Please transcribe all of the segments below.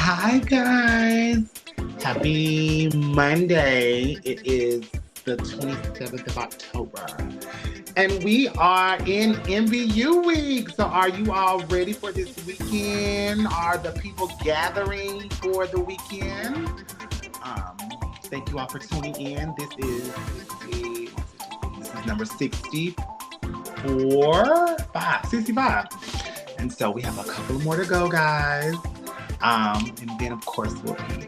Hi guys. Happy Monday. It is the 27th of October. And we are in MBU week. So are you all ready for this weekend? Are the people gathering for the weekend? Um, Thank you all for tuning in. This is number 65. And so we have a couple more to go, guys. And then of course we'll be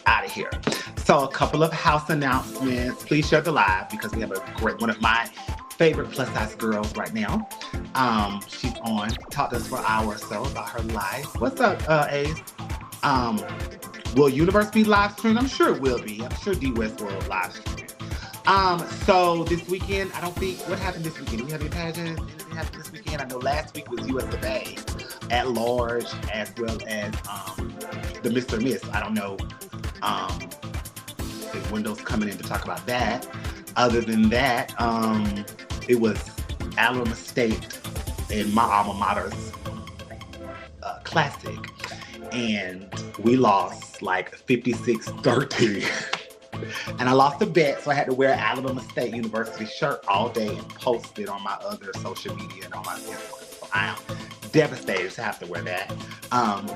out of here. So a couple of house announcements. Please share the live because we have a great one of my favorite plus size girls right now. She's on. Talked to us for an hour or so about her life. What's up, Ace? Um, will Universe be live streamed? I'm sure it will be. I'm sure D West will live stream it. So this weekend, I don't think what happened this weekend. We have any pageants? Anything happened this weekend? I know last week was USofA at large as well as the Mr. Miss. I don't know if Wendell's coming in to talk about that. Other than that, it was Alabama State in my alma mater's classic, and we lost like 56-13. And I lost a bet, so I had to wear an Alabama State University shirt all day and post it on my other social media and on my Instagram. So I am devastated to have to wear that.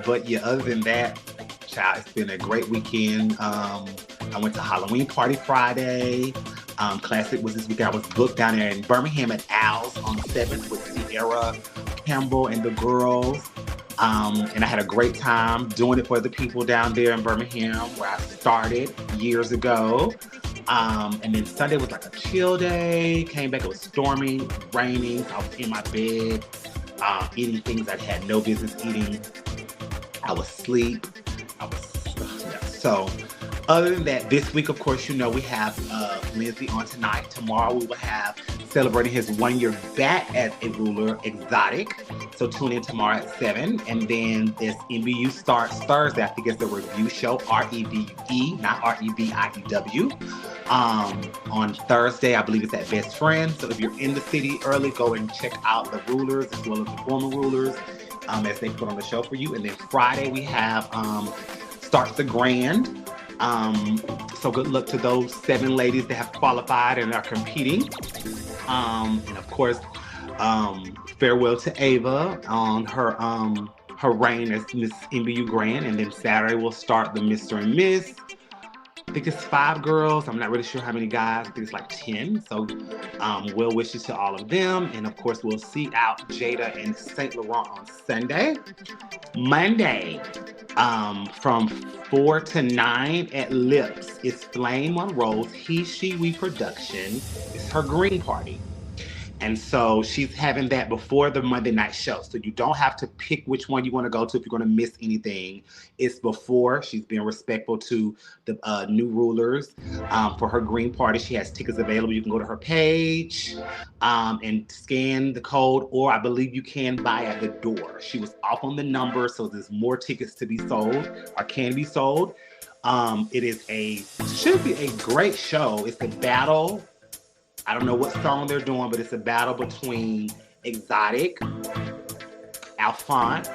But yeah, other than that, child, it's been a great weekend. I went to Halloween Party Friday. Classic was this weekend. I was booked down there in Birmingham at Al's on 7th with Sierra Campbell and the girls. And I had a great time doing it for the people down there in Birmingham where I started years ago. And then Sunday was like a chill day. Came back, it was storming, raining. I was in my bed, eating things I had no business eating. I was asleep. Yeah. So other than that, this week, of course, you know, we have Lindsay on tonight. Tomorrow we will have celebrating his 1 year back as a ruler, Exotic. So tune in tomorrow at 7. And then this MBU starts Thursday. I think it's the review show, REVUE, not REVIEW. On Thursday, I believe it's at Best Friends. So if you're in the city early, go and check out the rulers as well as the former rulers as they put on the show for you. And then Friday we have starts the Grand. So good luck to those 7 ladies that have qualified and are competing. And of course, farewell to Ava on her reign as Miss MBU Grand. And then Saturday we'll start the Mr. and Miss. I think it's 5 girls. I'm not really sure how many guys. I think it's like 10. So well wishes to all of them. And of course, we'll see out Jada and St. Laurent on Sunday. Monday, from 4 to 9 at Lips, it's Flame Monroe's He, She, We production. It's her green party. And so she's having that before the Monday night show. So you don't have to pick which one you want to go to if you're going to miss anything. It's before. She's being respectful to the new rulers for her green party. She has tickets available. You can go to her page and scan the code, or I believe you can buy at the door. She was off on the number, so there's more tickets to be sold or can be sold. Should be a great show. It's a battle. I don't know what song they're doing, but it's a battle between Exotic, Alphonse,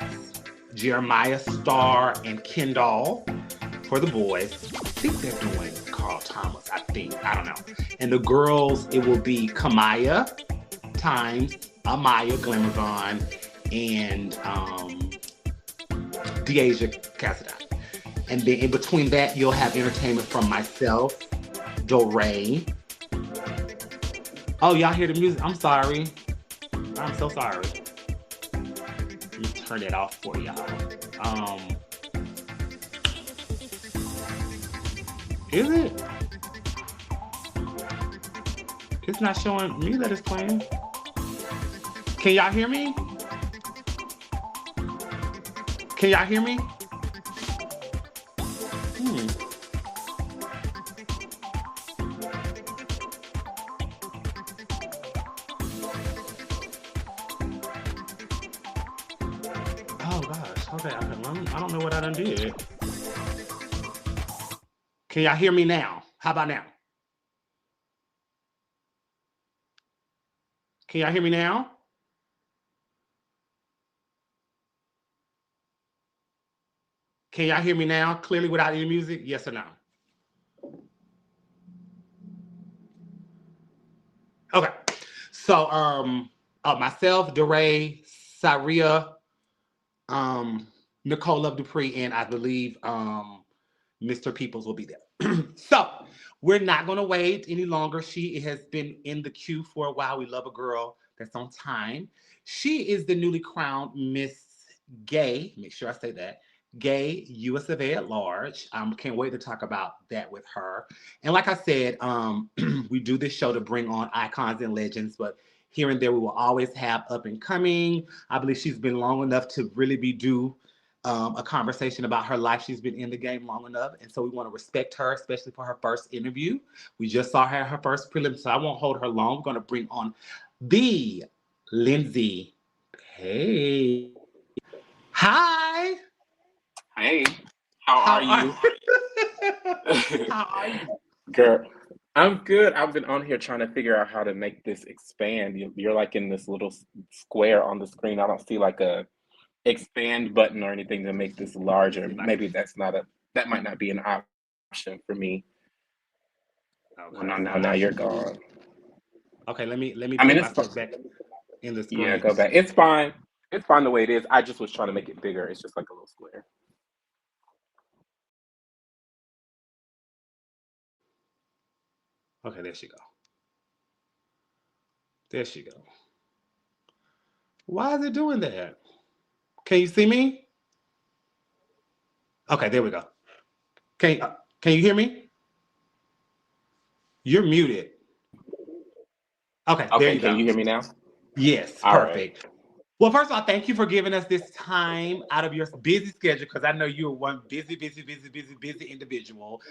Jeremiah Starr, and Kendall for the boys. I think they're doing Carl Thomas, I think. I don't know. And the girls, it will be Kamaya times Amaya Glamazon and Deasia Cassidy. And then in between that, you'll have entertainment from myself, Doree. Oh, y'all hear the music? I'm sorry. I'm so sorry. Let me turn it off for y'all. Is it? It's not showing me that it's playing. Can y'all hear me? Can y'all hear me? Oh gosh. Okay. I don't know what I done did. Can y'all hear me now? How about now? Can y'all hear me now? Can y'all hear me now clearly without any music? Yes or no? Okay. So myself, DeRay, Saria, um, Nicole Love Dupree, and I believe Mr. Peoples will be there. So we're not gonna wait any longer. She has been in the queue for a while. We love a girl that's on time. She is the newly crowned Miss Gay. Make sure I say that. Gay USofA at large. Can't wait to talk about that with her. And like I said, we do this show to bring on icons and legends, but here and there we will always have up and coming. I believe she's been long enough to really be due a conversation about her life. She's been in the game long enough, and so we want to respect her, especially for her first interview. We just saw her first prelim, so I won't hold her long. We're going to bring on the Lindsay. Hey, hi. Hey, how How are are you? How are you? Girl, I'm good. I've been on here trying to figure out how to make this expand. You're like in this little square on the screen. I don't see like a expand button or anything to make this Let's larger. see if I can. Maybe that might not be an option for me. Well, no, Okay, so now I you're should. gone. Okay, let me I mean, put it's fine. myself back in the Yeah, screen. go back. It's fine. It's fine the way it is. I just was trying to make it bigger. It's just like a little square. Okay, there she go. There she go. Why is it doing that? Can you see me? Okay, there we go. Can you hear me? You're muted. Okay, there Okay, you can go. you hear me now? Yes, All right. perfect. Well, first of all, thank you for giving us this time out of your busy schedule because I know you're one busy individual.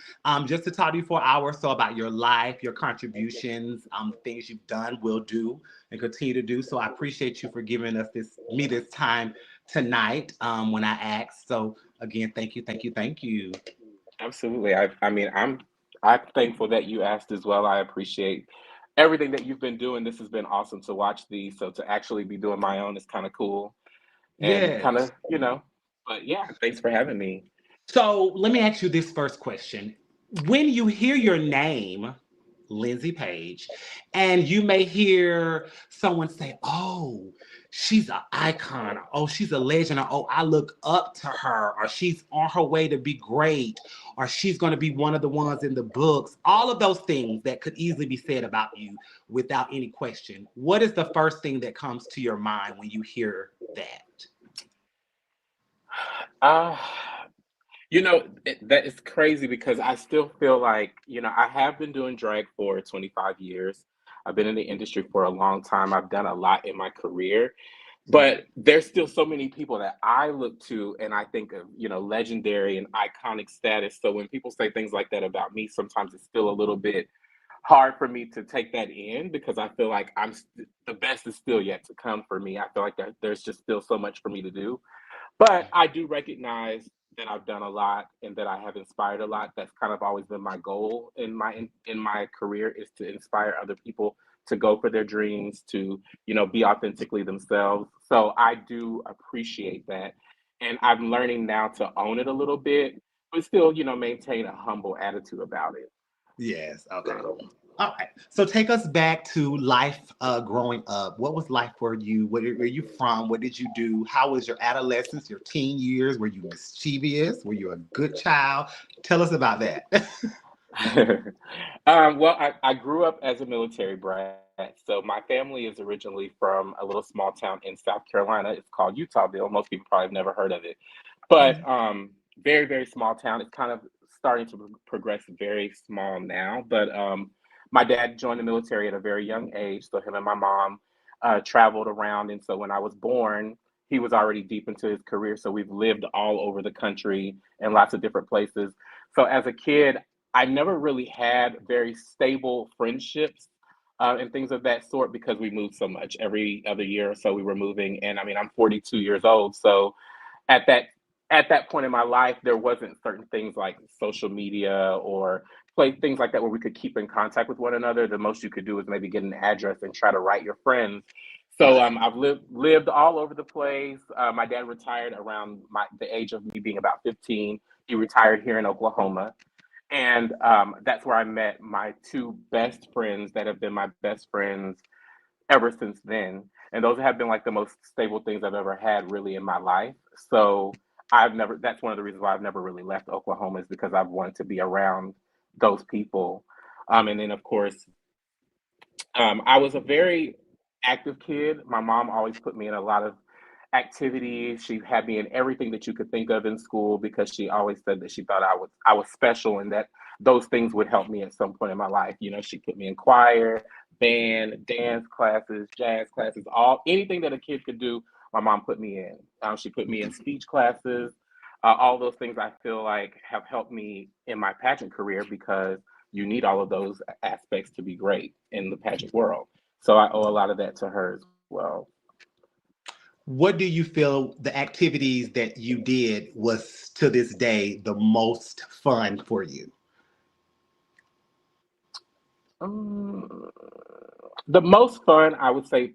Just to talk to you for an hour or so about your life, your contributions, things you've done, will do, and continue to do. So I appreciate you for giving us this time tonight when I asked. So again, thank you. Absolutely. I'm thankful that you asked as well. I appreciate everything that you've been doing. This has been awesome to watch these. So to actually be doing my own is kind of cool and kind Yes. of, but yeah, thanks for having me. So let me ask you this first question. When you hear your name, Lindsay Page, and you may hear someone say, "Oh, she's an icon," or "Oh, she's a legend," or "Oh, I look up to her," or "She's on her way to be great," or "She's going to be one of the ones in the books," all of those things that could easily be said about you without any question. What is the first thing that comes to your mind when you hear that? Uh, that is crazy because I still feel like, I have been doing drag for 25 years. I've been in the industry for a long time. I've done a lot in my career. But there's still so many people that I look to and I think of, legendary and iconic status. So when people say things like that about me, sometimes it's still a little bit hard for me to take that in because I feel like the best is still yet to come for me. I feel like there's just still so much for me to do. But I do recognize that I've done a lot and that I have inspired a lot. That's kind of always been my goal in my career is to inspire other people to go for their dreams, to, be authentically themselves. So I do appreciate that. And I'm learning now to own it a little bit, but still, maintain a humble attitude about it. Yes. Okay. So, All right. So take us back to life growing up. What was life for you? Where are you from? What did you do? How was your adolescence, your teen years? Were you mischievous? Were you a good child? Tell us about that. well, I grew up as a military brat. So my family is originally from a little small town in South Carolina. It's called Utahville. Most people probably have never heard of it. But very, very small town. It's kind of starting to progress very small now. But my dad joined the military at a very young age. So him and my mom traveled around. And so when I was born, he was already deep into his career. So we've lived all over the country in lots of different places. So as a kid, I never really had very stable friendships and things of that sort because we moved so much. Every other year or so, we were moving, and I mean, I'm 42 years old, so at that at that point in my life, there wasn't certain things like social media or play things like that where we could keep in contact with one another. The most you could do is maybe get an address and try to write your friends. So I've lived all over the place. My dad retired around the age of me being about 15. He retired here in Oklahoma, and that's where I met my two best friends that have been my best friends ever since then. And those have been like the most stable things I've ever had really in my life. So that's one of the reasons why I've never really left Oklahoma, is because I've wanted to be around those people. And then, of course, I was a very active kid. My mom always put me in a lot of activities. She had me in everything that you could think of in school, because she always said that she thought I was special, and that those things would help me at some point in my life. She put me in choir, band, dance classes, jazz classes, anything that a kid could do. My mom put me in. She put me in speech classes. All those things I feel like have helped me in my pageant career, because you need all of those aspects to be great in the pageant world. So I owe a lot of that to her as well. What do you feel the activities that you did was to this day the most fun for you? Um, the most fun, I would say,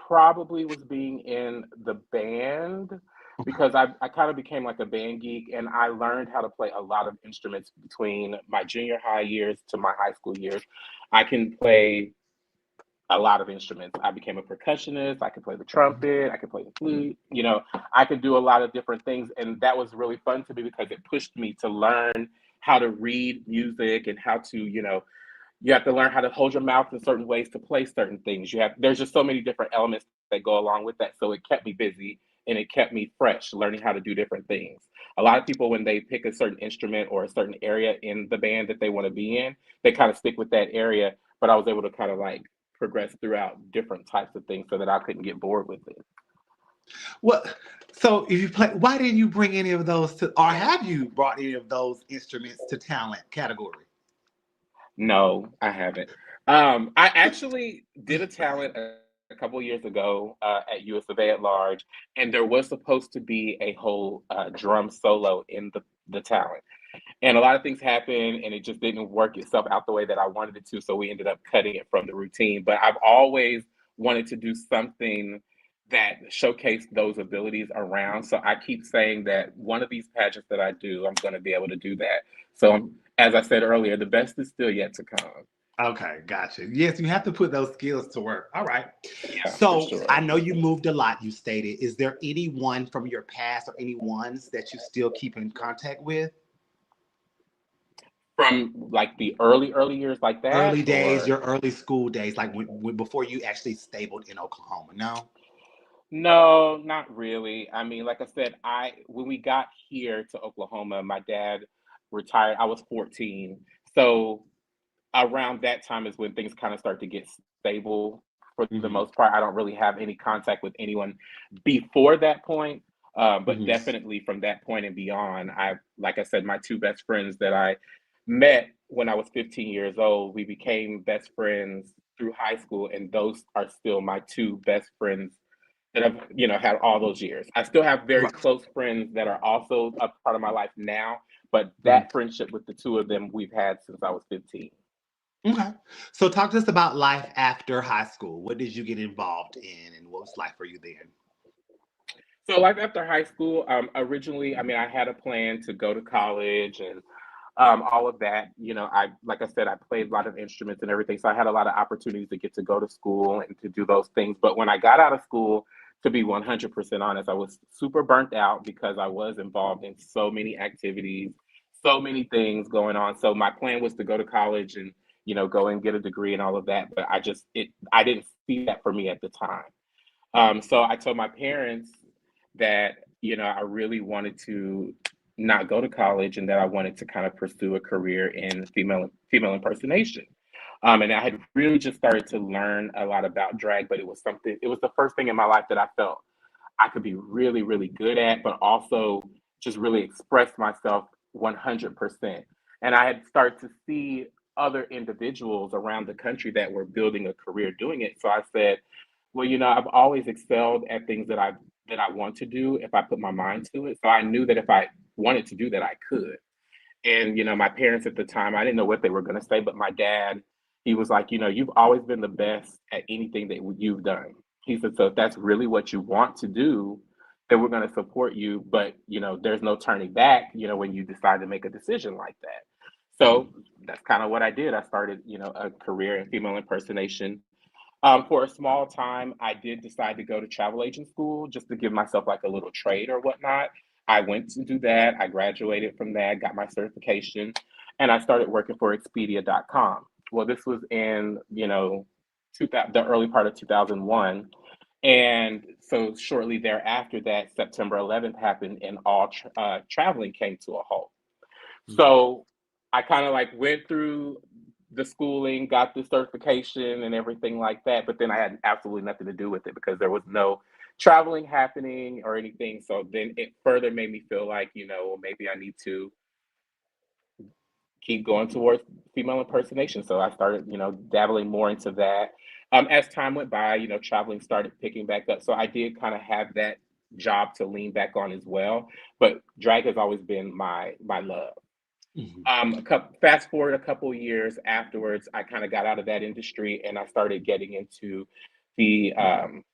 probably was being in the band, Okay. because I kind of became like a band geek, and I learned how to play a lot of instruments between my junior high years to my high school years. I can play a lot of instruments. I became a percussionist. I could play the trumpet. I could play the flute. I could do a lot of different things. And that was really fun to me, because it pushed me to learn how to read music, and how to, you have to learn how to hold your mouth in certain ways to play certain things. There's just so many different elements that go along with that. So it kept me busy, and it kept me fresh, learning how to do different things. A lot of people, when they pick a certain instrument or a certain area in the band that they want to be in, they kind of stick with that area. But I was able to kind of like progress throughout different types of things, so that I couldn't get bored with it. Well, so if you play, why didn't you bring any of those to, or have you brought any of those instruments to talent category? No, I haven't. I actually did a talent a couple of years ago at USofA at large, and there was supposed to be a whole drum solo in the talent. And a lot of things happened, and it just didn't work itself out the way that I wanted it to. So we ended up cutting it from the routine. But I've always wanted to do something that showcased those abilities around. So I keep saying that one of these pageants that I do, I'm going to be able to do that. So, as I said earlier, the best is still yet to come. Okay, gotcha. Yes, you have to put those skills to work. All right. Yeah, for So I sure. know you moved a lot, you stated. Is there anyone from your past or any ones that you still keep in contact with? From like the early years like that, Early days, or your early school days, like before you actually stabled in Oklahoma. No. no, not really. I mean, like I said, I when we got here to Oklahoma, my dad retired. I was 14. So around that time is when things kind of start to get stable for the Hmm. most part. I don't really have any contact with anyone before that point. But Hmm. definitely from that point and beyond, like I said, my two best friends that I met when I was 15 years old, we became best friends through high school, and those are still my two best friends that I've, had all those years. I still have very Right. close friends that are also a part of my life now, but Mhm. that friendship with the two of them we've had since I was 15. Okay. So talk to us about life after high school. What did you get involved in, and what was life for you then? So, life after high school, originally, I mean, I had a plan to go to college and all of that. Like I said, I played a lot of instruments and everything. So I had a lot of opportunities to get to go to school and to do those things. But when I got out of school, to be 100% honest, I was super burnt out, because I was involved in so many activities, so many things going on. So my plan was to go to college and, go and get a degree and all of that. But I didn't see that for me at the time. So I told my parents that, I really wanted to not go to college, and that I wanted to kind of pursue a career in female impersonation. And I had really just started to learn a lot about drag, but it was the first thing in my life that I felt I could be really, really good at, but also just really express myself 100%. And I had started to see other individuals around the country that were building a career doing it. So I said, well, I've always excelled at things that I want to do if I put my mind to it. So I knew that if I wanted to do that, I could. And my parents at the time, I didn't know what they were going to say, but my dad, he was like, you've always been the best at anything that you've done. He said, so if that's really what you want to do, then we're going to support you. But, there's no turning back, when you decide to make a decision like that. So that's kind of what I did. I started, a career in female impersonation. For a small time, I did decide to go to travel agent school just to give myself like a little trade or whatnot. I went to do that. I graduated from that, got my certification, and I started working for Expedia.com. Well, this was in, 2000, the early part of 2001. And so shortly thereafter that, September 11th happened and all traveling came to a halt. So I kind of like went through the schooling, got the certification and everything like that, but then I had absolutely nothing to do with it because there was no traveling happening or anything. So then it further made me feel like, maybe I need to keep going towards female impersonation. So I started, dabbling more into that. As time went by, traveling started picking back up. So I did kind of have that job to lean back on as well. But drag has always been my love. Fast forward a couple of years afterwards, I kind of got out of that industry and I started getting into the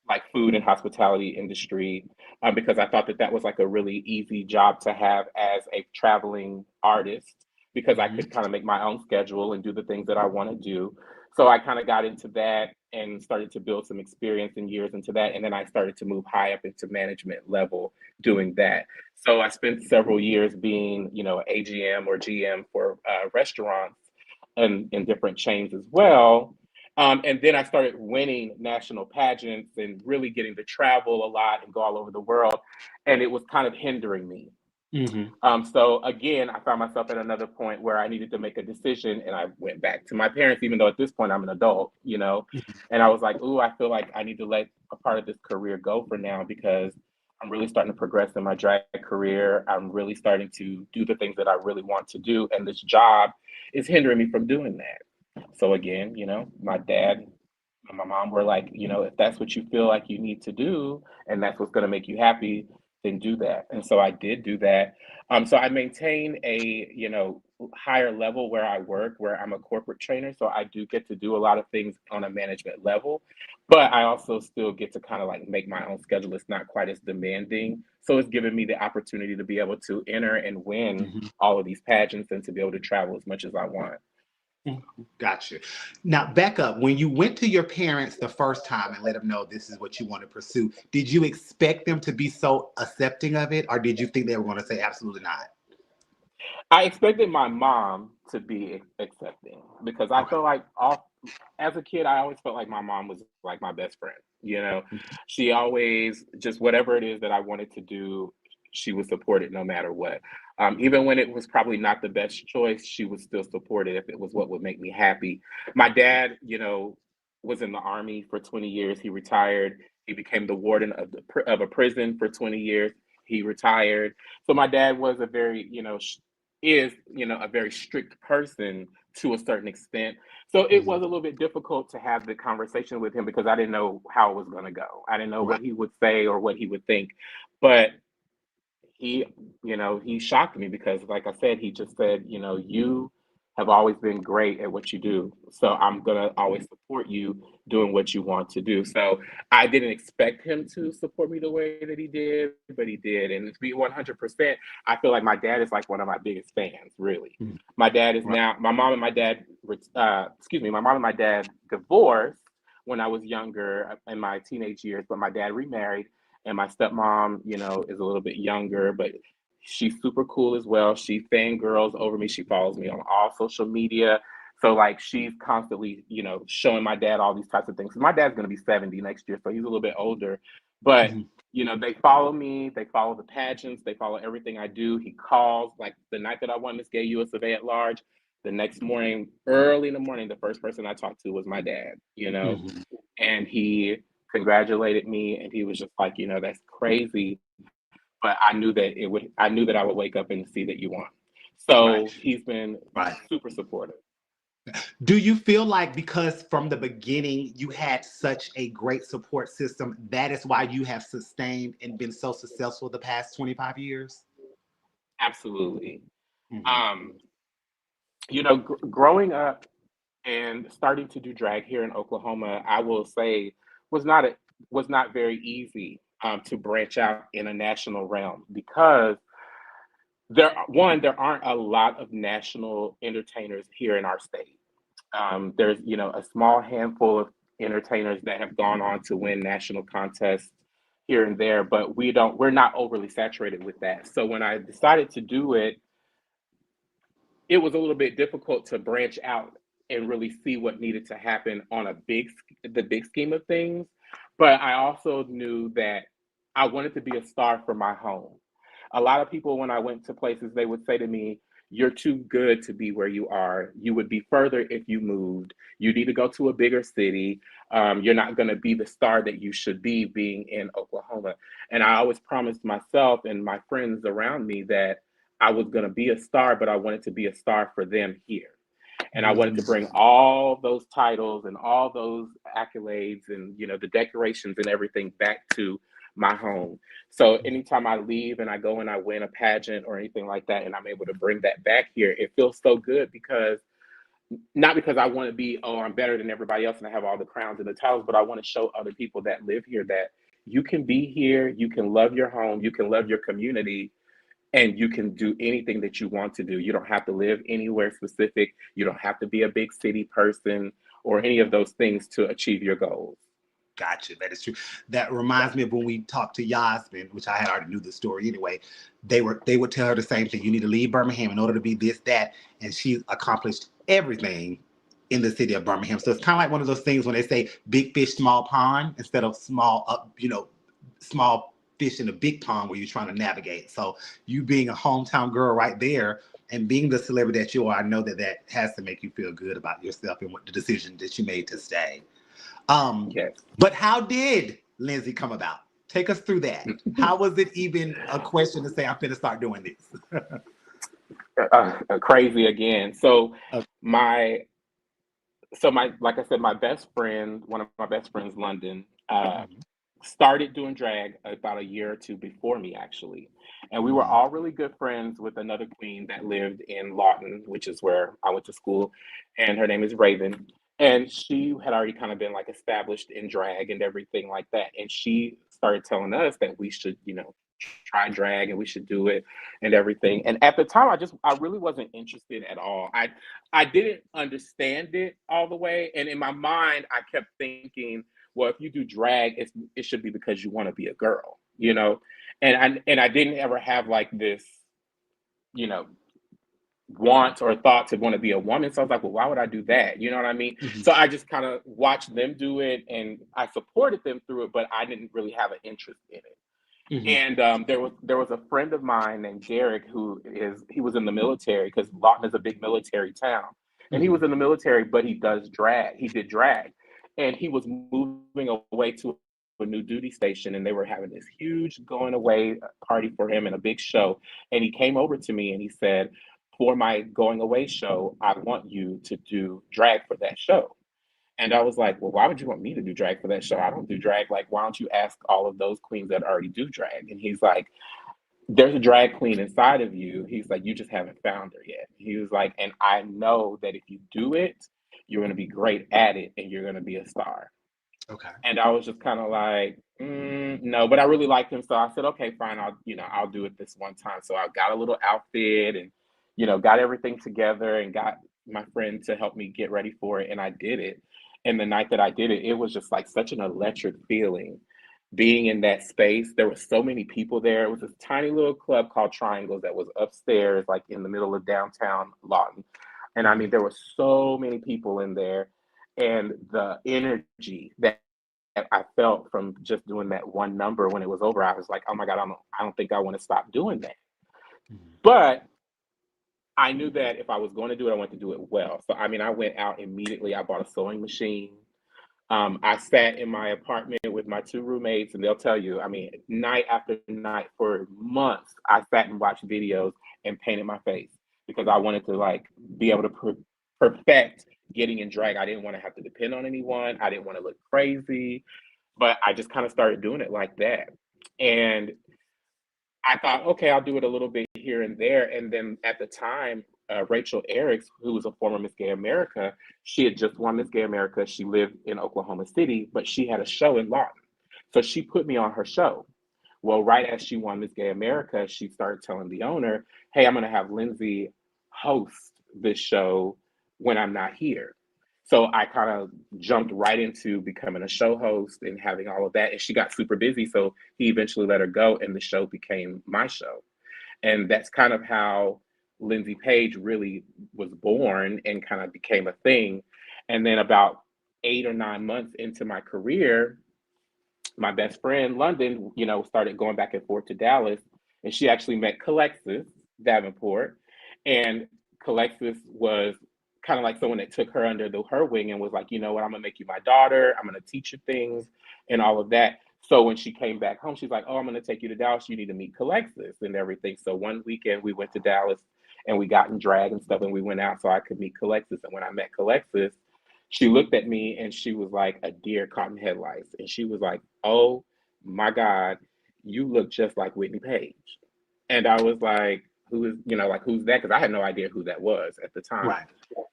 like food and hospitality industry because I thought that that was like a really easy job to have as a traveling artist because I could kind of make my own schedule and do the things that I want to do. So I kind of got into that and started to build some experience and years into that. And then I started to move high up into management level doing that. So I spent several years being, AGM or GM for restaurants and in different chains as well. And then I started winning national pageants and really getting to travel a lot and go all over the world. And it was kind of hindering me. So again, I found myself at another point where I needed to make a decision and I went back to my parents, even though at this point I'm an adult, and I was like, ooh, I feel like I need to let a part of this career go for now because I'm really starting to progress in my drag career. I'm really starting to do the things that I really want to do. And this job is hindering me from doing that. So again, my dad and my mom were like, if that's what you feel like you need to do and that's what's going to make you happy, then do that. And so I did do that. So I maintain a, higher level where I work, where I'm a corporate trainer. So I do get to do a lot of things on a management level, but I also still get to kind of like make my own schedule. It's not quite as demanding. So it's given me the opportunity to be able to enter and win all of these pageants and to be able to travel as much as I want. Gotcha. Now, back up. When you went to your parents the first time and let them know this is what you want to pursue, did you expect them to be so accepting of it, or did you think they were going to say absolutely not? I expected my mom to be accepting because I feel like as a kid, I always felt like my mom was like my best friend. She always just whatever it is that I wanted to do, she would support it no matter what. Even when it was probably not the best choice, she would still support it if it was what would make me happy. My dad, was in the army for 20 years. He retired. He became the warden of a prison for 20 years. He retired. So my dad was a very, is, a very strict person to a certain extent. So it was a little bit difficult to have the conversation with him because I didn't know how it was going to go. I didn't know what he would say or what he would think. But he, he shocked me because, like I said, he just said, you have always been great at what you do. So I'm going to always support you doing what you want to do. So I didn't expect him to support me the way that he did, but he did. And to be 100%, I feel like my dad is like one of my biggest fans, really. My dad is now, my mom and my dad divorced when I was younger in my teenage years, but my dad remarried. And my stepmom, is a little bit younger, but she's super cool as well. She fangirls over me. She follows me on all social media. So like she's constantly, showing my dad all these types of things. My dad's going to be 70 next year, so he's a little bit older. But, they follow me. They follow the pageants. They follow everything I do. He calls, like the night that I won Miss Gay USofA at large, the next morning, early in the morning, the first person I talked to was my dad, and he congratulated me and he was just like, that's crazy. But I knew that I would wake up and see that you won. So he's been super supportive. Do you feel like because from the beginning you had such a great support system, that is why you have sustained and been so successful the past 25 years? Absolutely. Growing up and starting to do drag here in Oklahoma, I will say was not was not very easy to branch out in a national realm because there aren't a lot of national entertainers here in our state. There's, a small handful of entertainers that have gone on to win national contests here and there, but we're not overly saturated with that. So when I decided to do it, it was a little bit difficult to branch out and really see what needed to happen on the big scheme of things. But I also knew that I wanted to be a star for my home. A lot of people, when I went to places, they would say to me, "You're too good to be where you are. You would be further if you moved. You need to go to a bigger city. You're not going to be the star that you should be being in Oklahoma." And I always promised myself and my friends around me that I was going to be a star, but I wanted to be a star for them here. And I wanted to bring all those titles and all those accolades and, the decorations and everything back to my home. So anytime I leave and I go and I win a pageant or anything like that, and I'm able to bring that back here, it feels so good because not because I want to be, oh, I'm better than everybody else and I have all the crowns and the titles, but I want to show other people that live here that you can be here, you can love your home, you can love your community, and you can do anything that you want to do. You don't have to live anywhere specific. You don't have to be a big city person or any of those things to achieve your goals. Gotcha. That is true. That reminds me of when we talked to Yasmin, which I had already knew the story anyway. They would tell her the same thing. You need to leave Birmingham in order to be this, that, and she accomplished everything in the city of Birmingham. So it's kind of like one of those things when they say big fish, small pond, instead of small fish in a big pond where you're trying to navigate. So you being a hometown girl right there and being the celebrity that you are, I know that has to make you feel good about yourself and what the decision that you made to stay. Yes. But how did Lindsay come about? Take us through that. How was it even a question to say, I'm going to start doing this? Crazy again. So Okay. like I said, my best friend, one of my best friends, London, started doing drag about a year or two before me, actually. And we were all really good friends with another queen that lived in Lawton, which is where I went to school. And her name is Raven. And she had already kind of been like established in drag and everything like that. And she started telling us that we should, try drag and we should do it and everything. And at the time, I really wasn't interested at all. I didn't understand it all the way. And in my mind, I kept thinking, well, if you do drag, it should be because you want to be a girl, and I didn't ever have like this, want or thought to want to be a woman. So I was like, well, why would I do that? You know what I mean? So I just kind of watched them do it and I supported them through it, but I didn't really have an interest in it. And there was a friend of mine named Derek he was in the military because Lawton is a big military town, and he was in the military, but he did drag, and he was moving away to a new duty station, and they were having this huge going away party for him and a big show, and he came over to me and he said, for my going away show, I want you to do drag for that show. And I was like, well, why would you want me to do drag for that show? I don't do drag. Like, why don't you ask all of those queens that already do drag? And he's like, there's a drag queen inside of you. He's like, you just haven't found her yet. He was like, and I know that if you do it, you're going to be great at it and you're going to be a star. Okay. And I was just kind of like, no, but I really liked him. So I said, okay, fine. I'll do it this one time. So I got a little outfit and, got everything together and got my friend to help me get ready for it. And I did it. And the night that I did it, it was just like such an electric feeling being in that space. There were so many people there. It was this tiny little club called Triangles that was upstairs, like in the middle of downtown Lawton. And I mean, there were so many people in there. And the energy that I felt from just doing that one number when it was over, I was like, oh my God, I don't think I want to stop doing that. But I knew that if I was going to do it, I wanted to do it well. So, I mean, I went out immediately. I bought a sewing machine. I sat in my apartment with my two roommates, and they'll tell you, I mean, night after night for months, I sat and watched videos and painted my face because I wanted to like be able to perfect getting in drag. I didn't want to have to depend on anyone. I didn't want to look crazy, but I just kind of started doing it like that. And I thought, okay, I'll do it a little bit here and there. And then at the time, Rachel Eriks, who was a former Miss Gay America, she had just won Miss Gay America. She lived in Oklahoma City, but she had a show in Lawton. So she put me on her show. Well, right as she won Miss Gay America, she started telling the owner, hey, I'm going to have Lindsay host this show when I'm not here. So I kind of jumped right into becoming a show host and having all of that. And she got super busy. So he eventually let her go, and the show became my show. And that's kind of how Lindsay Paigr really was born and kind of became a thing. And then about 8 or 9 months into my career, my best friend London, started going back and forth to Dallas, and she actually met Calexis Davenport, and Calexis was kind of like someone that took her under her wing and was like, you know what, I'm gonna make you my daughter. I'm gonna teach you things and all of that. So when she came back home, she's like, oh, I'm gonna take you to Dallas. You need to meet Calexis and everything. So one weekend we went to Dallas and we got in drag and stuff, and we went out so I could meet Calexis. And when I met Calexis, she looked at me and she was like a deer caught in headlights. And she was like, oh my God, you look just like Whitney Page. And I was like, who is, like, who's that? Because I had no idea who that was at the time. Right.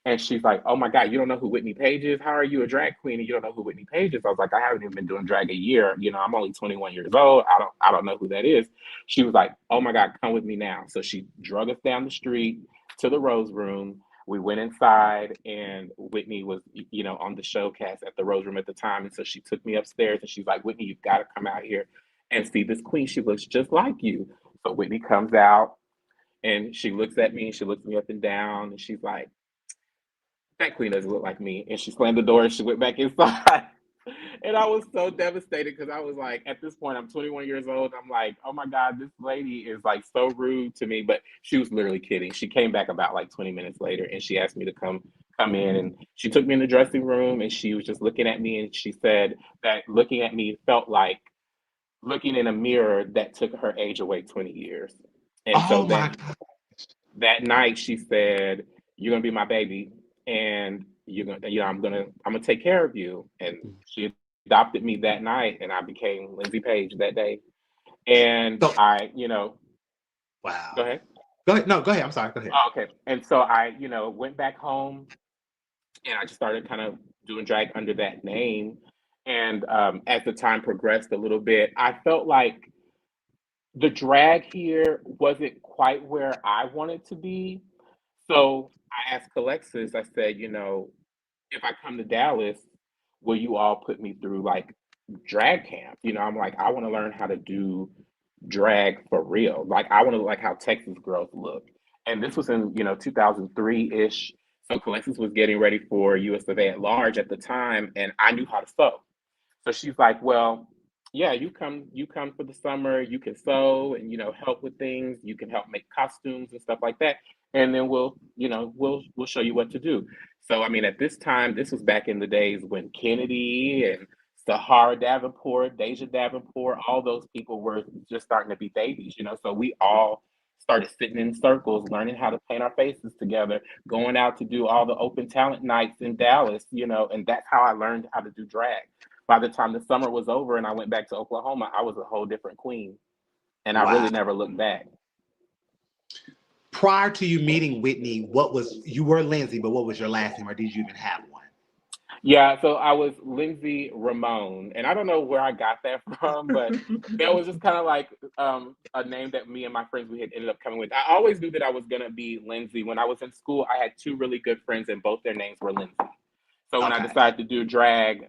And she's like, oh my God, you don't know who Whitney Page is? How are you a drag queen and you don't know who Whitney Page is? I was like, I haven't even been doing drag a year. I'm only 21 years old. I don't know who that is. She was like, oh my God, come with me now. So she drug us down the street to the Rose Room. We went inside, and Whitney was, on the showcast at the Rose Room at the time. And so she took me upstairs and she's like, Whitney, you've got to come out here and see this queen. She looks just like you. So Whitney comes out and she looks at me and she looks me up and down and she's like, that queen doesn't look like me. And she slammed the door and she went back inside. And I was so devastated because I was like, at this point, I'm 21 years old. I'm like, oh my God, this lady is like so rude to me. But she was literally kidding. She came back about like 20 minutes later and she asked me to come in, and she took me in the dressing room and she was just looking at me, and she said that looking at me felt like looking in a mirror that took her age away 20 years. And so Oh my God. that night she said, you're gonna be my baby, and I'm gonna take care of you. And she adopted me that night, and I became Lindsay Page that day. And So, wow. Go ahead. Go ahead. No, go ahead. I'm sorry. Go ahead. Oh, okay. And so I, went back home, and I just started kind of doing drag under that name. And as the time progressed a little bit, I felt like the drag here wasn't quite where I wanted to be. So I asked Alexis, I said, if I come to Dallas, will you all put me through like drag camp? I'm like, I want to learn how to do drag for real. Like, I want to look like how Texas girls look. And this was in, 2003-ish. So Alexis was getting ready for USofA at large at the time, and I knew how to sew. So she's like, well, yeah, you come for the summer, you can sew and, help with things. You can help make costumes and stuff like that. And then we'll show you what to do. So, I mean, at this time, this was back in the days when Kennedy and Sahara Davenport, Deja Davenport, all those people were just starting to be babies, so we all started sitting in circles, learning how to paint our faces together, going out to do all the open talent nights in Dallas, and that's how I learned how to do drag. By the time the summer was over and I went back to Oklahoma, I was a whole different queen. And I really never looked back. Prior to you meeting Whitney, you were Lindsay, but what was your last name, or did you even have one? Yeah, so I was Lindsay Ramone, and I don't know where I got that from, but that was just kind of like a name that me and my friends we had ended up coming with. I always knew that I was gonna be Lindsay. When I was in school, I had two really good friends, and both their names were Lindsay. So when I decided to do drag,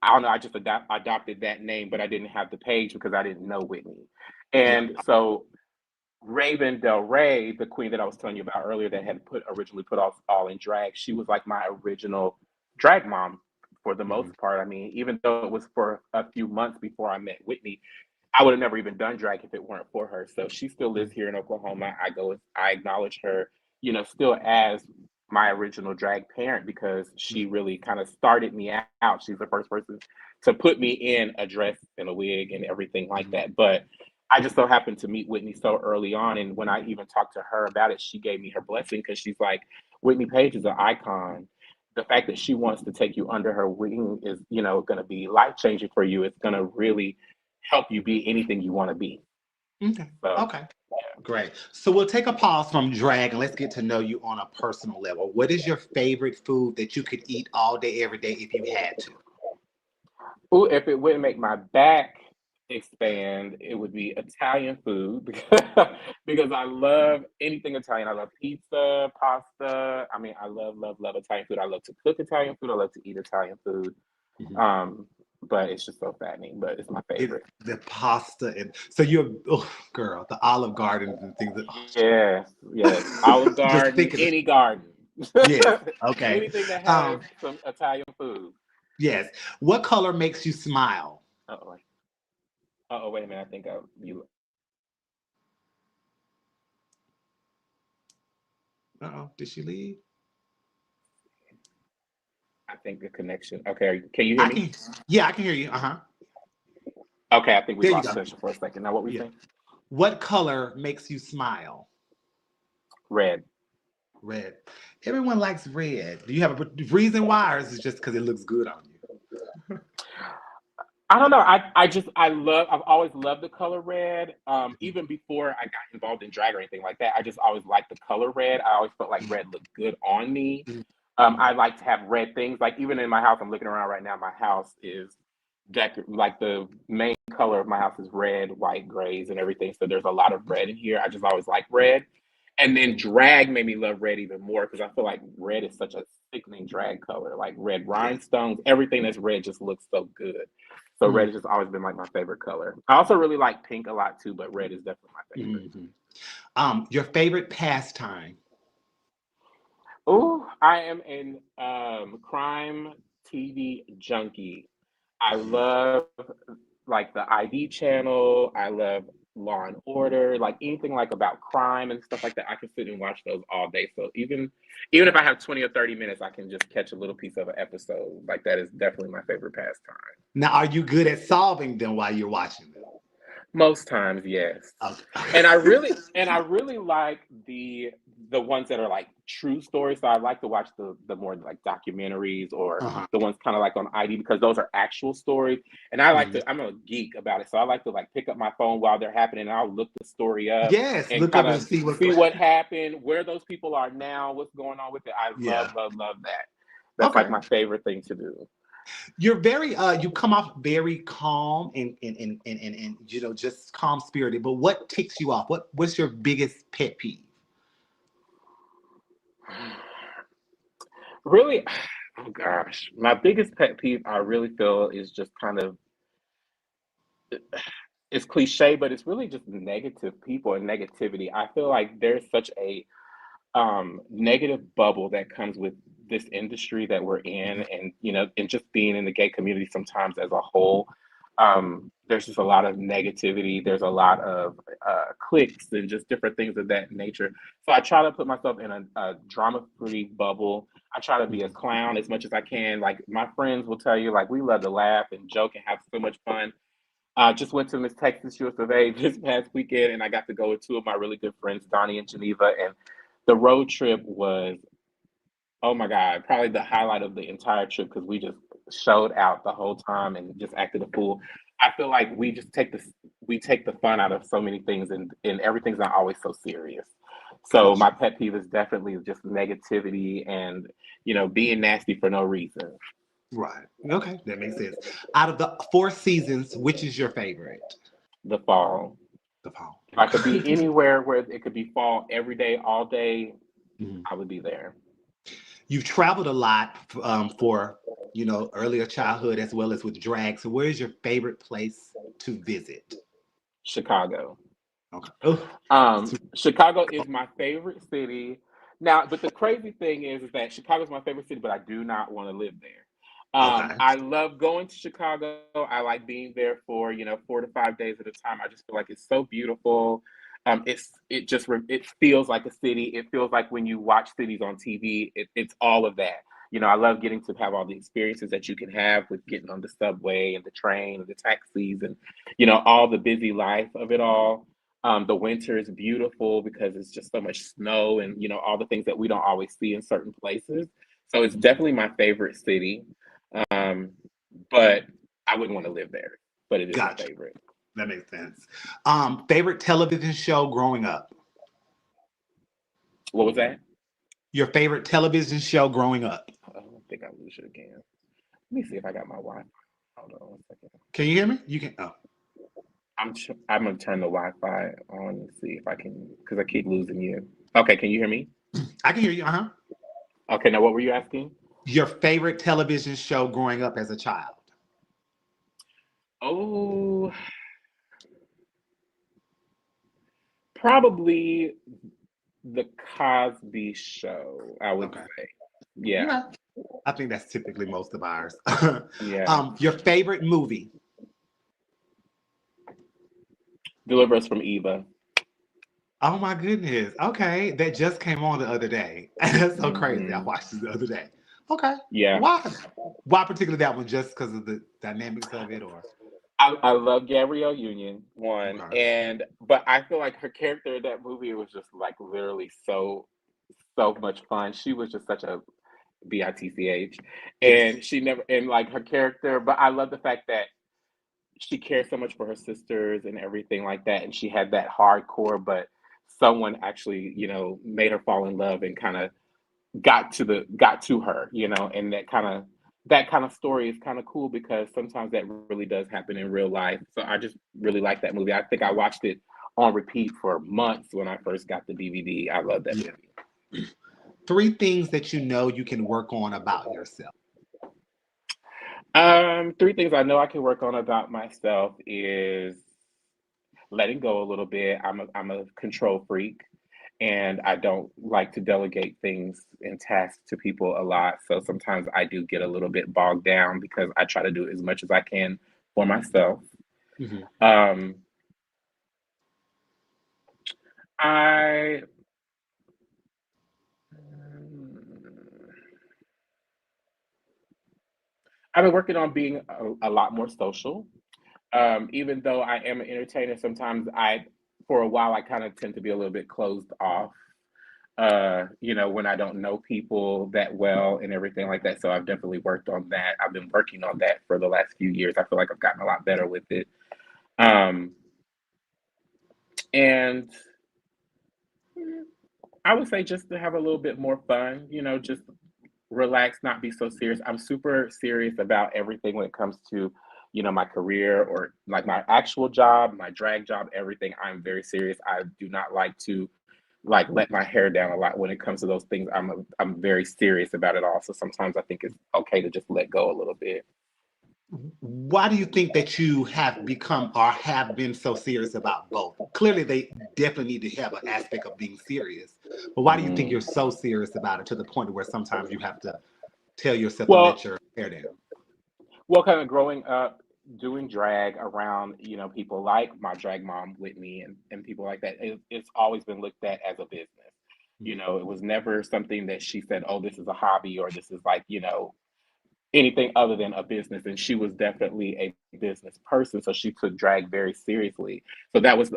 I don't know, I just adopted that name, but I didn't have the page because I didn't know Whitney. And so Raven Del Rey, the queen that I was telling you about earlier that had originally put all in drag, she was like my original drag mom for the most part. I mean, even though it was for a few months before I met Whitney, I would have never even done drag if it weren't for her. So she still lives here in Oklahoma. I acknowledge her, still as my original drag parent because she really kind of started me out. She's the first person to put me in a dress and a wig and everything like that. But I just so happened to meet Whitney so early on. And when I even talked to her about it, she gave me her blessing because she's like, Whitney Page is an icon. The fact that she wants to take you under her wing is, going to be life-changing for you. It's going to really help you be anything you want to be. Okay. Okay. Great. So we'll take a pause from drag and let's get to know you on a personal level. What is your favorite food that you could eat all day, every day if you had to? Ooh, if it wouldn't make my back expand, it would be Italian food because I love anything Italian. I love pizza, pasta. I mean, I love Italian food. I love to cook Italian food. I love to eat Italian food. Mhm. Um, but it's just so fattening. But it's my favorite. The pasta and so you're oh girl, the Olive Gardens and things that Yes, yes. Olive just Garden, thinking of, any garden, yes, okay. anything that has Um, some Italian food. yes. What color makes you smile? Oh, oh, wait a minute. I think you. Uh-oh, did she leave? I think the connection. Okay, can you hear I me? can, yeah, I can hear you. Uh-huh. Okay, I think we There you lost go. connection for a second. Now, what were you Yeah. saying? What color makes you smile? Red. Red. Everyone likes red. Do you have a reason why, or is it just because it looks good on you? I don't know. I've always loved the color red. Even before I got involved in drag or anything like that, I just always liked the color red. I always felt like red looked good on me. I like to have red things. Like even in my house, I'm looking around right now. My house is like the main color of my house is red, white, grays, and everything. So there's a lot of red in here. I just always like red. And then drag made me love red even more because I feel like red is such a sickening drag color. Like red Yes. rhinestones, everything that's red just looks so good. So red Mhm. has just always been like my favorite color. I also really like pink a lot too, but red is definitely my favorite. Mhm. Your favorite pastime? Oh, I am an crime TV junkie. I Mhm. love like the ID channel. I love Law and Order, like anything like about crime and stuff like that. I can sit and watch those all day. So even if I have 20 or 30 minutes, I can just catch a little piece of an episode. Like that is definitely my favorite pastime. Now, are you good at solving them while you're watching them? Most times, yes. And Okay. I really like the ones that are like true stories. So I like to watch the more like documentaries or Uh-huh. the ones kind of like on ID because those are actual stories. And I like Mhm. to I'm a geek about it. So I like to like pick up my phone while they're happening and I'll look the story up Yes, and look kind up and of see what's see going. what happened, where those people are now, what's going on with it. I Yeah. love that. That's like Okay. my favorite thing to do. You're very you come off very calm and you know just calm spirited. But what ticks you off? What's your biggest pet peeve? Really, oh gosh, my biggest pet peeve I really feel is just kind of it's cliche, but it's really just negative people and negativity. I feel like there's such a negative bubble that comes with this industry that we're in, and and just being in the gay community sometimes as a whole. There's just a lot of negativity. There's a lot of cliques and just different things of that nature. So I try to put myself in a drama-free bubble. I try to be a clown as much as I can. Like my friends will tell you, like we love to laugh and joke and have so much fun. I just went to Miss Texas USofA this past weekend, and I got to go with two of my really good friends, Donnie and Geneva. And the road trip was, oh my God, probably the highlight of the entire trip because we just showed out the whole time and just acted a fool. I feel like we take the fun out of so many things, and everything's not always so serious. So my Gotcha. pet peeve is definitely just negativity and being nasty for no reason. Right. Okay, that makes sense. Out of the four seasons, which is your favorite? The fall. The fall. If I could Okay. be anywhere where it could be fall every day, all day, Mhm. I would be there. You've traveled a lot for earlier childhood as well as with drag. So, where is your favorite place to visit? Chicago. Okay. Oh, Chicago is my favorite city. Now, but the crazy thing is that Chicago is my favorite city, but I do not want to live there. okay. I love going to Chicago. I like being there for 4 to 5 days at a time. I just feel like it's so beautiful. It feels like a city. It feels like when you watch cities on TV, it's all of that. I love getting to have all the experiences that you can have with getting on the subway and the train and the taxis and all the busy life of it all. The winter is beautiful because it's just so much snow and all the things that we don't always see in certain places. So it's definitely my favorite city, um, but I wouldn't want to live there. But it is my Gotcha. favorite. That makes sense. Favorite television show growing up? What was that? Your favorite television show growing up? I don't think I lose it again. Let me see if I got my Wi-Fi. Hold on one second. Can you hear me? You can. Oh. I'm gonna turn the Wi-Fi on and see if I can, because I keep losing you. Okay, can you hear me? I can hear you. Okay, now what were you asking? Your favorite television show growing up as a child? Oh, probably the Cosby Show, I would Okay. say. Yeah, Yeah. I think that's typically most of ours. yeah. Your favorite movie? Deliver Us from Eva. Oh my goodness. Okay. That just came on the other day. That's so crazy. I Hmm. watched it the other day. Okay. Yeah, Why? Why particularly that one? Just because of the dynamics of it, or I love Gabrielle Union, one, okay. and but I feel like her character in that movie was just like literally so much fun. She was just such a bitch, Yes. and she never and like her character. But I love the fact that she cared so much for her sisters and everything like that, and she had that hardcore, but someone actually made her fall in love and kind of got to her, and that kind of story is kind of cool because sometimes that really does happen in real life. So I just really like that movie. I think I watched it on repeat for months when I first got the DVD. I love that Yeah. movie. Three things that you know you can work on about yourself. Three things I know I can work on about myself is letting go a little bit. I'm a control freak, and I don't like to delegate things and tasks to people a lot. So sometimes I do get a little bit bogged down because I try to do as much as I can for myself. Mhm. Um, I I've been working on being a lot more social. Even though I am an entertainer, sometimes for a while, I kind of tend to be a little bit closed off. When I don't know people that well and everything like that. So I've definitely worked on that. I've been working on that for the last few years. I feel like I've gotten a lot better with it. Um, and I would say just to have a little bit more fun, just relax, not be so serious. I'm super serious about everything when it comes to, my career or like my actual job, my drag job, everything. I'm very serious. I do not like to like let my hair down a lot when it comes to those things. I'm very serious about it all. So sometimes I think it's okay to just let go a little bit. Why do you think that you have become or have been so serious about both? Clearly, they definitely need to have an aspect of being serious. But why do you think Mhm. you're so serious about it to the point where sometimes you have to tell yourself to let Well, your hair down? kind of growing up doing drag around, people like my drag mom, Whitney, and people like that, it's always been looked at as a business. It was never something that she said, oh, this is a hobby or this is like, anything other than a business. And she was definitely a business person. So she took drag very seriously. So that was,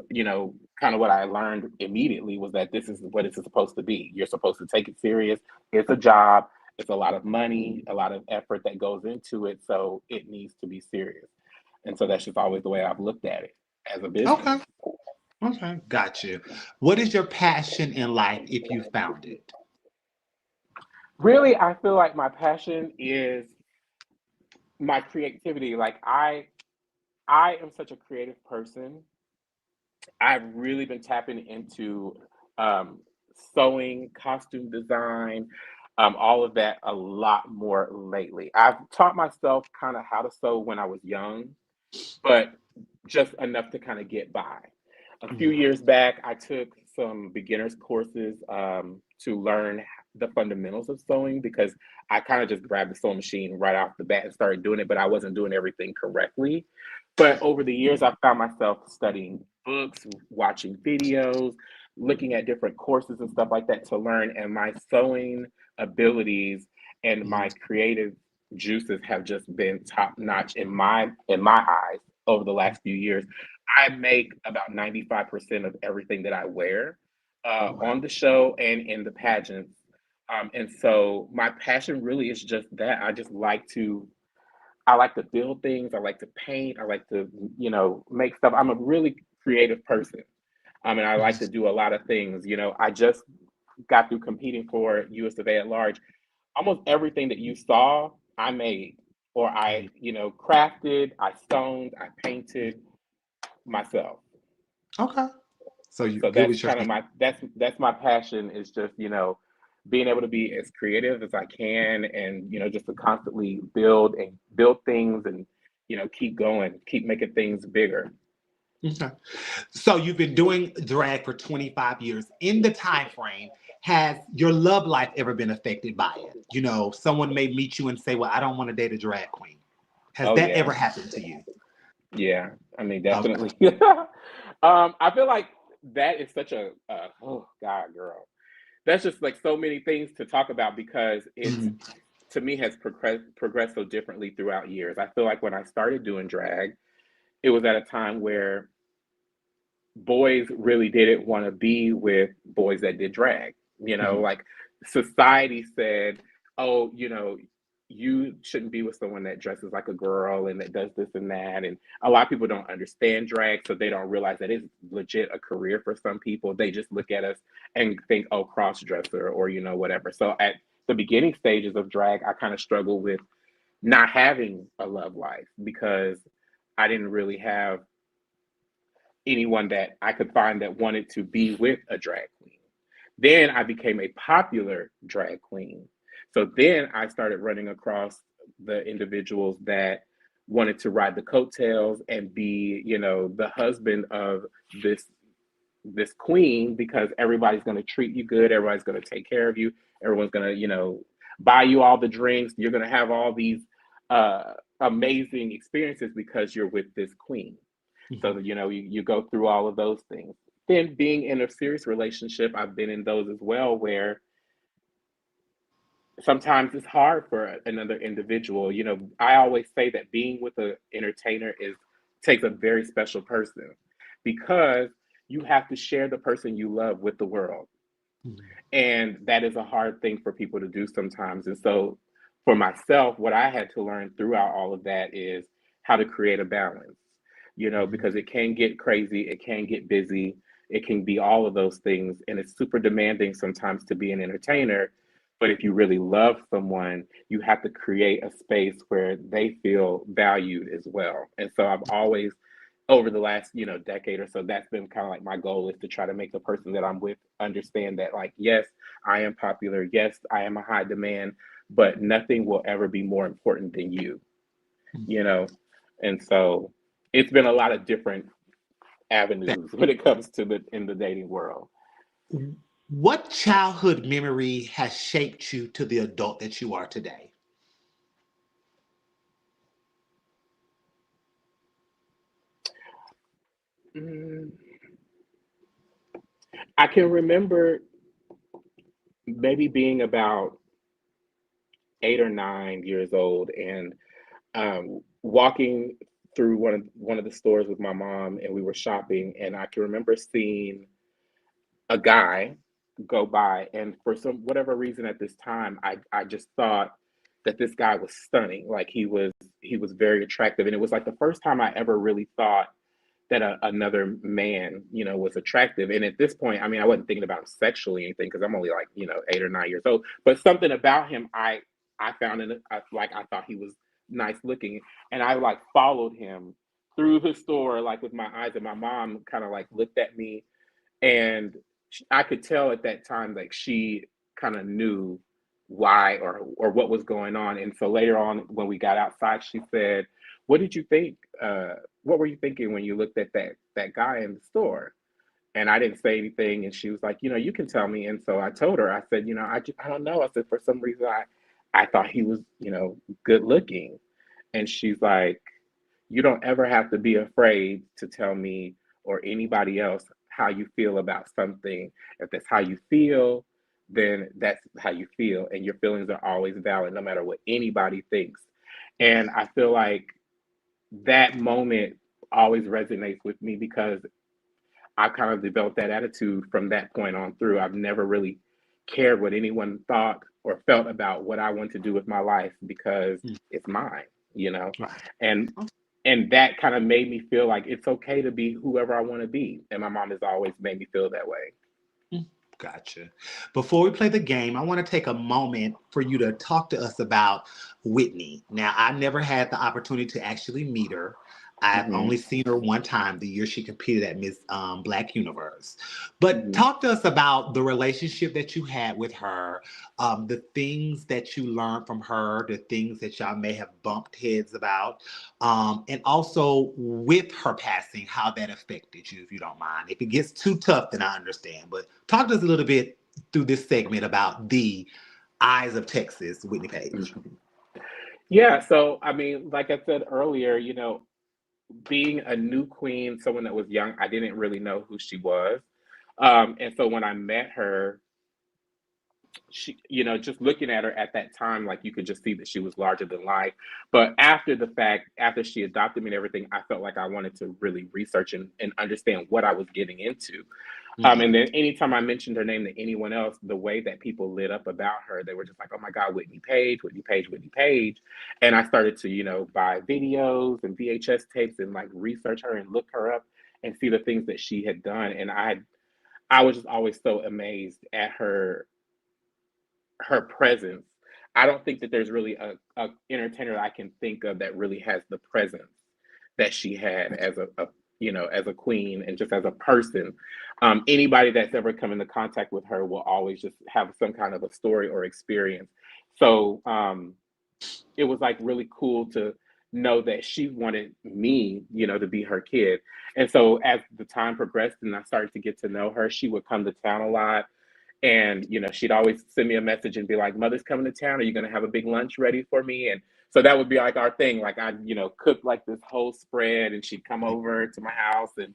kind of what I learned immediately was that this is what it's supposed to be. You're supposed to take it serious. It's a job. It's a lot of money, a lot of effort that goes into it. So it needs to be serious. And so that's just always the way I've looked at it as a business. Okay. Okay. Got you. What is your passion in life if you found it? Really, I feel like my passion is my creativity. Like I am such a creative person. I've really been tapping into um, sewing, costume design, all of that a lot more lately. I've taught myself kind of how to sew when I was young, but just enough to kind of get by. A few Mhm. years back, I took some beginners courses to learn the fundamentals of sewing because I kind of just grabbed the sewing machine right off the bat and started doing it, but I wasn't doing everything correctly. But over the years, I found myself studying books, watching videos, looking at different courses and stuff like that to learn. And my sewing abilities and my Mhm. creative juices have just been top notch in my eyes over the last few years. I make about 95% of everything that I wear Okay. on the show and in the pageants. And so my passion really is just that. I like to build things. I like to paint. I like to, make stuff. I'm a really creative person. And I like to Mhm. do a lot of things. I just got through competing for USofA at large. Almost everything that you saw, I made or I, Mhm. crafted, I stoned, I painted, myself. Okay. So you So good that's with your kind of hand. that's my passion, is just, being able to be as creative as I can, and just to constantly build things, and keep going, keep making things bigger. Okay. So you've been doing drag for 25 years. In the time frame, has your love life ever been affected by it? Someone may meet you and say, "Well, I don't want to date a drag queen." Has Oh that ever yeah. happened to you? Yeah, I mean, Okay. definitely. I feel like that is such a oh God, girl. That's just like so many things to talk about, because it's, Mhm. to me, has progressed so differently throughout years. I feel like when I started doing drag, it was at a time where boys really didn't want to be with boys that did drag. Mhm. Like, society said, oh, you shouldn't be with someone that dresses like a girl and that does this and that. And a lot of people don't understand drag, so they don't realize that it's legit a career for some people. They just look at us and think, oh, cross dresser, or whatever. So at the beginning stages of drag, I kind of struggled with not having a love life, because I didn't really have anyone that I could find that wanted to be with a drag queen. Then I became a popular drag queen. So then I started running across the individuals that wanted to ride the coattails and be, the husband of this this queen, because everybody's going to treat you good, everybody's going to take care of you, everyone's going to, buy you all the drinks, you're going to have all these amazing experiences because you're with this queen. So Mhm. that you go through all of those things. Then being in a serious relationship, I've been in those as well, where sometimes it's hard for another individual. I always say that being with an entertainer is takes a very special person, because you have to share the person you love with the world. Mhm. And that is a hard thing for people to do sometimes. And so for myself, what I had to learn throughout all of that is how to create a balance, Mhm. because it can get crazy, it can get busy, it can be all of those things. And it's super demanding sometimes to be an entertainer. But if you really love someone, you have to create a space where they feel valued as well. And so I've always, over the last decade or so, that's been kind of like my goal, is to try to make the person that I'm with understand that, like, yes, I am popular, yes, I am a high demand, but nothing will ever be more important than you know and so it's been a lot of different avenues when it comes to the in the dating world. What childhood memory has shaped you to the adult that you are today? Mm, I can remember maybe being about 8 or 9 years old, and walking through one of the stores with my mom, and we were shopping, and I can remember seeing a guy go by, and for some whatever reason at this time, I just thought that this guy was stunning. Like, he was very attractive, and it was like the first time I ever really thought that another man, was attractive. And at this point, I mean, I wasn't thinking about him sexually or anything, because I'm only like, 8 or 9 years old. But something about him, I found it, like, I thought he was nice looking, and I like followed him through the store, like, with my eyes, and my mom kind of like looked at me, and I could tell at that time, like, she kind of knew why, or what was going on. And so later on, when we got outside, she said, "What did you think? What were you thinking when you looked at that guy in the store?" And I didn't say anything, and she was like, "You can tell me." And so I told her, I said, I don't know. I said, for some reason, I thought he was, good looking. And she's like, you don't ever have to be afraid to tell me or anybody else how you feel about something. If that's how you feel, then that's how you feel. And your feelings are always valid, no matter what anybody thinks. And I feel like that moment always resonates with me, because I kind of developed that attitude from that point on through. I've never really cared what anyone thought or felt about what I want to do with my life, because Mm. it's mine, you know? Right. And and that kind of made me feel like it's okay to be whoever I want to be. And my mom has always made me feel that way. Mm. Gotcha. Before we play the game, I want to take a moment for you to talk to us about Whitney. Now, I never had the opportunity to actually meet her. I've Mm-hmm. only seen her one time, the year she competed at Miss Black Universe. But Mm-hmm. talk to us about the relationship that you had with her, the things that you learned from her, the things that y'all may have bumped heads about, and also with her passing, how that affected you, if you don't mind. If it gets too tough, then I understand. But talk to us a little bit through this segment about the Eyes of Texas, Whitney Page. Mm-hmm. Yeah, so I mean, like I said earlier, being a new queen, someone that was young, I didn't really know who she was. And so when I met her, she, just looking at her at that time, like you could just see that she was larger than life. But after the fact, after she adopted me and everything, I felt like I wanted to really research and understand what I was getting into. And Mm-hmm. then anytime I mentioned her name to anyone else, the way that people lit up about her, they were just like, oh my God, Whitney Page, Whitney Page, Whitney Page. And I started to, buy videos and VHS tapes and like research her and look her up and see the things that she had done. And I was just always so amazed at her presence. I don't think that there's really a entertainer I can think of that really has the presence that she had as as a queen and just as a person. Anybody that's ever come into contact with her will always just have some kind of a story or experience. So it was like really cool to know that she wanted me, to be her kid. And so as the time progressed and I started to get to know her, she would come to town a lot. And, she'd always send me a message and be like, Mother's coming to town. Are you going to have a big lunch ready for me? And so that would be like our thing. Like I'd, cook like this whole spread and she'd come over to my house and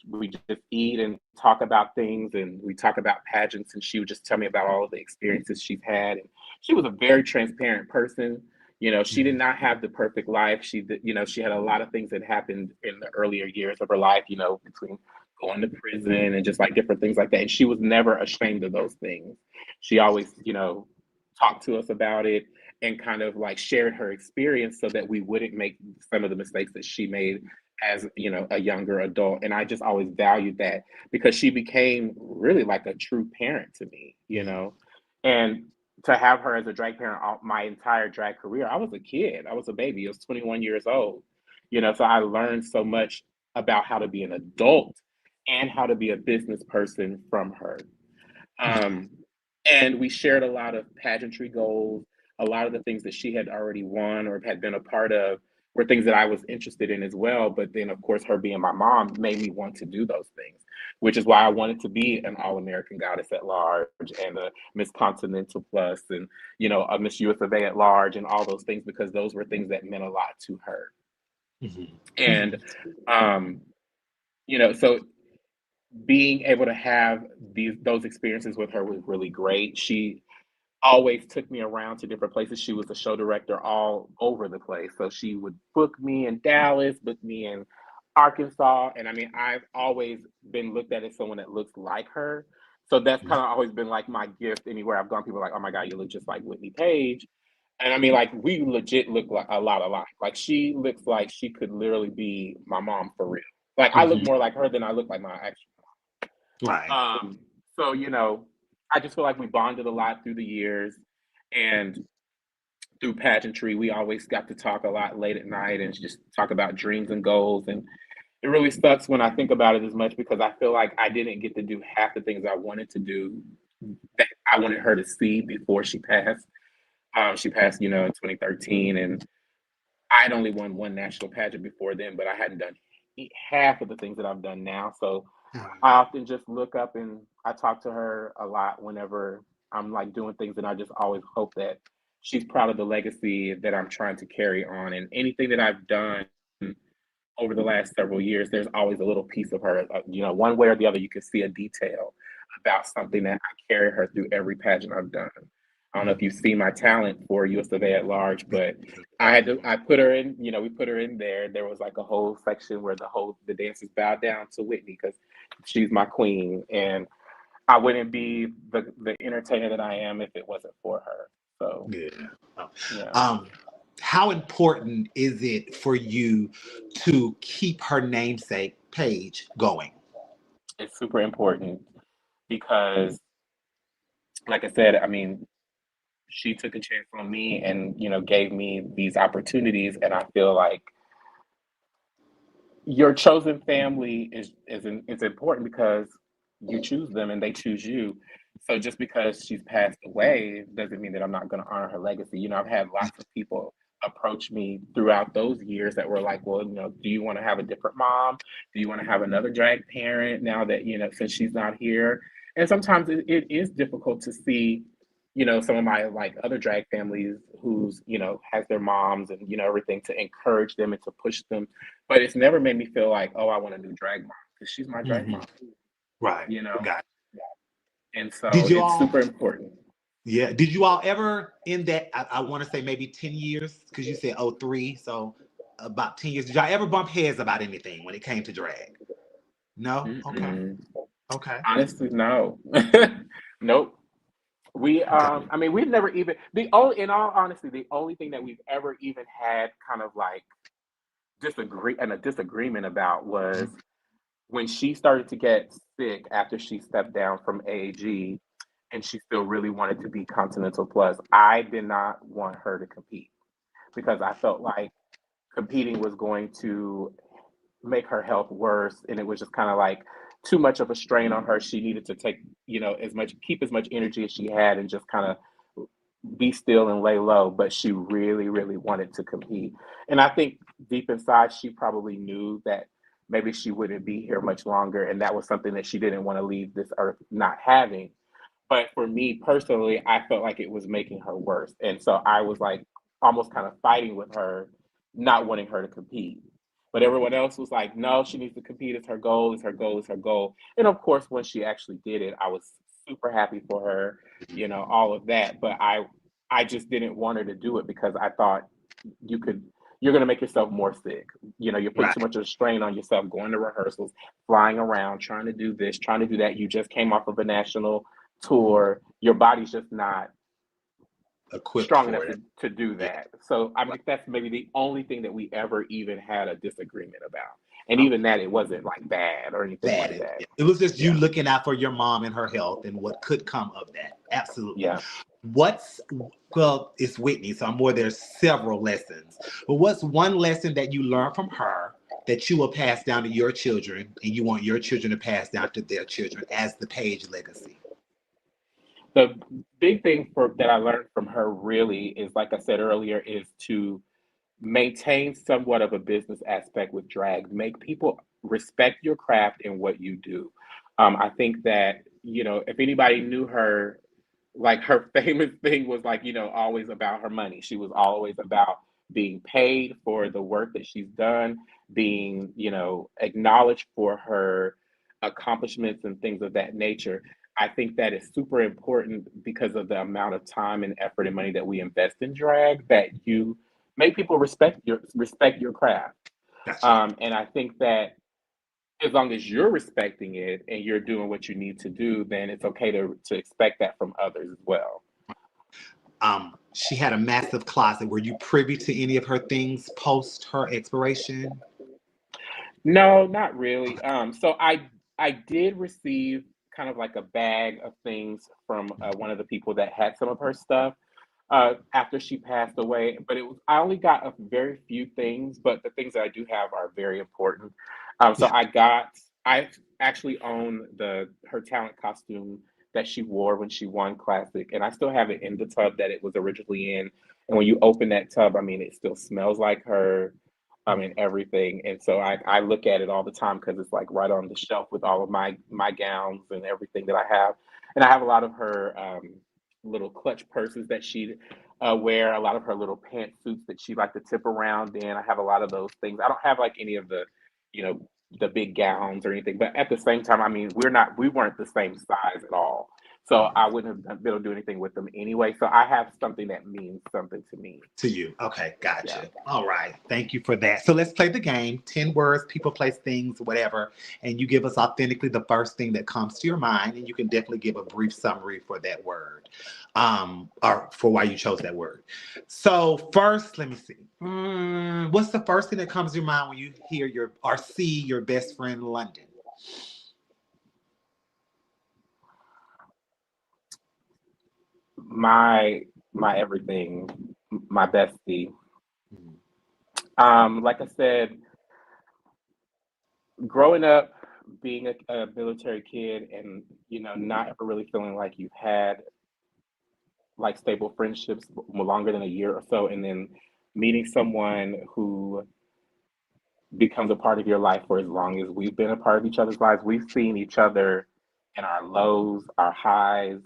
we just eat and talk about things and we talk about pageants and she would just tell me about all of the experiences she's had. And she was a very transparent person. She did not have the perfect life. She had a lot of things that happened in the earlier years of her life, between going to prison and just like different things like that. And she was never ashamed of those things. She always, talked to us about it and kind of like shared her experience so that we wouldn't make some of the mistakes that she made as, a younger adult. And I just always valued that because she became really like a true parent to me. And to have her as a drag parent my entire drag career, I was a kid. I was a baby. I was 21 years old. So I learned so much about how to be an adult and how to be a business person from her. Um, and we shared a lot of pageantry goals. A lot of the things that she had already won or had been a part of were things that I was interested in as well. But then, of course, her being my mom made me want to do those things, which is why I wanted to be an All American Goddess at Large and a Miss Continental Plus and, a Miss USofA at Large and all those things, because those were things that meant a lot to her. And, um, so being able to have those experiences with her was really great. She always took me around to different places. She was a show director all over the place. So she would book me in Dallas, book me in Arkansas. And I mean, I've always been looked at as someone that looks like her. So that's kind of always been like my gift. Anywhere I've gone, people are like, oh my God, you look just like Whitney Page. And I mean, like, we legit look like a lot alike. Like, she looks like she could literally be my mom for real. Like, I look more like her than I look like my actual Right. um, so, I just feel like we bonded a lot through the years and through pageantry. We always got to talk a lot late at night and just talk about dreams and goals. And it really sucks when I think about it as much because I feel like I didn't get to do half the things I wanted to do that I wanted her to see before she passed. She passed, in 2013, and I'd only won one national pageant before then, but I hadn't done half of the things that I've done now. So I often just look up and I talk to her a lot whenever I'm like doing things, and I just always hope that she's proud of the legacy that I'm trying to carry on. And anything that I've done over the last several years, there's always a little piece of her, one way or the other, you can see a detail about something that I carry her through every pageant I've done. I don't know if you've seen my talent for USofA at Large, but I put her in, we put her in there. There was like a whole section where the dancers bowed down to Whitney because she's my queen. And I wouldn't be the entertainer that I am if it wasn't for her. So, Yeah. yeah. Um, how important is it for you to keep her namesake page going? It's super important because, like I said, I mean, she took a chance on me and, gave me these opportunities. And I feel like your chosen family is important because you choose them and they choose you. So just because she's passed away doesn't mean that I'm not going to honor her legacy. I've had lots of people approach me throughout those years that were like, well, do you want to have a different mom? Do you want to have another drag parent now that, since she's not here? And sometimes it is difficult to see, some of my like other drag families who's, has their moms and, everything to encourage them and to push them. But it's never made me feel like, oh, I want a new drag mom because she's my drag Hmm. mom, Right. you know? Got And it. Did so you it's all? super important. Yeah. Did you all ever in that? I want to say maybe 10 years because you said '03, so about 10 years. Did y'all ever bump heads about anything when it came to drag? No. Okay. Mm-mm. Okay. Honestly, no. Nope. Okay. I mean, we've never even, the only, in all honesty, the only thing that we've ever even had kind of like a disagreement about was when she started to get sick after she stepped down from AAG and she still really wanted to be Continental Plus. I did not want her to compete because I felt like competing was going to make her health worse, and it was just kind of like too much of a strain on her. She needed to take, keep as much energy as she had and just kind of be still and lay low, but she really, really wanted to compete. And I think deep inside, she probably knew that maybe she wouldn't be here much longer. And that was something that she didn't want to leave this earth not having. But for me personally, I felt like it was making her worse. And so I was like almost kind of fighting with her, not wanting her to compete. But everyone else was like, no, she needs to compete. It's her goal, it's her goal, it's her goal. And of course, when she actually did it, I was super happy for her, all of that. But I just didn't want her to do it because I thought you could you're going to make yourself more sick. You're putting too Right. much of a strain on yourself, going to rehearsals, flying around, trying to do this, trying to do that. You just came off of a national tour. Your body's just not Equipped strong for enough it. to do Yeah. that. So I Right. think that's maybe the only thing that we ever even had a disagreement about. And even that, it wasn't like bad or anything Bad. like that. It was just you Yeah. looking out for your mom and her health and what could come of that. Absolutely. Yeah. What's well, it's Whitney, so I'm more there's several lessons. But what's one lesson that you learned from her that you will pass down to your children and you want your children to pass down to their children as the Paigr legacy? The big thing that I learned from her really is, like I said earlier, is to maintain somewhat of a business aspect with drag. Make people respect your craft and what you do. I think that, if anybody knew her, like her famous thing was like, always about her money. She was always about being paid for the work that she's done, being, acknowledged for her accomplishments and things of that nature. I think that is super important because of the amount of time and effort and money that we invest in drag, that you make people respect your craft. Gotcha. And I think that as long as you're respecting it and you're doing what you need to do, then it's okay to expect that from others as well. She had a massive closet. Were you privy to any of her things post her expiration? No, not really. Okay. So I did receive kind of like a bag of things from one of the people that had some of her stuff after she passed away. But I only got a very few things, but the things that I do have are very important. So Yeah. I actually own her talent costume that she wore when she won Classic, and I still have it in the tub that it was originally in. And when you open that tub, I mean, it still smells like her, and everything. And so I look at it all the time because it's like right on the shelf with all of my gowns and everything that I have. And I have a lot of her little clutch purses that she wear, a lot of her little pantsuits that she like to tip around in. I have a lot of those things. I don't have like any of you know, the big gowns or anything, but at the same time, I mean, we weren't the same size at all. So I wouldn't have been able to do anything with them anyway. So I have something that means something to me. To you. Okay, Yeah. gotcha. All right. Thank you for that. So let's play the game. 10 words, people, place, things, whatever. And you give us authentically the first thing that comes to your mind. And you can definitely give a brief summary for that word. Or for why you chose that word. So first, let me see. What's the first thing that comes to your mind when you hear or see your best friend London? My everything, my bestie. Like I said, growing up, being a military kid, and not ever really feeling like you've had like stable friendships longer than a year or so, and then meeting someone who becomes a part of your life for as long as we've been a part of each other's lives. We've seen each other in our lows, our highs.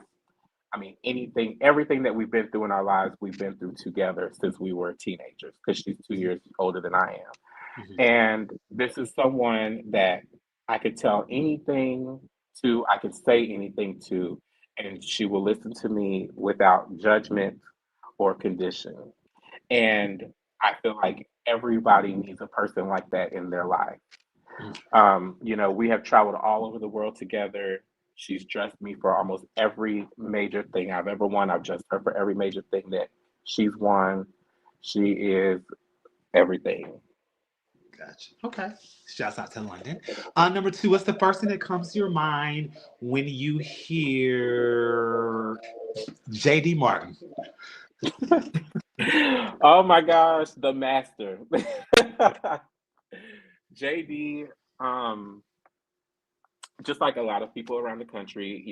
I mean, anything, everything that we've been through in our lives, we've been through together since we were teenagers, because she's 2 years older than I am. Mhm. And this is someone that I could tell anything to, I could say anything to, and she will listen to me without judgment or condition. And I feel like everybody needs a person like that in their life. Mhm. We have traveled all over the world together. She's dressed me for almost every major thing I've ever won. I've dressed her for every major thing that she's won. She is everything. Gotcha. Okay. Shouts out to London. Number two, what's the first thing that comes to your mind when you hear JD Martin? Oh my gosh, the master. JD, um, just like a lot of people around the country,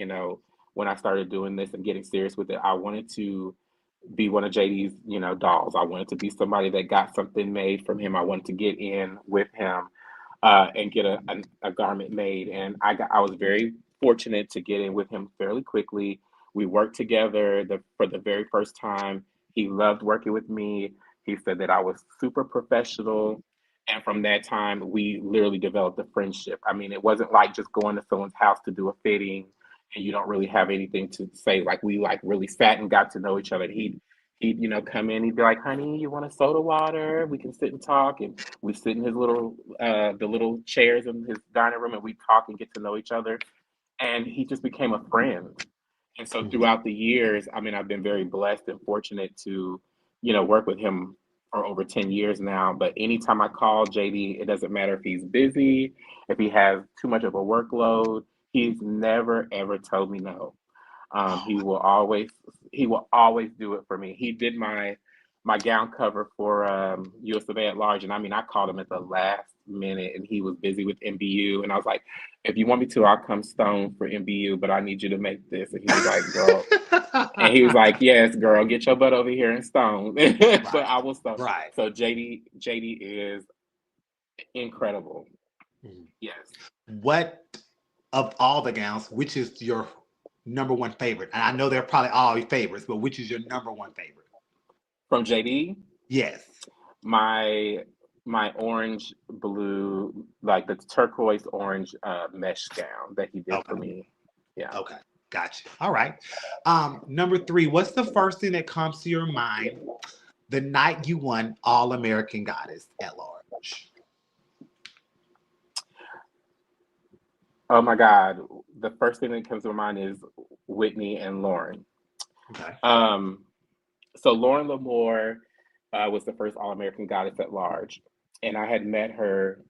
when I started doing this and getting serious with it, I wanted to be one of JD's, dolls. I wanted to be somebody that got something made from him. I wanted to get in with him and get a garment made. And I was very fortunate to get in with him fairly quickly. We worked together for the very first time. He loved working with me. He said that I was super professional. And from that time, we literally developed a friendship. I mean, it wasn't like just going to someone's house to do a fitting and you don't really have anything to say. Like we like really sat and got to know each other. He'd come in. He'd be like, "Honey, you want a soda water? We can sit and talk." And we sit in his the little chairs in his dining room, and we talk and get to know each other. And he just became a friend. And so Mhm. throughout the years, I mean, I've been very blessed and fortunate to, work with him for over 10 years now. But anytime I call JD, it doesn't matter if he's busy, if he has too much of a workload, he's never ever told me no. Um, Oh, he will always he will always do it for me. He did my gown cover for USofA at large, and I mean I called him at the last minute, and he was busy with MBU, and I was like, if you want me to, I'll come stone for MBU, but I need you to make this. And he was like, girl, and he was like, yes, girl, get your butt over here and stone, but right. I will stone. Right. So JD is incredible. Mhm. Yes, What of all the gowns, which is your number one favorite? And I know they're probably all your favorites, but which is your number one favorite? from JD. Yes. my my orange blue, like the turquoise orange mesh gown that he did for Okay. me. Yeah. Okay. Gotcha. All right. Number three, what's the first thing that comes to your mind the night you won All American Goddess at large? Oh my God. The first thing that comes to mind is Whitney and Lauren. Okay. Um, so Lauren Lamore was the first All American Goddess at large, and I had met her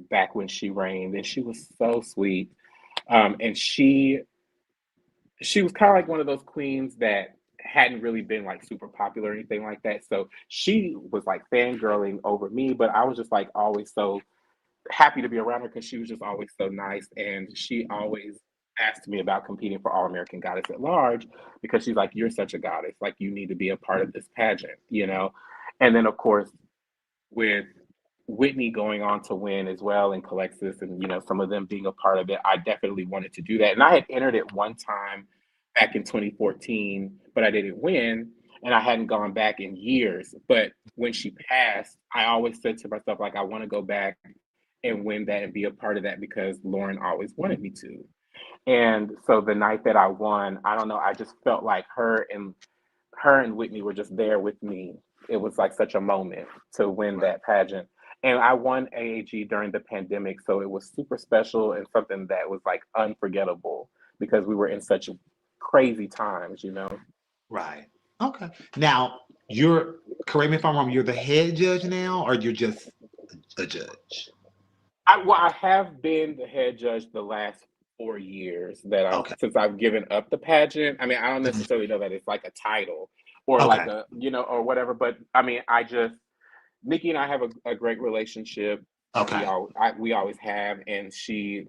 back when she reigned, and she was so sweet. And she was kind of like one of those queens that hadn't really been like super popular or anything like that. So she was like fangirling over me, but I was just like always so happy to be around her because she was just always so nice. And she always asked me about competing for All American Goddess at large because she's like, you're such a goddess. Like, you need to be a part of this pageant. And then, of course, with Whitney going on to win as well in Calexis and some of them being a part of it, I definitely wanted to do that. And I had entered it one time back in 2014, but I didn't win and I hadn't gone back in years. But when she passed, I always said to myself, like, I want to go back and win that and be a part of that because Lauren always wanted me to. And so the night that I won, I don't know, I just felt like her and Whitney were just there with me. It was like such a moment to win Right. that pageant. And I won AAG during the pandemic, so it was super special and something that was like unforgettable because we were in such crazy times. Right. Okay. Now, you're, correct me if I'm wrong, you're the head judge now, or you're just a judge? I have been the head judge the last 4 years that I've Okay. since I've given up the pageant. I mean, I don't Mhm. necessarily know that it's like a title or like Okay. or whatever, but I mean, I just Nikki and I have a great relationship. Okay. We always have, and she's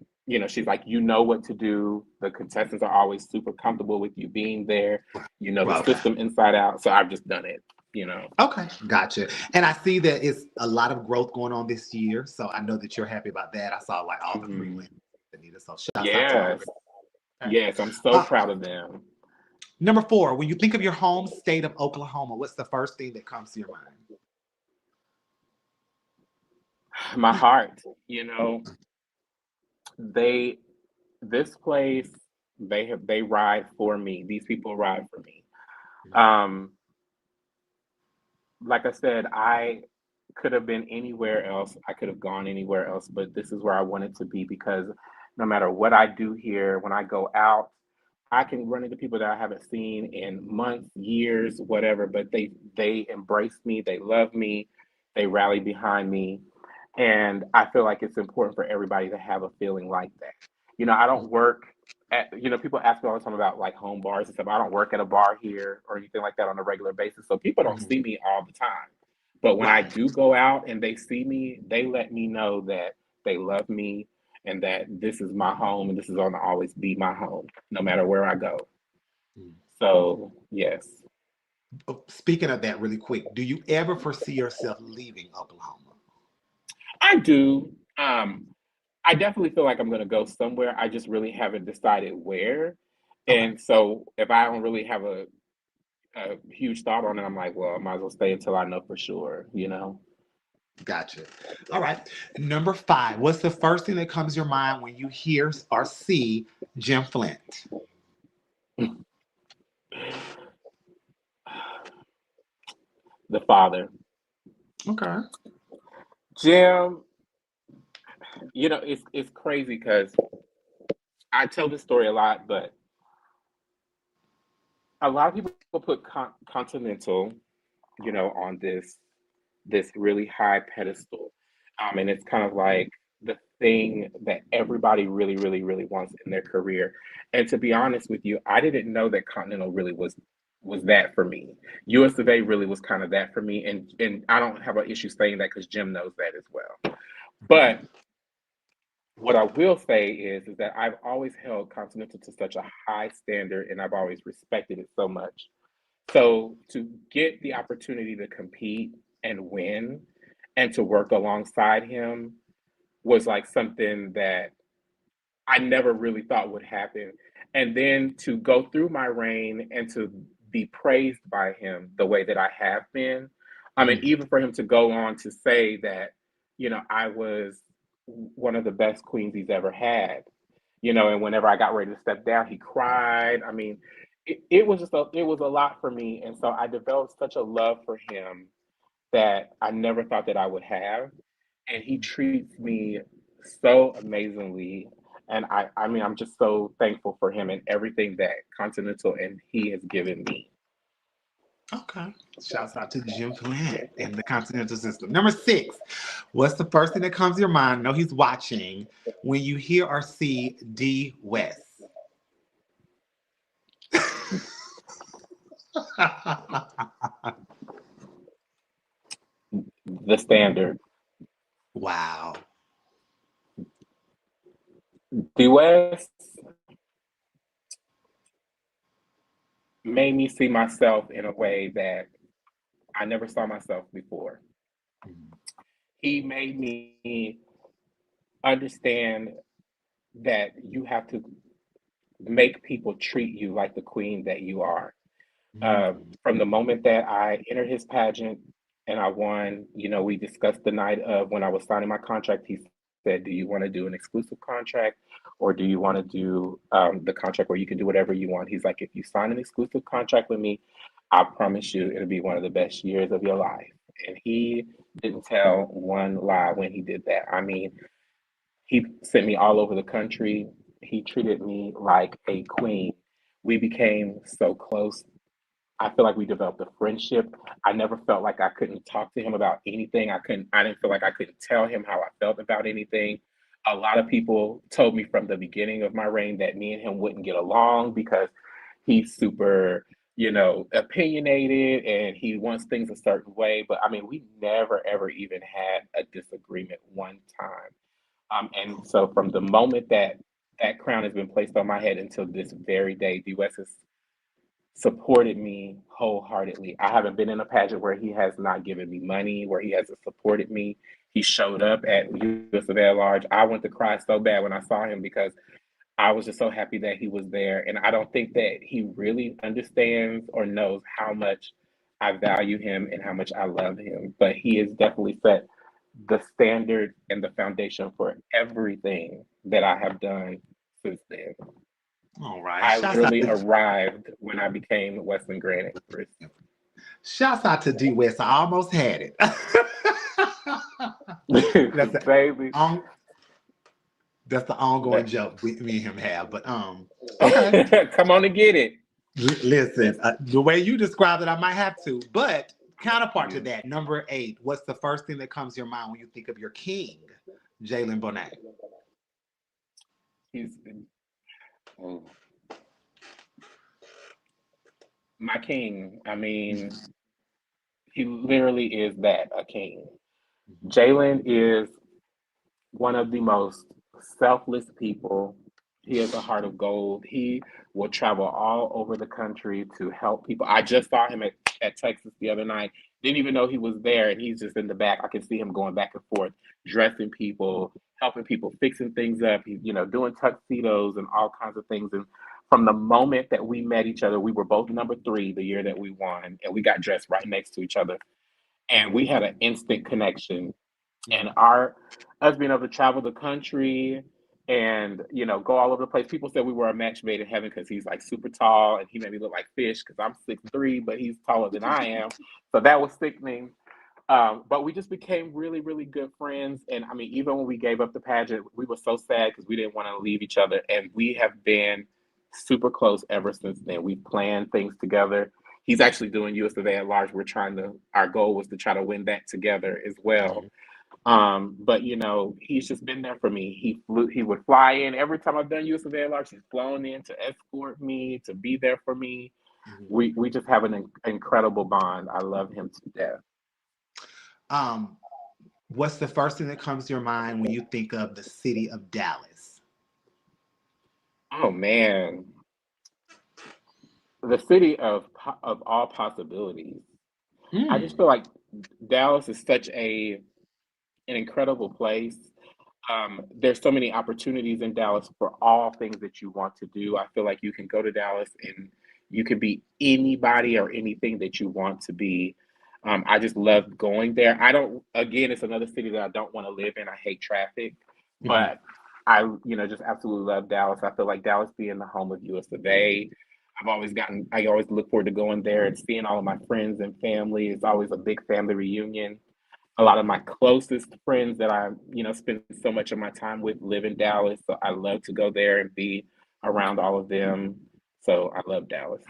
like, you know what to do. The contestants are always super comfortable with you being there. You know the Okay. system inside out. So I've just done it. You know. Okay. Gotcha. And I see that it's a lot of growth going on this year. So I know that you're happy about that. I saw like all the Mhm. pre-wins, Anita. So shouts out to all of Yes, it. Okay. yes, I'm so Uh, proud of them. Number four, when you think of your home state of Oklahoma, what's the first thing that comes to your mind? My heart, they this place, they ride for me. These people ride for me. Um, like I said, I could have been anywhere else. I could have gone anywhere else, but this is where I wanted to be because no matter what I do here, when I go out, I can run into people that I haven't seen in months, years, whatever, but they embrace me, they love me, they rally behind me, and I feel like it's important for everybody to have a feeling like that. I don't work at, people ask me all the time about like home bars and stuff. I don't work at a bar here or anything like that on a regular basis. So people don't see Mhm. me all the time. But when I Right. do go out and they see me, they let me know that they love me and that this is my home and this is going to always be my home, no matter where I go. Mm. So, yes, Oh, speaking of that, really quick, do you ever foresee yourself leaving Oklahoma? I do. I definitely feel like I'm going to go somewhere. I just really haven't decided where. Okay. And so if I don't really have a huge thought on it, I'm like, well, I might as well stay until I know for sure. Gotcha. All right. Number five, what's the first thing that comes to your mind when you hear or see Jim Flint? The father. Okay. Jim, it's crazy because I tell this story a lot, but a lot of people put Continental, on this really high pedestal. And it's kind of like the thing that everybody really, really, really wants in their career. And to be honest with you, I didn't know that Continental really was that for me. US of A really was kind of that for me. And I don't have an issue saying that because Jim knows that as well. But what I will say is that I've always held Continental to such a high standard and I've always respected it so much. So to get the opportunity to compete and win and to work alongside him was like something that I never really thought would happen. And then to go through my reign and to be praised by him the way that I have been. I mean, Mhm. even for him to go on to say that, I was one of the best queens he's ever had, and whenever I got ready to step down, he cried. I mean, it was it was a lot for me. And so I developed such a love for him that I never thought that I would have. And he treats me so amazingly. And I mean, I'm just so thankful for him and everything that Continental and he has given me. Okay. Shouts out to Jim Flint and the Continental System. Number six, what's the first thing that comes to your mind? I know he's watching when you hear or see D West. The standard. Wow. The West made me see myself in a way that I never saw myself before. Mhm. He made me understand that you have to make people treat you like the queen that you are. Mhm. From the moment that I entered his pageant and I won, we discussed the night of when I was signing my contract. He said, "Do you want to do an exclusive contract or do you want to do the contract where you can do whatever you want?" He's like, "If you sign an exclusive contract with me, I promise you it'll be one of the best years of your life." And he didn't tell one lie when he did that. I mean, he sent me all over the country. He treated me like a queen. We became so close. I feel like we developed a friendship. I never felt like I couldn't talk to him about anything. I didn't feel like I couldn't tell him how I felt about anything. A lot of people told me from the beginning of my reign that me and him wouldn't get along because he's super opinionated and he wants things a certain way. But I mean, we never ever even had a disagreement one time. And so from the moment that that crown has been placed on my head until this very day, US has supported me wholeheartedly. I haven't been in a pageant where he has not given me money, where he hasn't supported me. He showed up at US of A at large. I went to cry so bad when I saw him because I was just so happy that he was there. And I don't think that he really understands or knows how much I value him and how much I love him. But he has definitely set the standard and the foundation for everything that I have done since then. All right. I literally arrived when I became Western Grand Empress. Shouts out to D West. I almost had it. That's Baby. That's the ongoing joke me and him have. But okay. Come on and get it. Listen, the way you described it, I might have to. But counterpart to that, number 8, what's the first thing that comes to your mind when you think of your king, Jalen Bonet? He's my king. I mean, he literally is that, a king. Jalen is one of the most selfless people. He has a heart of gold. He will travel all over the country to help people. I just saw him at Texas the other night. Didn't even know he was there, and he's just in the back. I can see him going back and forth, dressing people, helping people, fixing things up. He's, doing tuxedos and all kinds of things. And from the moment that we met each other, we were both number 3 the year that we won, and we got dressed right next to each other. And we had an instant connection. And us being able to travel the country and go all over the place. People said we were a match made in heaven because he's like super tall and he made me look like fish because I'm 6'3", but he's taller than I am. So that was sickening. But we just became really, really good friends. And I mean, even when we gave up the pageant, we were so sad because we didn't want to leave each other. And we have been super close ever since then. We planned things together. He's actually doing US of A at large. Our goal was to try to win that together as well. But he's just been there for me. He would fly in every time I've done US of A at large. He's flown in to escort me, to be there for me. We just have an incredible bond. I love him to death. What's the first thing that comes to your mind when you think of the city of Dallas? Oh man, the city of all possibilities. I just feel like Dallas is such an incredible place. There's so many opportunities in Dallas for all things that you want to do. I feel like you can go to Dallas and you can be anybody or anything that you want to be. I just love going there. It's another city that I don't want to live in. I hate traffic, but I, just absolutely love Dallas. I feel like Dallas being the home of US of A. I always look forward to going there and seeing all of my friends and family. It's always a big family reunion. A lot of my closest friends that I, spend so much of my time with live in Dallas. So I love to go there and be around all of them. So I love Dallas.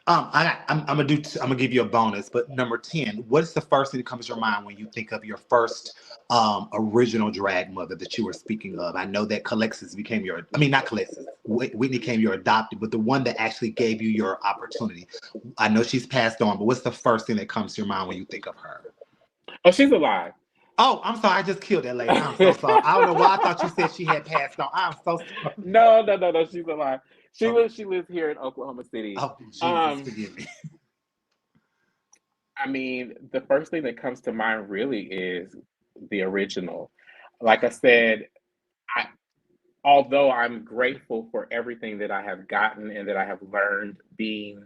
I'm gonna give you a bonus, but number 10, what's the first thing that comes to your mind when you think of your first original drag mother that you were speaking of? I know that Whitney became your adopted, but the one that actually gave you your opportunity. I know she's passed on, but what's the first thing that comes to your mind when you think of her? Oh, she's alive. Oh, I'm sorry. I just killed that lady. I'm so sorry. I don't know why I thought you said she had passed on. I'm so sorry. No. She's alive. She lives here in Oklahoma City. Oh, Jesus, forgive me. I mean, the first thing that comes to mind really is the original. Like I said, although I'm grateful for everything that I have gotten and that I have learned being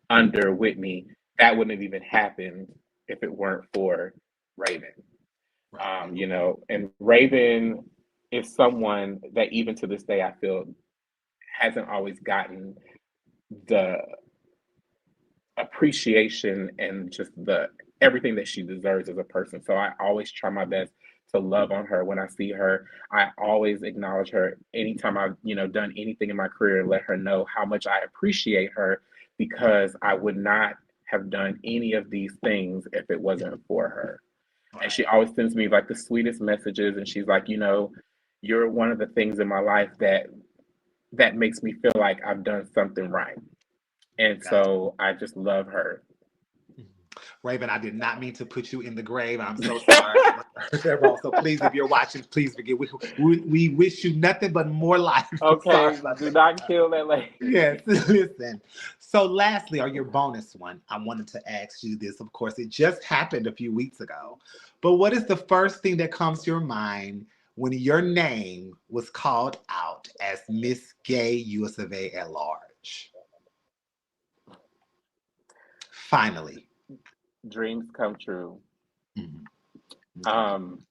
under Whitney, that wouldn't have even happened if it weren't for Raven. And Raven is someone that even to this day I feel hasn't always gotten the appreciation and just the everything that she deserves as a person. So I always try my best to love on her when I see her. I always acknowledge her anytime I've, done anything in my career and let her know how much I appreciate her because I would not have done any of these things if it wasn't for her. And she always sends me like the sweetest messages and she's like, you're one of the things in my life that makes me feel like I've done something right. And Gotcha. so I just love her. Mhm. Raven, I did not mean to put you in the grave. I'm so sorry. So please, if you're watching, please forgive. We wish you nothing but more life. I'm sorry Okay, about do that. not kill that lady. Yes, listen. So, lastly, or your bonus one, I wanted to ask you this. Of course, it just happened a few weeks ago. But what is the first thing that comes to your mind when your name was called out as Miss Gay USofA at large? Finally. Dreams come true. Mhm. Okay. Um,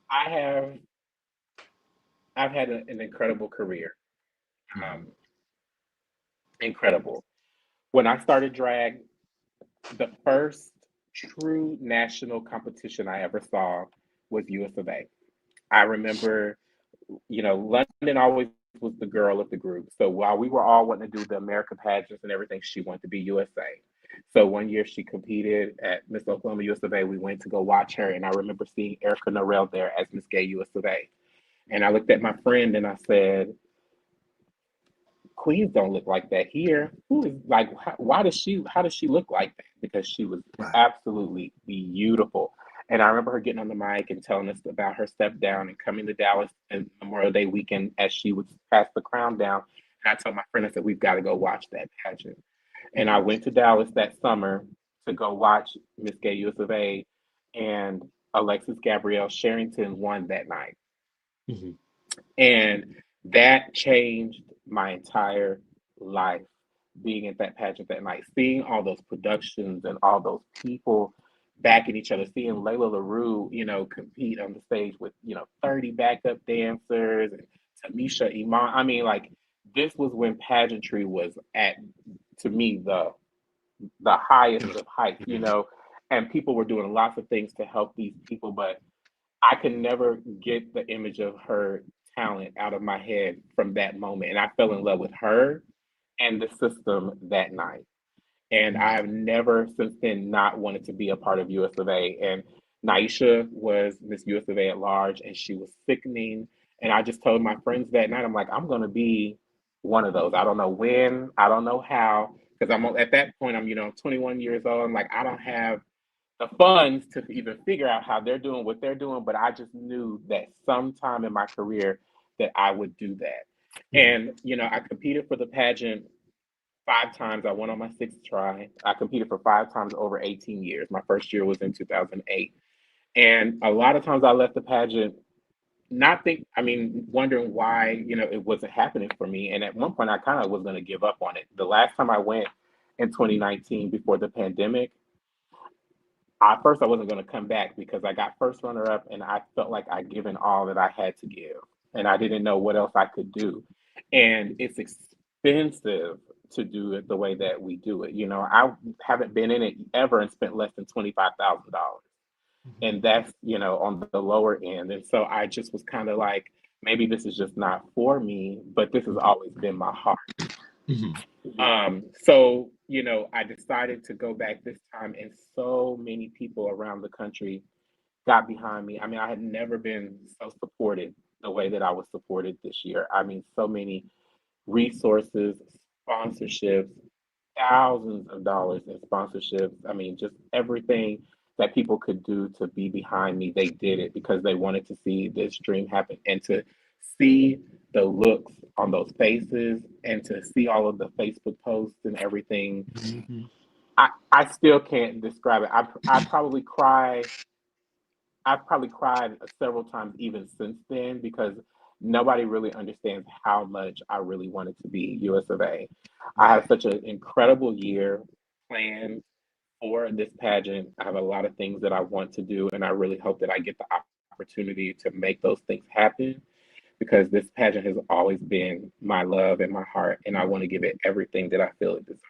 I have I've had an incredible career. Mhm. Um, incredible. When I started drag, the first true national competition I ever saw was US of A. I remember, London always was the girl of the group. So while we were all wanting to do the America pageants and everything, she wanted to be USA. So one year she competed at Miss Oklahoma US of A. We went to go watch her, and I remember seeing Erica Norrell there as Miss Gay US of A. And I looked at my friend and I said, queens don't look like that here. Who is like? Why does she? How does she look like that? Because she was Right. absolutely beautiful. And I remember her getting on the mic and telling us about her step down and coming to Dallas and Memorial Day weekend as she would pass the crown down. And I told my friend, I said, we've got to go watch that pageant. And I Mhm. went to Dallas that summer to go watch Miss Gay US of A. And Alexis Gabrielle Sherrington won that night. Mhm. And that changed my entire life being at that pageant that night, seeing all those productions and all those people backing each other, seeing Layla LaRue, compete on the stage with, 30 backup dancers and Tamisha Iman. I mean, like, this was when pageantry was at, to me, the highest of heights, Mhm. and people were doing lots of things to help these people, but I can never get the image of her talent out of my head from that moment. And I fell in love with her and the system that night. And Mhm. I've never since then not wanted to be a part of US of A. And Naisha was Miss US of A at large, and she was sickening. And I just told my friends that night, I'm like, I'm going to be one of those. I don't know when, I don't know how, because I'm at that point, I'm 21 years old. I'm like, I don't have the funds to even figure out how they're doing what they're doing, but I just knew that sometime in my career that I would do that. Mhm. And I competed for the pageant 5 times. I won on my sixth try. I competed for 5 times over 18 years. My first year was in 2008. And a lot of times I left the pageant wondering why, it wasn't happening for me. And at one point I kind of was going to give up on it. The last time I went in 2019 before the pandemic, at first I wasn't going to come back because I got first runner up and I felt like I'd given all that I had to give and I didn't know what else I could do. And it's expensive to do it the way that we do it. I haven't been in it ever and spent less than $25,000. Mhm. And that's, on the lower end. And so I just was kind of like, maybe this is just not for me, but this has always been my heart. Mhm. So, I decided to go back this time, and so many people around the country got behind me. I mean, I had never been so supported the way that I was supported this year. I mean, so many resources, sponsorships, thousands of dollars in sponsorships. I mean, just everything that people could do to be behind me, they did it because they wanted to see this dream happen and to see the looks on those faces and to see all of the Facebook posts and everything. Mhm. I still can't describe it. I've probably cried several times even since then because nobody really understands how much I really wanted to be US of A. I have Right. such an incredible year planned for this pageant. I have a lot of things that I want to do, and I really hope that I get the opportunity to make those things happen because this pageant has always been my love and my heart, and I want to give it everything that I feel it deserves.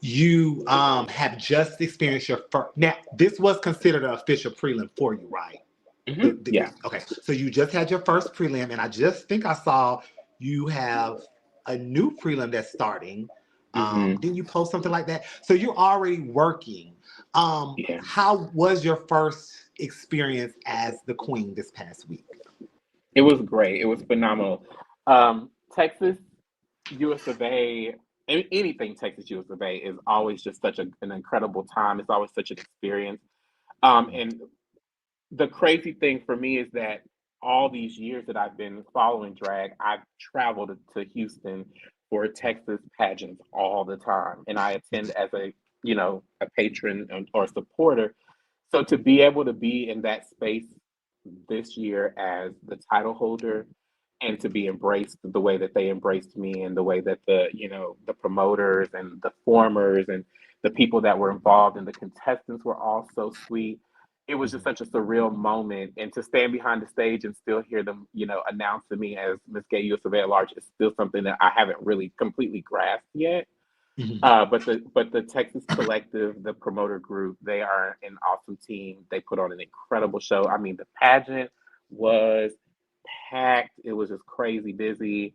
You have just experienced your first. Now, this was considered an official prelim for you, right? Yeah. Okay, so you just had your first prelim, and I just think I saw you have a new prelim that's starting. hmm Didn't you post something like that? So you're already working. Yeah. How was your first experience as the queen this past week? It was great. It was phenomenal. Texas US of A, anything Texas US of A is always just such an incredible time. It's always such an experience. And the crazy thing for me is that all these years that I've been following drag, I've traveled to Houston for Texas pageants all the time, and I attend as a patron or supporter. So to be able to be in that space this year as the title holder and to be embraced the way that they embraced me and the way that the promoters and the formers and the people that were involved and the contestants were all so sweet. It was just Mhm. such a surreal moment, and to stand behind the stage and still hear them announce to me as Miss Gay USofA at large is still something that I haven't really completely grasped yet. Mhm. But the Texas Collective, the promoter group, they are an awesome team. They put on an incredible show. I mean, the pageant was packed. It was just crazy busy.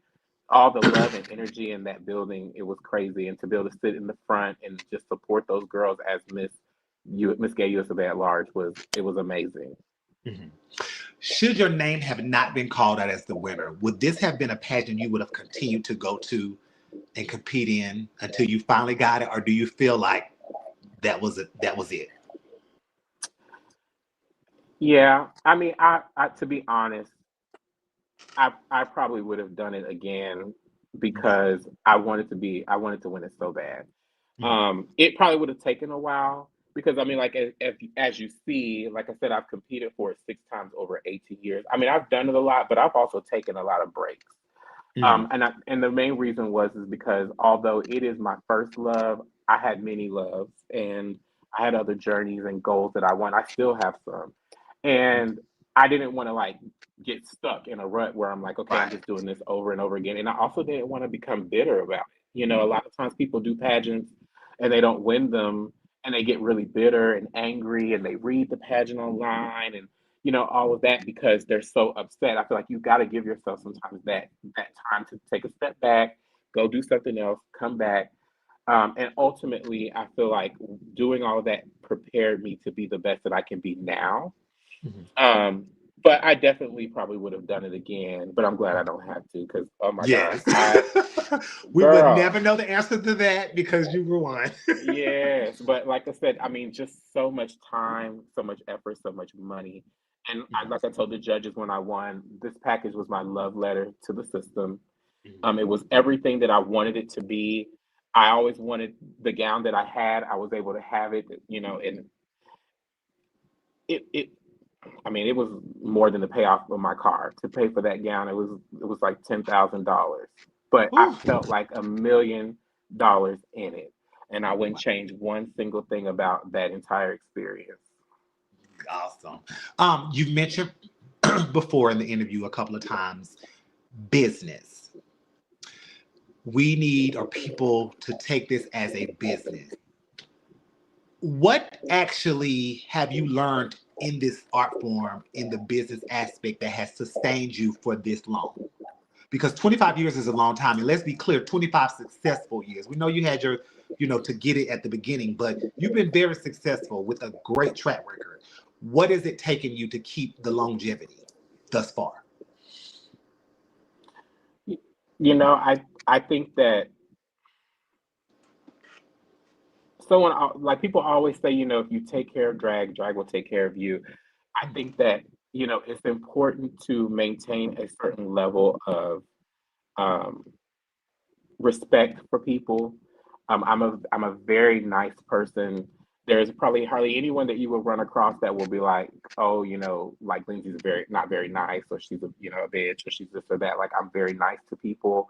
All the love and energy in that building, it was crazy. And to be able to sit in the front and just support those girls as Miss Gay USofA at large was amazing. Mhm. Should your name have not been called out as the winner, would this have been a pageant you would have continued to go to and compete in until you finally got it, or do you feel like that was it? That was it. Yeah, I mean, I to be honest, I probably would have done it again Okay. because I wanted to win it so bad. Mhm. It probably would have taken a while because I mean, like as you see, like I said, I've competed for it 6 times over 18 years. I mean, I've done it a lot, but I've also taken a lot of breaks. Mhm. And the main reason is because although it is my first love, I had many loves and I had other journeys and goals that I want. I still have some, and I didn't want to like get stuck in a rut where I'm like, okay, I'm Right. just doing this over and over again. And I also didn't want to become bitter about it. A lot of times people do pageants and they don't win them and they get really bitter and angry and they read the pageant online and all of that because they're so upset. I feel like you got to give yourself sometimes that time to take a step back, go do something else, come back. And ultimately, I feel like doing all of that prepared me to be the best that I can be now. Mhm. um, but I definitely probably would have done it again. But I'm glad I don't have to because oh my gosh, Yes. I We would girl, never know the answer to that because you were one. yes. But like I said, I mean, just so much time, so much effort, so much money. And Mhm. like I told the judges when I won, this package was my love letter to the system. Mhm. It was everything that I wanted it to be. I always wanted the gown that I had. I was able to have it, and it I mean, it was more than the payoff of my car. To pay for that gown, it was like $10,000. But I Whew. felt like $1 million in it, and I wouldn't change one single thing about that entire experience. Awesome. You mentioned before in the interview a couple of times business. We need our people to take this as a business. What actually have you learned in this art form, in the business aspect, that has sustained you for this long? Because 25 years is a long time. And let's be clear, 25 successful years. We know you had your, to get it at the beginning, but you've been very successful with a great track record. What is it taking you to keep the longevity thus far? Y- I think that like people always say, if you take care of drag, drag will take care of you. I think that it's important to maintain a certain level of um, respect for people. I'm a very nice person. There's probably hardly anyone that you will run across that will be like, oh, like Lindsay's very not very nice, or she's a bitch, or she's this or that. Like I'm very nice to people.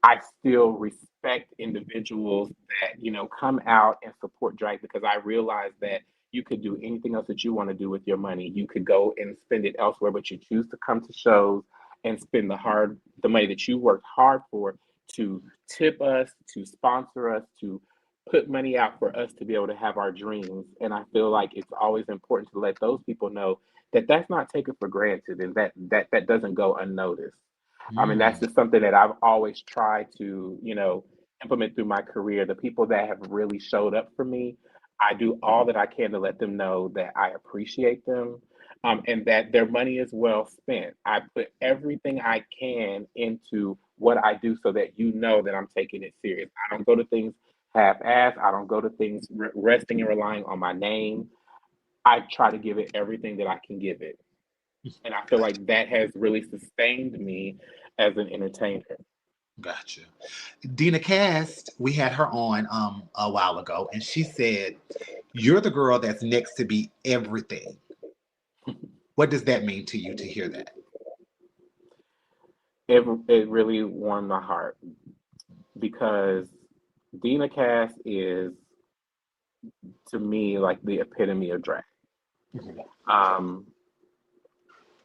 I still respect individuals that, come out and support drag because I realize that you could do anything else that you want to do with your money. You could go and spend it elsewhere, but you choose to come to shows and spend the money that you worked hard for to tip us, to sponsor us, to put money out for us to be able to have our dreams. And I feel like it's always important to let those people know that that's not taken for granted and that doesn't go unnoticed. I mean, that's Mm, just something that I've always tried to, implement through my career. The people that have really showed up for me, I do all that I can to let them know that I appreciate them, and that their money is well spent. I put everything I can into what I do so that you know that I'm taking it serious. I don't go to things half-assed. I don't go to things resting and relying on my name. I try to give it everything that I can give it. And I feel like that has really sustained me as an entertainer. Gotcha. Dina Cast, we had her on a while ago, and she said, "You're the girl that's next to be everything." What does that mean to you to hear that? It really warmed my heart because Dina Cass is to me like the epitome of drag. Mhm. Um,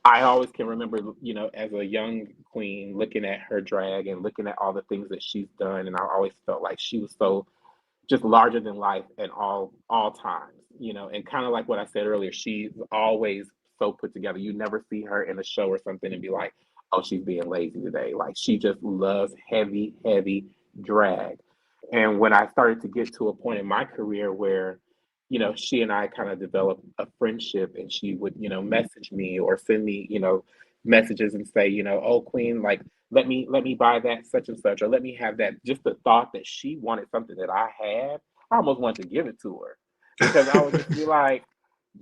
I always can remember, as a young queen, looking at her drag and looking at all the things that she's done, and I always felt like she was so just larger than life at all times, and kind of like what I said earlier, she's always so put together. You never see her in a show or something and be like, oh, she's being lazy today. Like she just loves heavy, heavy drag. And when I started to get to a point in my career where, she and I kind of developed a friendship and she would, message me or send me, messages and say, oh Queen, like let me buy that such and such, or let me have that. Just the thought that she wanted something that I had, I almost wanted to give it to her because I would just be like,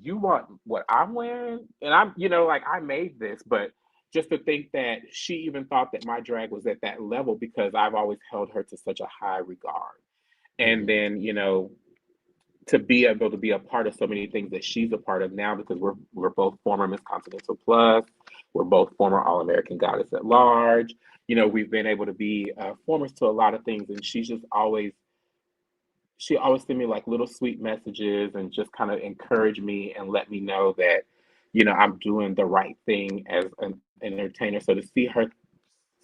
you want what I'm wearing? And I'm, like I made this, but just to think that she even thought that my drag was at that level because I've always held her to such a high regard. And Mhm. then, to be able to be a part of so many things that she's a part of now because we're both former Miss Continental Plus, we're both former All American Goddess at Large. We've been able to be formers to a lot of things, and she always send me like little sweet messages and just kind of encourage me and let me know that I'm doing the right thing as an entertainer. So to see her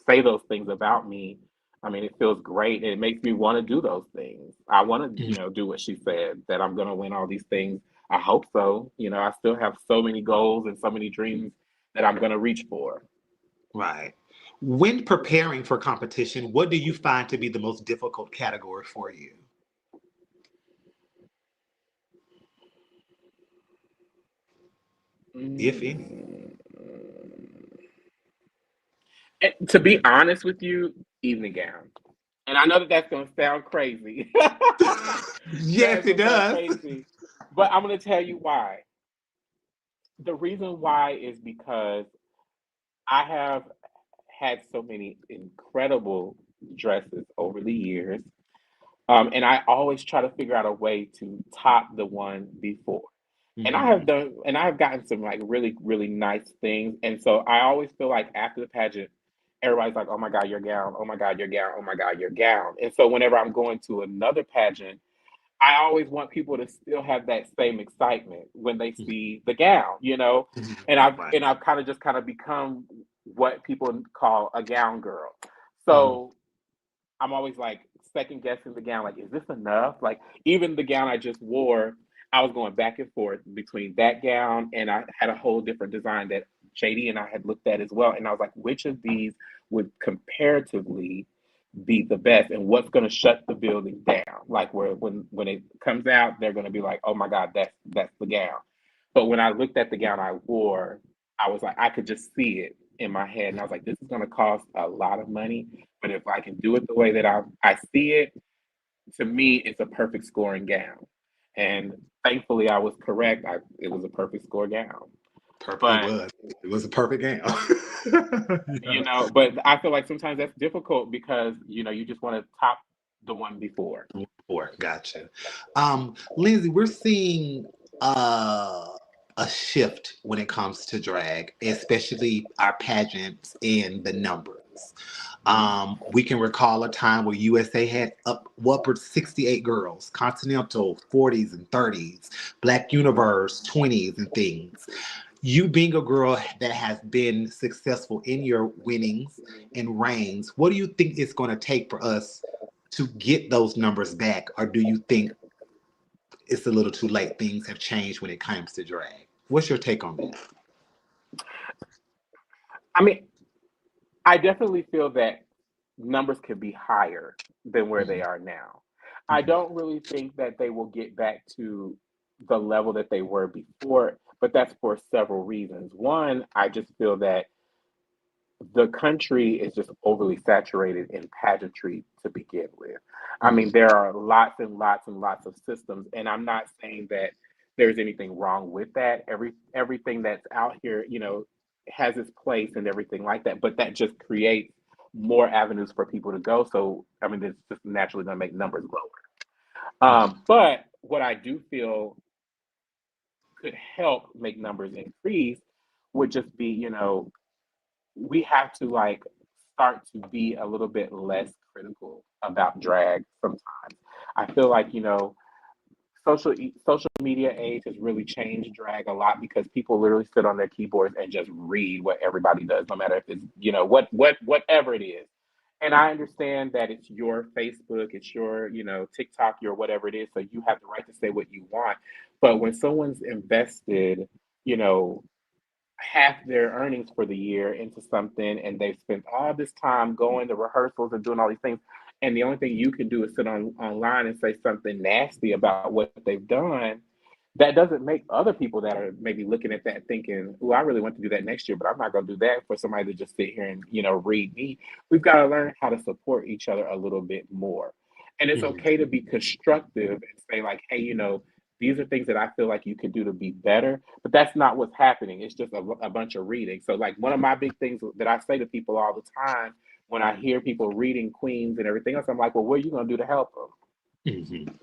say those things about me, I mean, it feels great. And it makes me want to do those things. I want to, Mhm. do what she said, that I'm going to win all these things. I hope so. I still have so many goals and so many dreams that I'm going to reach for. Right. When preparing for competition, what do you find to be the most difficult category for you, if any? Mm. And to be honest with you, evening gown. And I know that that's going to sound crazy. That Yes, is it going to sound does. crazy. But I'm going to tell you why. The reason why is because I have had so many incredible dresses over the years. And I always try to figure out a way to top the one before. And Hmm. I have gotten some like really, really nice things. And so I always feel like after the pageant, everybody's like, oh my God, your gown. Oh my God, your gown. Oh my God, your gown. And so whenever I'm going to another pageant, I always want people to still have that same excitement when they see the gown. And I've Right. and I've kind of become what people call a gown girl. Mhm. So I'm always like second guessing the gown, like, is this enough? Like even the gown I just wore, I was going back and forth between that gown and I had a whole different design that JD and I had looked at as well. And I was like, which of these would comparatively be the best and what's going to shut the building down, like where when it comes out they're going to be like, oh my God, that's the gown. But when I looked at the gown I wore, I was like, I could just see it in my head and I was like, this is going to cost a lot of money, but if I can do it the way that I see it, to me it's a perfect scoring gown. And thankfully I was correct. It was a perfect score gown. It But was. It was a perfect gown. Yeah. but I feel like sometimes that's difficult because you just want to top the one before. Four. Gotcha. Lindsay, we're seeing uh, a shift when it comes to drag, especially our pageants and the numbers. Mhm. We can recall a time where USA had upwards 68 girls, Continental 40s and 30s, Black Universe 20s and things. You being a girl that has been successful in your winnings and reigns, what do you think it's going to take for us to get those numbers back? Or do you think it's a little too late? Things have changed when it comes to drag. What's your take on that? I mean, I definitely feel that numbers could be higher than where they Mhm, are now. I mhm, don't really think that they will get back to the level that they were before, but that's for several reasons. One, I just feel that the country is just overly saturated in pageantry to begin with. I mean, Mm. there are lots and lots and lots of systems, and I'm not saying that there's anything wrong with that. Everything that's out here, has its place and everything like that, but that just creates more avenues for people to go. So, I mean, it's just naturally going to make numbers lower. Mm. But what I do feel could help make numbers increase would just be, we have to like start to be a little bit less critical about drag sometimes. I feel like, social media age has really changed drag a lot because people literally sit on their keyboards and just read what everybody does, no matter if it's, whatever it is. And I understand that it's your Facebook, it's your, TikTok, your whatever it is, so you have the right to say what you want. But when someone's invested, you know, half their earnings for the year into something and they've spent all this time going to rehearsals and doing all these things, and the only thing you can do is sit online and say something nasty about what they've done, that doesn't make other people that are maybe looking at that thinking, oh, I really want to do that next year, but I'm not going to do that for somebody to just sit here and, read me. We've got to learn how to support each other a little bit more. And it's Mm. okay to be constructive and say, like, hey, these are things that I feel like you can do to be better, but that's not what's happening. It's just a bunch of reading. So, like, one of my big things that I say to people all the time when I hear people reading Queens and everything else, I'm like, well, what are you going to do to help them? Mhm.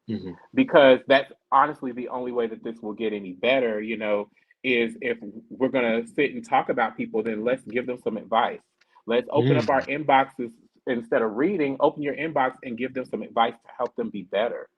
Mhm. Because that's honestly the only way that this will get any better, is if we're going to sit and talk about people, then let's give them some advice. Let's open up our Mm. inboxes instead of reading, open your inbox and give them some advice to help them be better,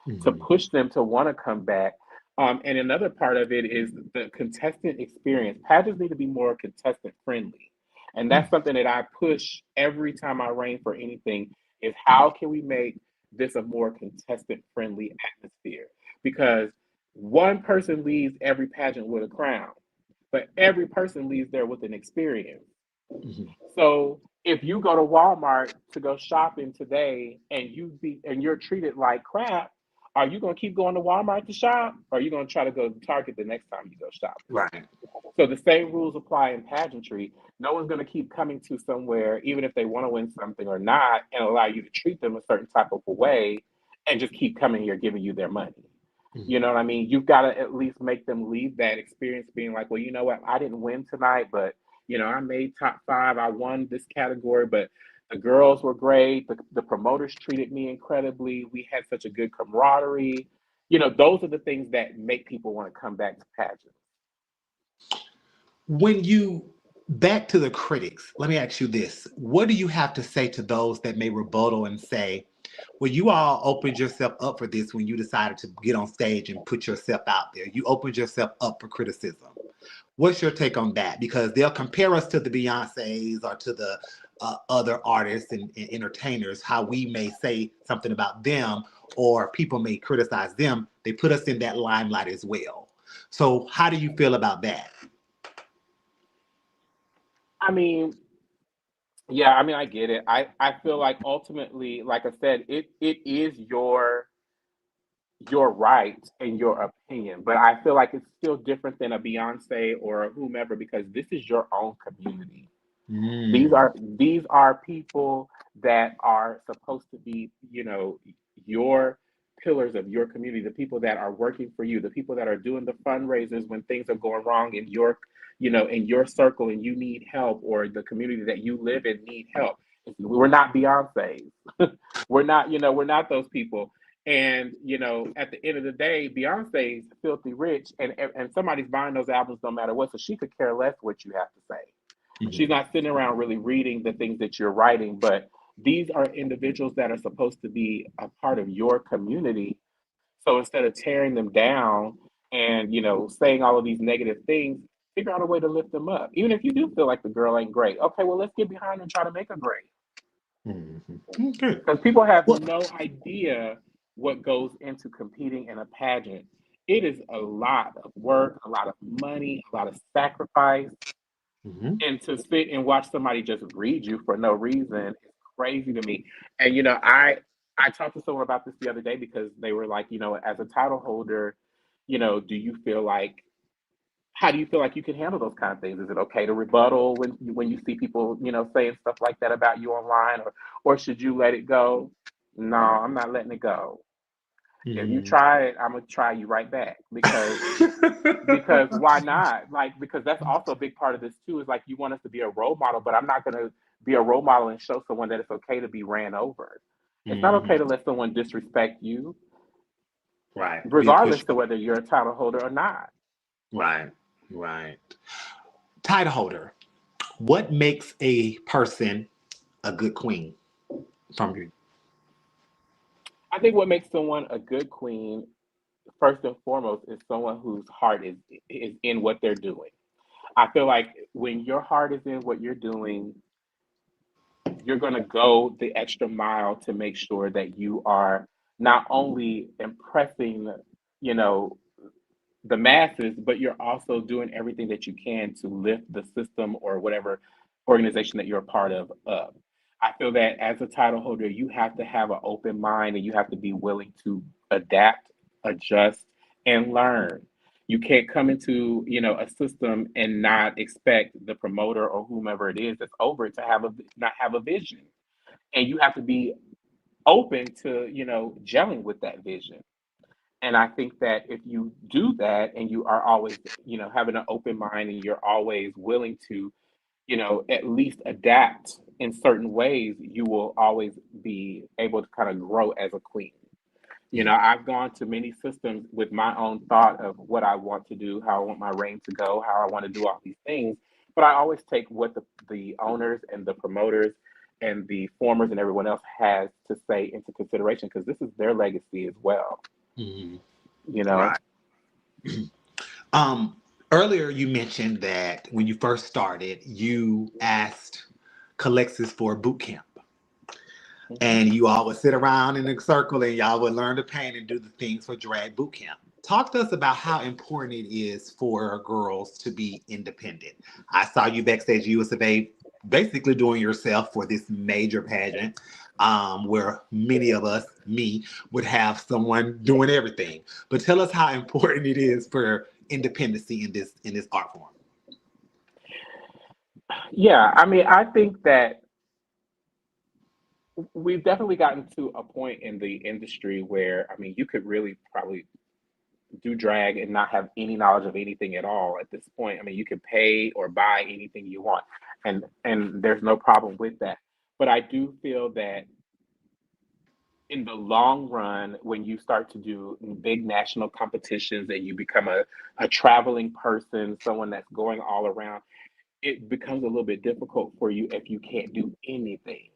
to Mhm. push them to want to come back. And another part of it is the contestant experience. Pageants need to be more contestant friendly. And Mm. that's something that I push every time I reign for anything is how can we make this a more contestant friendly atmosphere? Because one person leaves every pageant with a crown, but every person leaves there with an experience. Mhm. So if you go to Walmart to go shopping today and you're treated like crap, are you gonna keep going to Walmart to shop? Or are you gonna try to go to Target the next time you go shopping? Right. So the same rules apply in pageantry. No one's gonna keep coming to somewhere, even if they want to win something or not, and allow you to treat them a certain type of a way and just keep coming here giving you their money. Mhm. You know what I mean? You've got to at least make them leave that experience being like, well, you know what? I didn't win tonight, but I made top five. I won this category, but the girls were great. The promoters treated me incredibly. We had such a good camaraderie. Those are the things that make people want to come back to pageants. When you back to the critics, let me ask you this. What do you have to say to those that may rebuttal and say, well, you all opened yourself up for this when you decided to get on stage and put yourself out there. You opened yourself up for criticism. What's your take on that? Because they'll compare us to the Beyoncés or to the other artists and entertainers, how we may say something about them or people may criticize them. They put us in that limelight as well. So, how do you feel about that? I mean, yeah, I mean, I get it. I feel like ultimately, like I said, it is your right and your opinion, but I feel like it's still different than a Beyonce or a whomever because this is your own community. These Mm. are these are people that are supposed to be, your pillars of your community, the people that are working for you, the people that are doing the fundraisers when things are going wrong in your circle and you need help or the community that you live in need help. We're not Beyonce's. we're not those people. And at the end of the day, Beyonce's filthy rich, and somebody's buying those albums no matter what, so she could care less what you have to say. She's Mhm. not sitting around really reading the things that you're writing, but these are individuals that are supposed to be a part of your community. So instead of tearing them down and saying all of these negative things, figure out a way to lift them up. Even if you do feel like the girl ain't great, okay, well let's get behind her and try to make her great. Mhm. Okay. Because people have Well, no idea what goes into competing in a pageant. It is a lot of work, a lot of money, a lot of sacrifice. mhm. And to sit and watch somebody just read you for no reason is crazy to me. And I talked to someone about this the other day because they were like, as a title holder, do you feel like how do you feel like you can handle those kind of things? Is it okay to rebuttal when you see people, saying stuff like that about you online, or should you let it go? No, I'm not letting it go. If you Mm. try it, I'm gonna try you right back, because why not? Like, because that's also a big part of this too. Is like, you want us to be a role model, but I'm not gonna be a role model and show someone that it's okay to be ran over. It's not okay Mhm. to let someone disrespect you, Right. Be a regardless to pushover. whether you're a title holder or not. Right. Right. Title holder. What makes a person a good queen from you? I think what makes someone a good queen, first and foremost, is someone whose heart is in what they're doing. I feel like when your heart is in what you're doing, you're going to go the extra mile to make sure that you are not only impressing, you know, the masses, but you're also doing everything that you can to lift the system or whatever organization that you're a part of up. I feel that as a title holder, you have to have an open mind and you have to be willing to adapt, adjust, and learn. You can't come into, a system and not expect the promoter or whomever it is that's over it to have a not have a vision. And you have to be open to, gelling with that vision. And I think that if you do that and you are always, having an open mind and you're always willing to, at least adapt in certain ways, you will always be able to kind of grow as a queen. I've gone to many systems with my own thought of what I want to do, how I want my reign to go, how I want to do all these things. But I always take what the owners and the promoters and the formers and everyone else has to say into consideration, because this is their legacy as well, Mhm. you know? Right. Um, Earlier you mentioned that when you first started, you asked Calexis for a boot camp. Mhm. And you all would sit around in a circle and y'all would learn to paint and do the things for drag boot camp. Talk to us about how important it is for girls to be independent. I saw you backstage USofA basically doing yourself for this major pageant, where many of us, me, would have someone doing everything. But tell us how important it is for independency in this art form. Yeah, I mean, I think that we've definitely gotten to a point in the industry where, I mean, you could really probably do drag and not have any knowledge of anything at all at this point. I mean, you can pay or buy anything you want, and there's no problem with that. But I do feel that in the long run, when you start to do big national competitions and you become a traveling person, someone that's going all around, it becomes a little bit difficult for you if you can't do anything.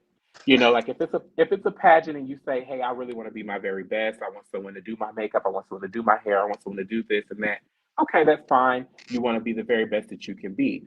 Like if it's a pageant and you say, "Hey, I really want to be my very best. I want someone to do my makeup. I want someone to do my hair. I want someone to do this and that." Okay, that's fine. You want to be the very best that you can be.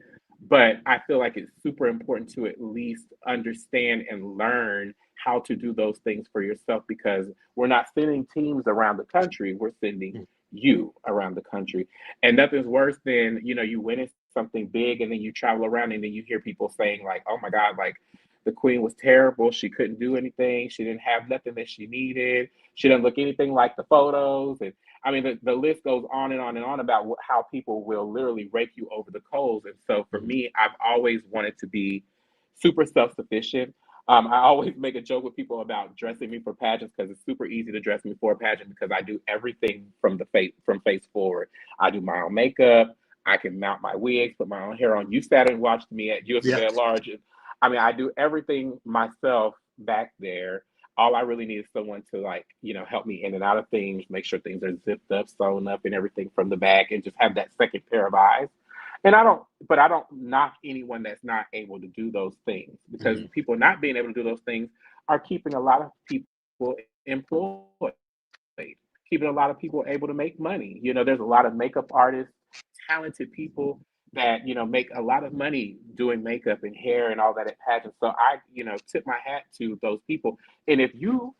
But I feel like it's super important to at least understand and learn how to do those things for yourself, because we're not sending teams around the country. We're sending you around the country. And nothing's worse than, you winning something big and then you travel around and then you hear people saying like, "Oh my God, like the queen was terrible. She couldn't do anything. She didn't have nothing that she needed. She doesn't look anything like the photos." And I mean, the list goes on and on and on about how people will literally rake you over the coals. And so for Mhm. me, I've always wanted to be super self sufficient. I always make a joke with people about dressing me for pageants, because it's super easy to dress me for a pageant because I do everything from face forward. I do my own makeup. I can mount my wigs, put my own hair on. You sat and watched me at Yeah. USFA at large. I mean, I do everything myself back there. All I really need is someone to, like, help me in and out of things, make sure things are zipped up, sewn up, and everything from the back, and just have that second pair of eyes. But I don't knock anyone that's not able to do those things, because Mhm. people not being able to do those things are keeping a lot of people employed, keeping a lot of people able to make money. There's a lot of makeup artists, talented people that, make a lot of money doing makeup and hair and all that at pageants. So I, tip my hat to those people. And if you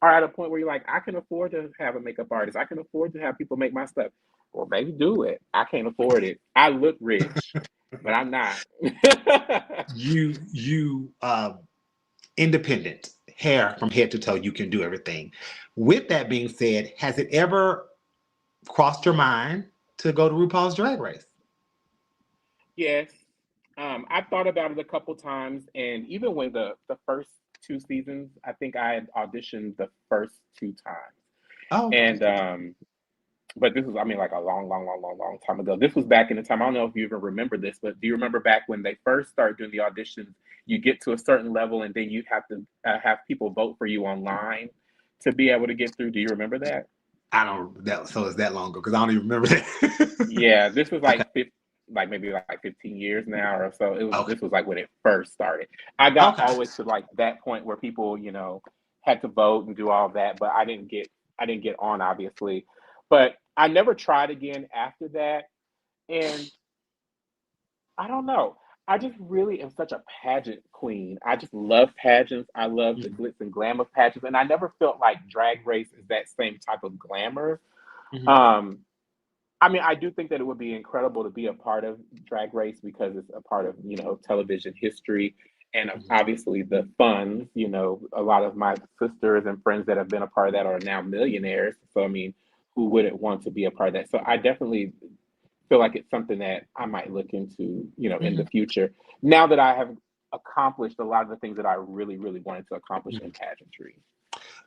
are at a point where you're like, "I can afford to have a makeup artist, I can afford to have people make my stuff," well, maybe do it. I can't afford it. I look rich, but I'm not. You independent, hair from head to toe, you can do everything. With that being said, has it ever crossed your mind to go to RuPaul's Drag Race? Yes. I've thought about it a couple times, and even when the first two seasons, I think I had auditioned the first two times. Oh, okay. And but this was, I mean, like a long, long, long, long, long time ago. This was back in the time. I don't know if you even remember this, but do you remember back when they first started doing the auditions? You get to a certain level, and then you have to have people vote for you online to be able to get through. Do you remember that? I don't that so it's that long ago because I don't even remember that. Yeah, this was Okay. like maybe like 15 years now or so. It was Okay. this was like when it first started. I got Okay. always to like that point where people, had to vote and do all that, but I didn't get on obviously. But I never tried again after that. And I don't know. I just really am such a pageant queen. I just love pageants. I love the glitz and glam of pageants. And I never felt like Drag Race is that same type of glamour. Mhm. Um, I mean, I do think that it would be incredible to be a part of Drag Race because it's a part of, television history and Mhm. obviously the funds. A lot of my sisters and friends that have been a part of that are now millionaires. So, I mean, who wouldn't want to be a part of that? So, I definitely feel like it's something that I might look into, in the Mhm. future. Now that I have accomplished a lot of the things that I really, really wanted to accomplish in Mhm. pageantry.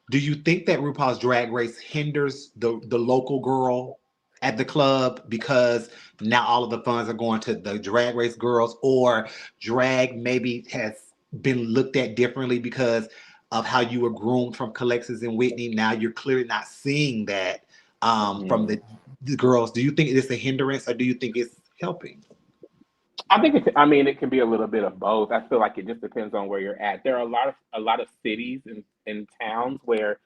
Do you think that RuPaul's Drag Race hinders the local girl at the club because now all of the funds are going to the Drag Race girls, or drag maybe has been looked at differently because of how you were groomed from Calexis and Whitney? Now you're clearly not seeing that from Mhm. the girls. Do you think it's a hindrance, or do you think it's helping? I think I mean, it can be a little bit of both. I feel like it just depends on where you're at. There are a lot of cities and towns where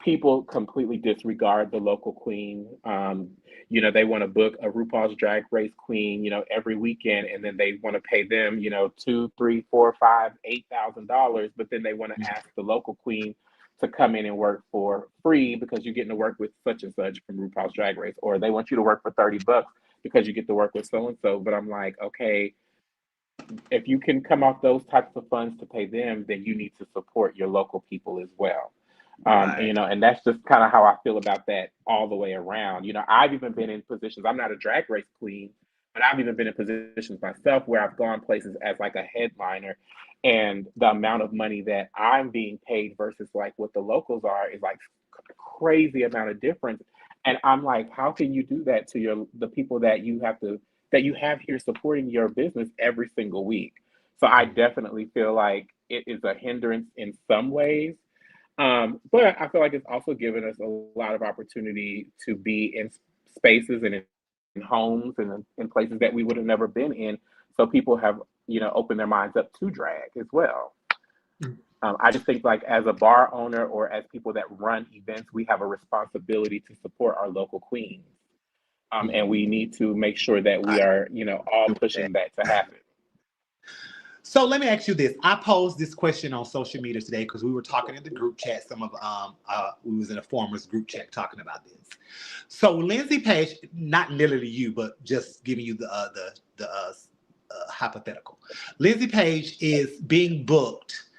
people completely disregard the local queen. They want to book a RuPaul's Drag Race queen, every weekend, and then they want to pay them, two, three, four, five, $8,000, but then they want to ask the local queen to come in and work for free because you're getting to work with such and such from RuPaul's Drag Race, or they want you to work for $30 because you get to work with so and so. But I'm like, okay, if you can come off those types of funds to pay them, then you need to support your local people as well. Right. And that's just kind of how I feel about that all the way around. I've even been in positions, I'm not a drag race queen, but I've even been in positions myself where I've gone places as like a headliner, and the amount of money that I'm being paid versus like what the locals are is like crazy amount of difference. And I'm like, how can you do that to the people that you have here supporting your business every single week? So I Mhm. definitely feel like it is a hindrance in some ways, but I feel like it's also given us a lot of opportunity to be in spaces and in homes and in places that we would have never been in. So people have, opened their minds up to drag as well. I just think like as a bar owner or as people that run events, we have a responsibility to support our local queens. And Mhm. we need to make sure that I we are, all agree with that. pushing that to happen. So let me ask you this. I posed this question on social media today because we were talking in the group chat. We was in a formers group chat talking about this. So Lindsay Page, not literally you, but just giving you the hypothetical. Lindsay Page is being booked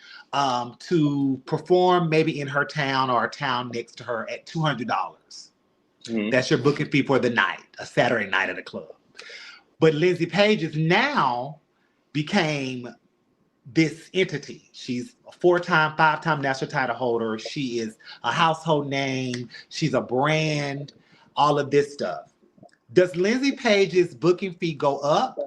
to perform maybe in her town or a town next to her at $200. Hmm. That's your booking fee for the night, a Saturday night at a club. But Lindsay Page is now became this entity. She's a four-time, five-time national title holder. She is a household name. She's a brand, all of this stuff. Does Lindsay Page's booking fee go up,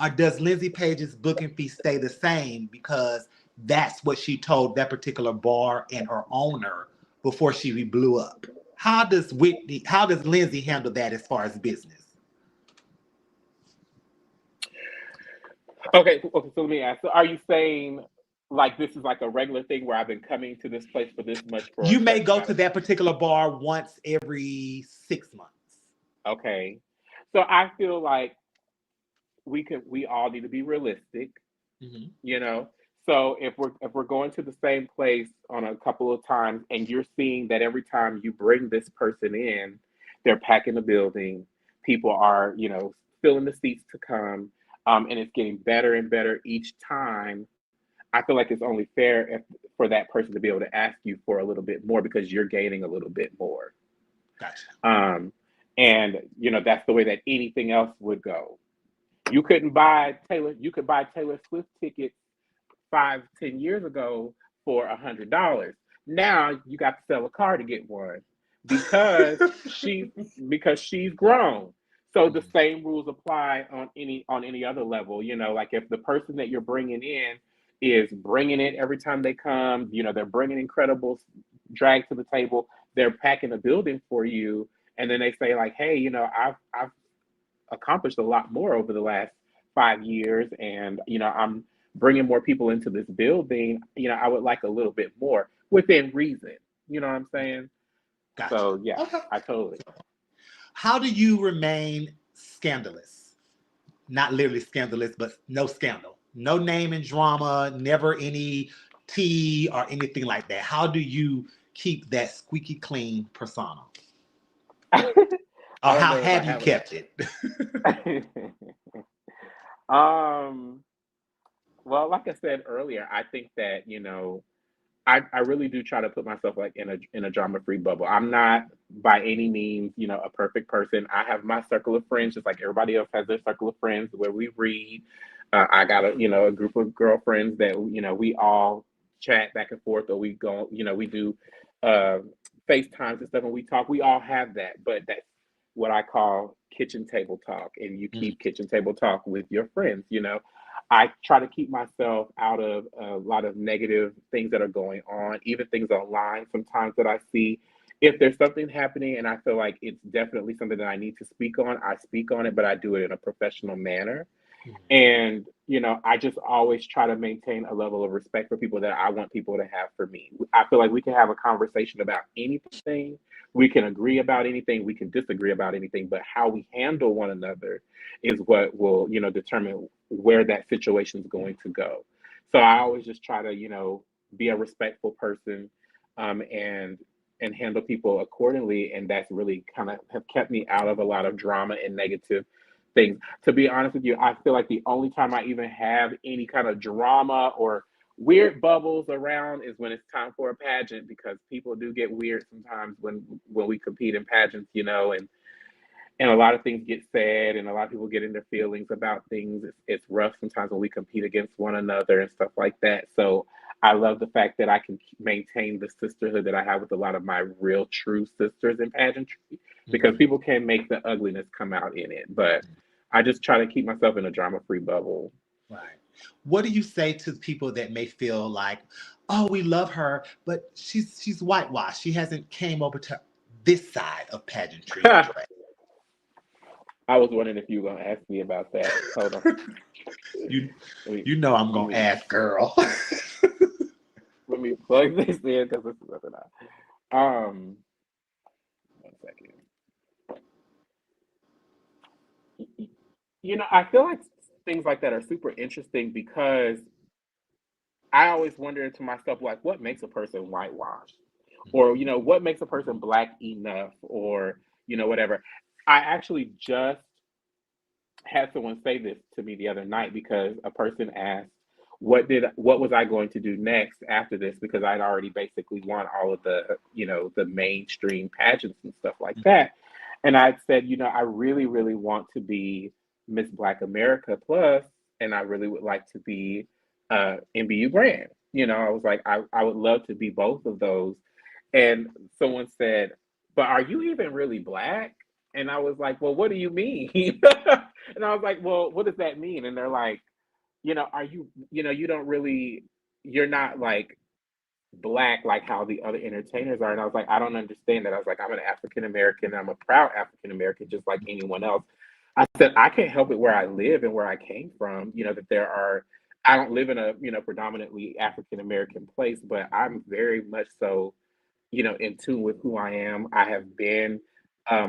or does Lindsay Page's booking fee stay the same because that's what she told that particular bar and her owner before she blew up? How does Lindsay handle that as far as business? Okay, so let me ask. So are you saying like this is like a regular thing where I've been coming to this place for this much for a You may certain go amount to of that particular bar once every 6 months. okay. So I feel like we all need to be realistic, Mhm. you know. So if we're going to the same place on a couple of times and you're seeing that every time you bring this person in, they're packing the building, people are, filling the seats to come, and it's getting better and better each time. I feel like it's only fair for that person to be able to ask you for a little bit more because you're gaining a little bit more. Gotcha. Um, and that's the way that anything else would go. You could buy Taylor Swift tickets 5, 10 years ago for $100. Now you got to sell a car to get one because she because she's grown. So the same rules apply on any other level. Like if the person that you're bringing in is bringing it every time they come, they're bringing incredible drag to the table. They're packing a building for you, and then they say like, hey, I've accomplished a lot more over the last 5 years, and I'm bringing more people into this building. I would like a little bit more within reason. You know what I'm saying? Gotcha. So yeah, Okay. I totally. How do you remain scandalous? Not literally scandalous, but no scandal, no name and drama, never any tea or anything like that. How do you keep that squeaky clean persona? Or I don't how know if I have you have kept it? it. um. Well, like I said earlier, I think that I really do try to put myself like in a drama free bubble. I'm not by any means, a perfect person. I have my circle of friends, just like everybody else has their circle of friends where we read. I got a group of girlfriends that we all chat back and forth, or we go, we do uh, FaceTimes and stuff, and we talk. We all have that, but that's what I call kitchen table talk, and you keep kitchen table talk with your friends. I try to keep myself out of a lot of negative things that are going on, even things online sometimes that I see. If there's something happening and I feel like it's definitely something that I need to speak on, I speak on it, but I do it in a professional manner. And, I just always try to maintain a level of respect for people that I want people to have for me. I feel like we can have a conversation about anything. We can agree about anything. We can disagree about anything. But how we handle one another is what will, determine where that situation is going to go. So I always just try to, be a respectful person, and handle people accordingly. And that's really kind of have kept me out of a lot of drama and negative things. To be honest with you, I feel like the only time I even have any kind of drama or weird bubbles around is when it's time for a pageant, because people do get weird sometimes when we compete in pageants, and a lot of things get said, and a lot of people get in their feelings about things. It's rough sometimes when we compete against one another and stuff like that. So I love the fact that I can maintain the sisterhood that I have with a lot of my real true sisters in pageantry, because Mhm. people can make the ugliness come out in it. But I just try to keep myself in a drama free bubble. Right. What do you say to people that may feel like, oh, we love her, but she's whitewashed. She hasn't came over to this side of pageantry and I drag. was wondering if you were going to ask me about that. Hold on. You Let me, you know I'm let gonna me, ask, girl. let me plug this in because this is something I. 1 second. I feel like things like that are super interesting because I always wonder to myself, like, what makes a person whitewashed? Or, what makes a person black enough? Or, whatever. I actually just had someone say this to me the other night because a person asked, what was I going to do next after this? Because I'd already basically won all of the mainstream pageants and stuff like that. And I said, I really, really want to be Miss Black America Plus, and I really would like to be MBU Grand. I was like, I would love to be both of those. And someone said, but are you even really black? And I was like, well, what do you mean? And I was like, well, what does that mean? And they're like, are you, you don't really, you're not like black like how the other entertainers are. And I was like, I don't understand that. I was like, I'm an African American. I'm a proud African American, just like anyone else. I said, I can't help it where I live and where I came from, that there are, I don't live in a, predominantly African American place, but I'm very much so, in tune with who I am. I have been, a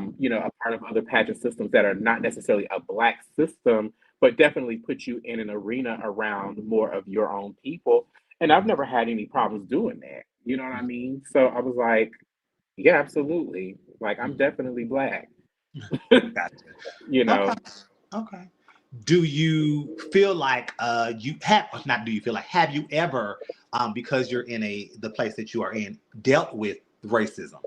part of other pageant systems that are not necessarily a black system, but definitely put you in an arena around more of your own people. And I've never had any problems doing that. You know what I mean? So I was like, yeah, absolutely. Like, I'm definitely black, Gotcha. you Okay. know. Okay. Do you feel like you have not do you feel like have you ever because you're in the place that you are in dealt with racism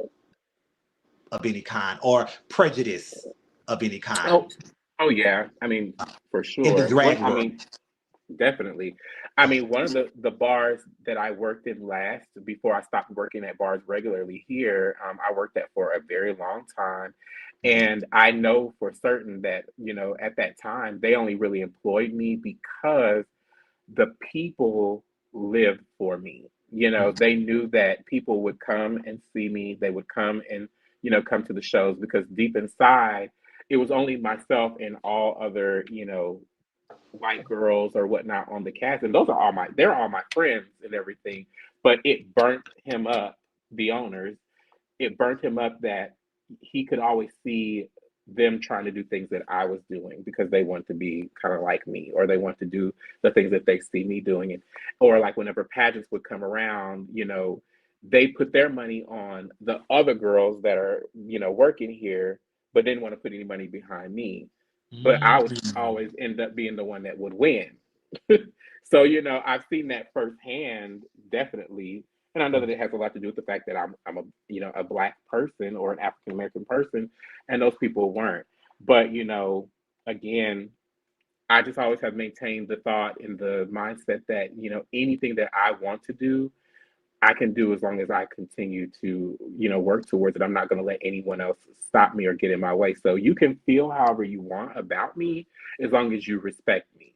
of any kind or prejudice of any kind? Oh, Oh yeah, I mean, for in the sure. drag I world? mean, definitely. I mean, one of the bars that I worked in last before I stopped working at bars regularly here, I worked at for a very long time. And I know for certain that, at that time, they only really employed me because the people lived for me. They knew that people would come and see me. They would come and, come to the shows because deep inside, it was only myself and all other, white girls or whatnot on the cast. And they're all my friends and everything. But it burnt him up, the owners, it burnt him up that he could always see them trying to do things that I was doing because they want to be kind of like me or they want to do the things that they see me doing. And or like whenever pageants would come around, they put their money on the other girls that are, working here, but didn't want to put any money behind me. But I would Mm. always end up being the one that would win. So, I've seen that firsthand, definitely. And I know that it has a lot to do with the fact that I'm a a black person or an African American person, and those people weren't. But again, I just always have maintained the thought and the mindset that anything that I want to do, I can do as long as I continue to work towards it. I'm not going to let anyone else stop me or get in my way. So you can feel however you want about me as long as you respect me.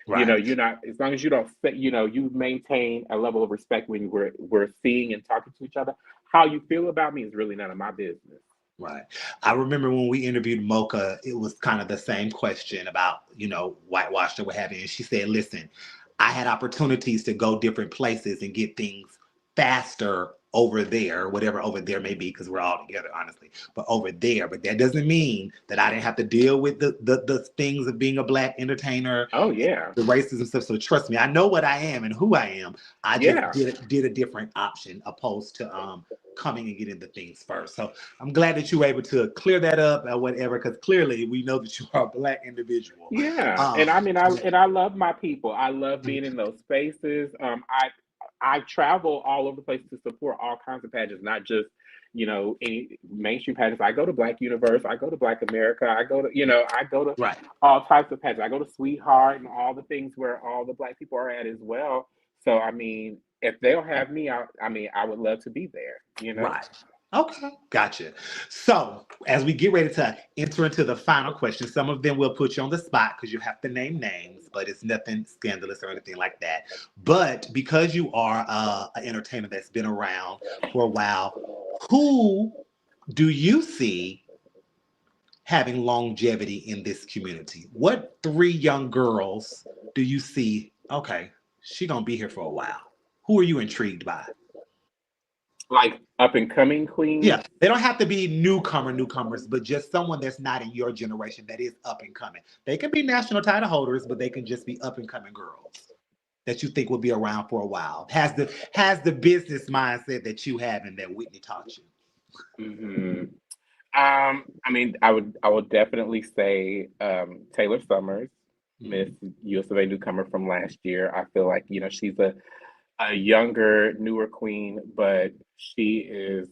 Right. You're not, as long as you don't say, you maintain a level of respect when we're seeing and talking to each other. How you feel about me is really none of my business. Right. I remember when we interviewed Mocha, it was kind of the same question about, whitewashed or what have you. And she said, listen, I had opportunities to go different places and get things faster over there, whatever over there may be, because we're all together, honestly, but over there. But that doesn't mean that I didn't have to deal with the things of being a black entertainer, Oh yeah, the racism stuff. So trust me, I know what I am and who I am. I just yeah, did a different option opposed to coming and getting the things first. So I'm glad that you were able to clear that up or whatever, because clearly we know that you are a black individual. yeah. And I Um, mean, I love my people. I love being in those spaces. I travel all over the place to support all kinds of pageants, not just any mainstream pageants. I go to Black Universe, I go to Black America, I go to right. all types of pageants. I go to Sweetheart and all the things where all the black people are at as well. So I mean, if they'll have me, I mean, I would love to be there. Right. Okay. Gotcha. So as we get ready to enter into the final question, some of them will put you on the spot because you have to name names, but it's nothing scandalous or anything like that. But because you are an entertainer that's been around for a while, who do you see having longevity in this community? What three young girls do you see? Okay, she gonna be here for a while. Who are you intrigued by? Like up and coming queens. Yeah, they don't have to be newcomers, but just someone that's not in your generation that is up and coming. They can be national title holders, but they can just be up and coming girls that you think will be around for a while. Has the business mindset that you have and that Whitney taught you. hmm I mean, I would definitely say Taylor Summers, Miss Mhm. USofA newcomer from last year. I feel like she's a younger, newer queen, but she is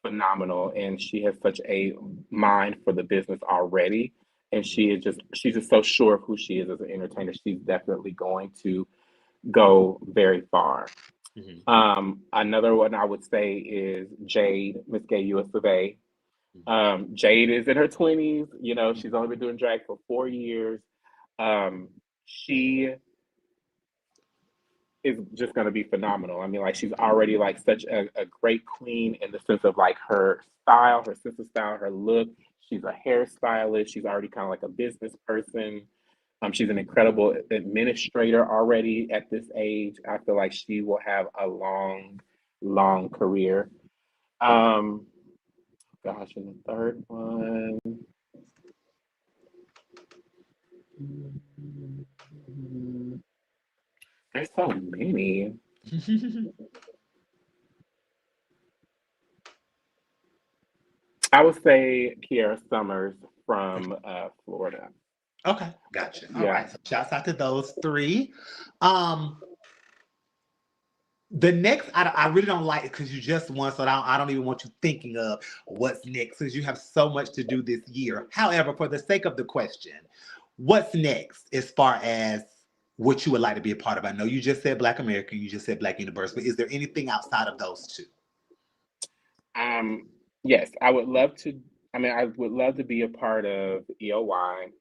phenomenal, and she has such a mind for the business already. And she's just so sure of who she is as an entertainer. She's definitely going to go very far. Mhm. Another one I would say is Jade, Miss Gay USofA. Jade is in her 20s. She's only been doing drag for 4 years. She is just going to be phenomenal. I mean, like she's already like such a great queen in the sense of like her style, her sense of style, her look. She's a hairstylist. She's already kind of like a business person. She's an incredible administrator already at this age. I feel like she will have a long, long career. Um, Gosh, and the third one. There's so many. I would say Kiara Summers from Florida. Okay, gotcha. All Yeah. right. So shouts out to those three. Um, The next, I really don't like it because you just won, so I don't even want you thinking of what's next because you have so much to do this year. However, for the sake of the question, what's next as far as what you would like to be a part of? I know you just said Black American, you just said Black Universe, but is there anything outside of those two? Um, yes, I would love to. I mean, I would love to be a part of EOY.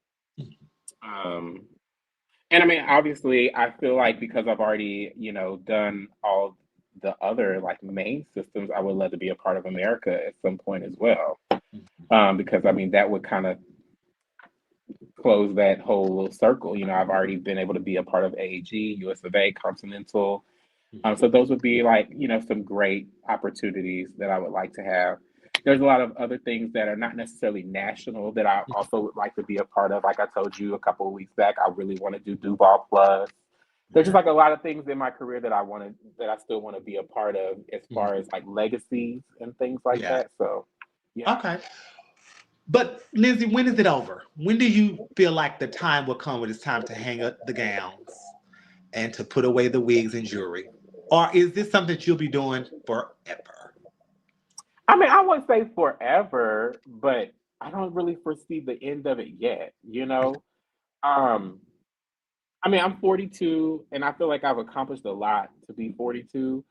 Um, and I mean, obviously, I feel like because I've already, done all the other like main systems, I would love to be a part of America at some point as well. Because I mean, that would kind of close that whole little circle. I've already been able to be a part of AAG, USofA, Continental. So those would be like, some great opportunities that I would like to have. There's a lot of other things that are not necessarily national that I also would like to be a part of. Like I told you a couple of weeks back, I really want to do Duval Plus. There's just Okay. like a lot of things in my career that I still want to be a part of as far Mhm. as like legacies and things like Yeah. that. So yeah. Okay. But Lindsay, when is it over? When do you feel like the time will come when it's time to hang up the gowns and to put away the wigs and jewelry? Or is this something that you'll be doing forever? I mean, I wouldn't say forever, but I don't really foresee the end of it yet. Um, I mean, I'm 42 and I feel like I've accomplished a lot to be 42.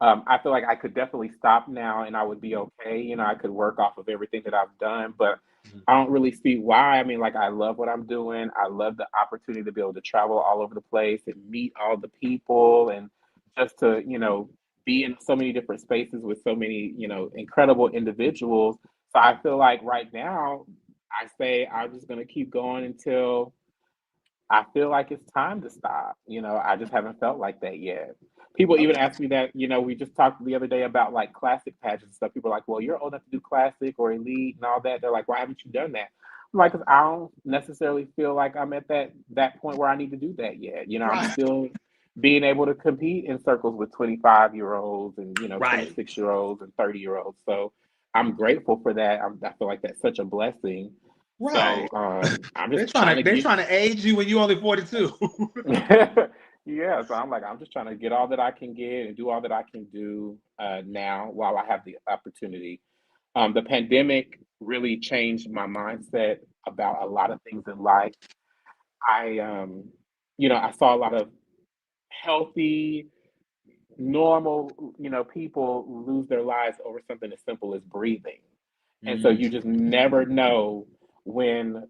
I feel like I could definitely stop now and I would be okay. I could work off of everything that I've done, but I don't really see why. I mean, like, I love what I'm doing. I love the opportunity to be able to travel all over the place and meet all the people and just to, be in so many different spaces with so many, incredible individuals. So I feel like right now, I say I'm just going to keep going until I feel like it's time to stop. I just haven't felt like that yet. People even Okay. ask me that, we just talked the other day about like classic pageants and stuff. People are like, well, you're old enough to do classic or elite and all that. They're like, why haven't you done that? I'm like, because I don't necessarily feel like I'm at that point where I need to do that yet. I'm Right. still being able to compete in circles with 25-year-olds and, Right. 26-year-olds and 30-year-olds. So I'm grateful for that. I feel like that's such a blessing. Right. So I'm just trying to They're get trying to age you when you only 42. yeah, so I'm like, I'm just trying to get all that I can get and do all that I can do now while I have the opportunity. The pandemic really changed my mindset about a lot of things in life. I saw a lot of healthy, normal, people lose their lives over something as simple as breathing. And so Mm, you just never know when,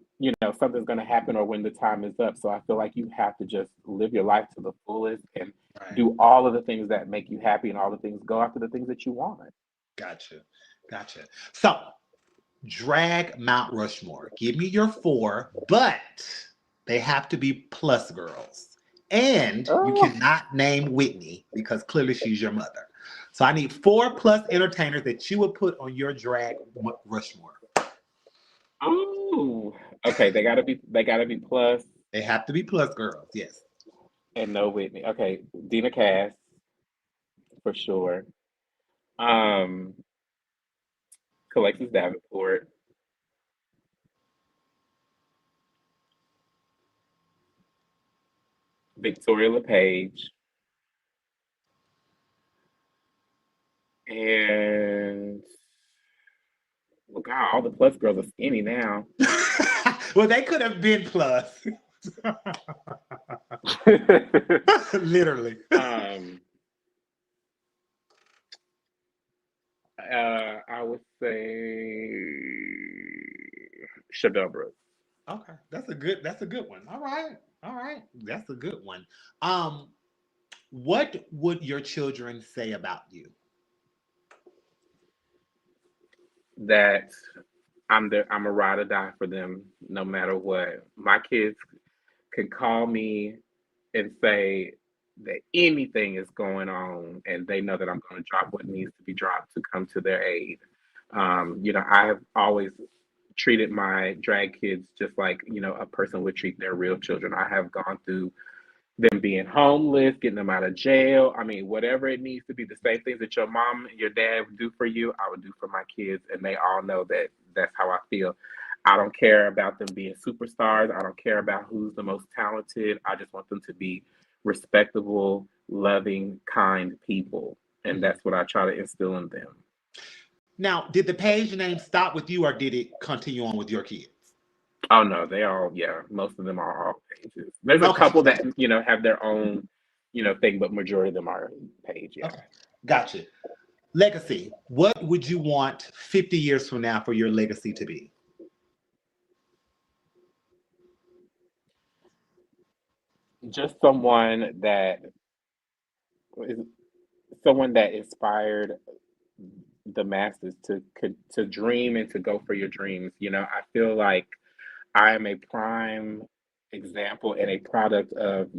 something's going to happen or when the time is up. So I feel like you have to just live your life to the fullest and right. do all of the things that make you happy and all the things, go after the things that you want. Gotcha. Gotcha. So drag Mount Rushmore. Give me your four, but they have to be plus girls. And you Oh, cannot name Whitney because clearly she's your mother. So I need four plus entertainers that you would put on your drag Rushmore. oh, okay. They gotta be plus They have to be plus girls. Yes. and no Whitney. Okay, Dina Cass for sure. Um, Alexis Davenport, Victoria LePage, and well, God, all the plus girls are skinny now. Well, they could have been plus. Literally. um, I would say Shadabra. Okay, that's a good one. All right. All right. That's a good one. Um, what would your children say about you? That I'm a ride or die for them no matter what. My kids can call me and say that anything is going on and they know that I'm going to drop what needs to be dropped to come to their aid. I have always treated my drag kids just like, a person would treat their real children. I have gone through them being homeless, getting them out of jail. I mean, whatever it needs to be, the same things that your mom and your dad would do for you, I would do for my kids. And they all know that that's how I feel. I don't care about them being superstars. I don't care about who's the most talented. I just want them to be respectable, loving, kind people. And Mhm. that's what I try to instill in them. Now, did the page name stop with you or did it continue on with your kids? Oh no, they all, yeah, most of them are all pages. There's a Okay. couple that, have their own, thing, but majority of them are page, yeah. Okay. Gotcha. Legacy. What would you want 50 years from now for your legacy to be? Just is someone that inspired the masses to dream and to go for your dreams. I feel like I am a prime example and a product of,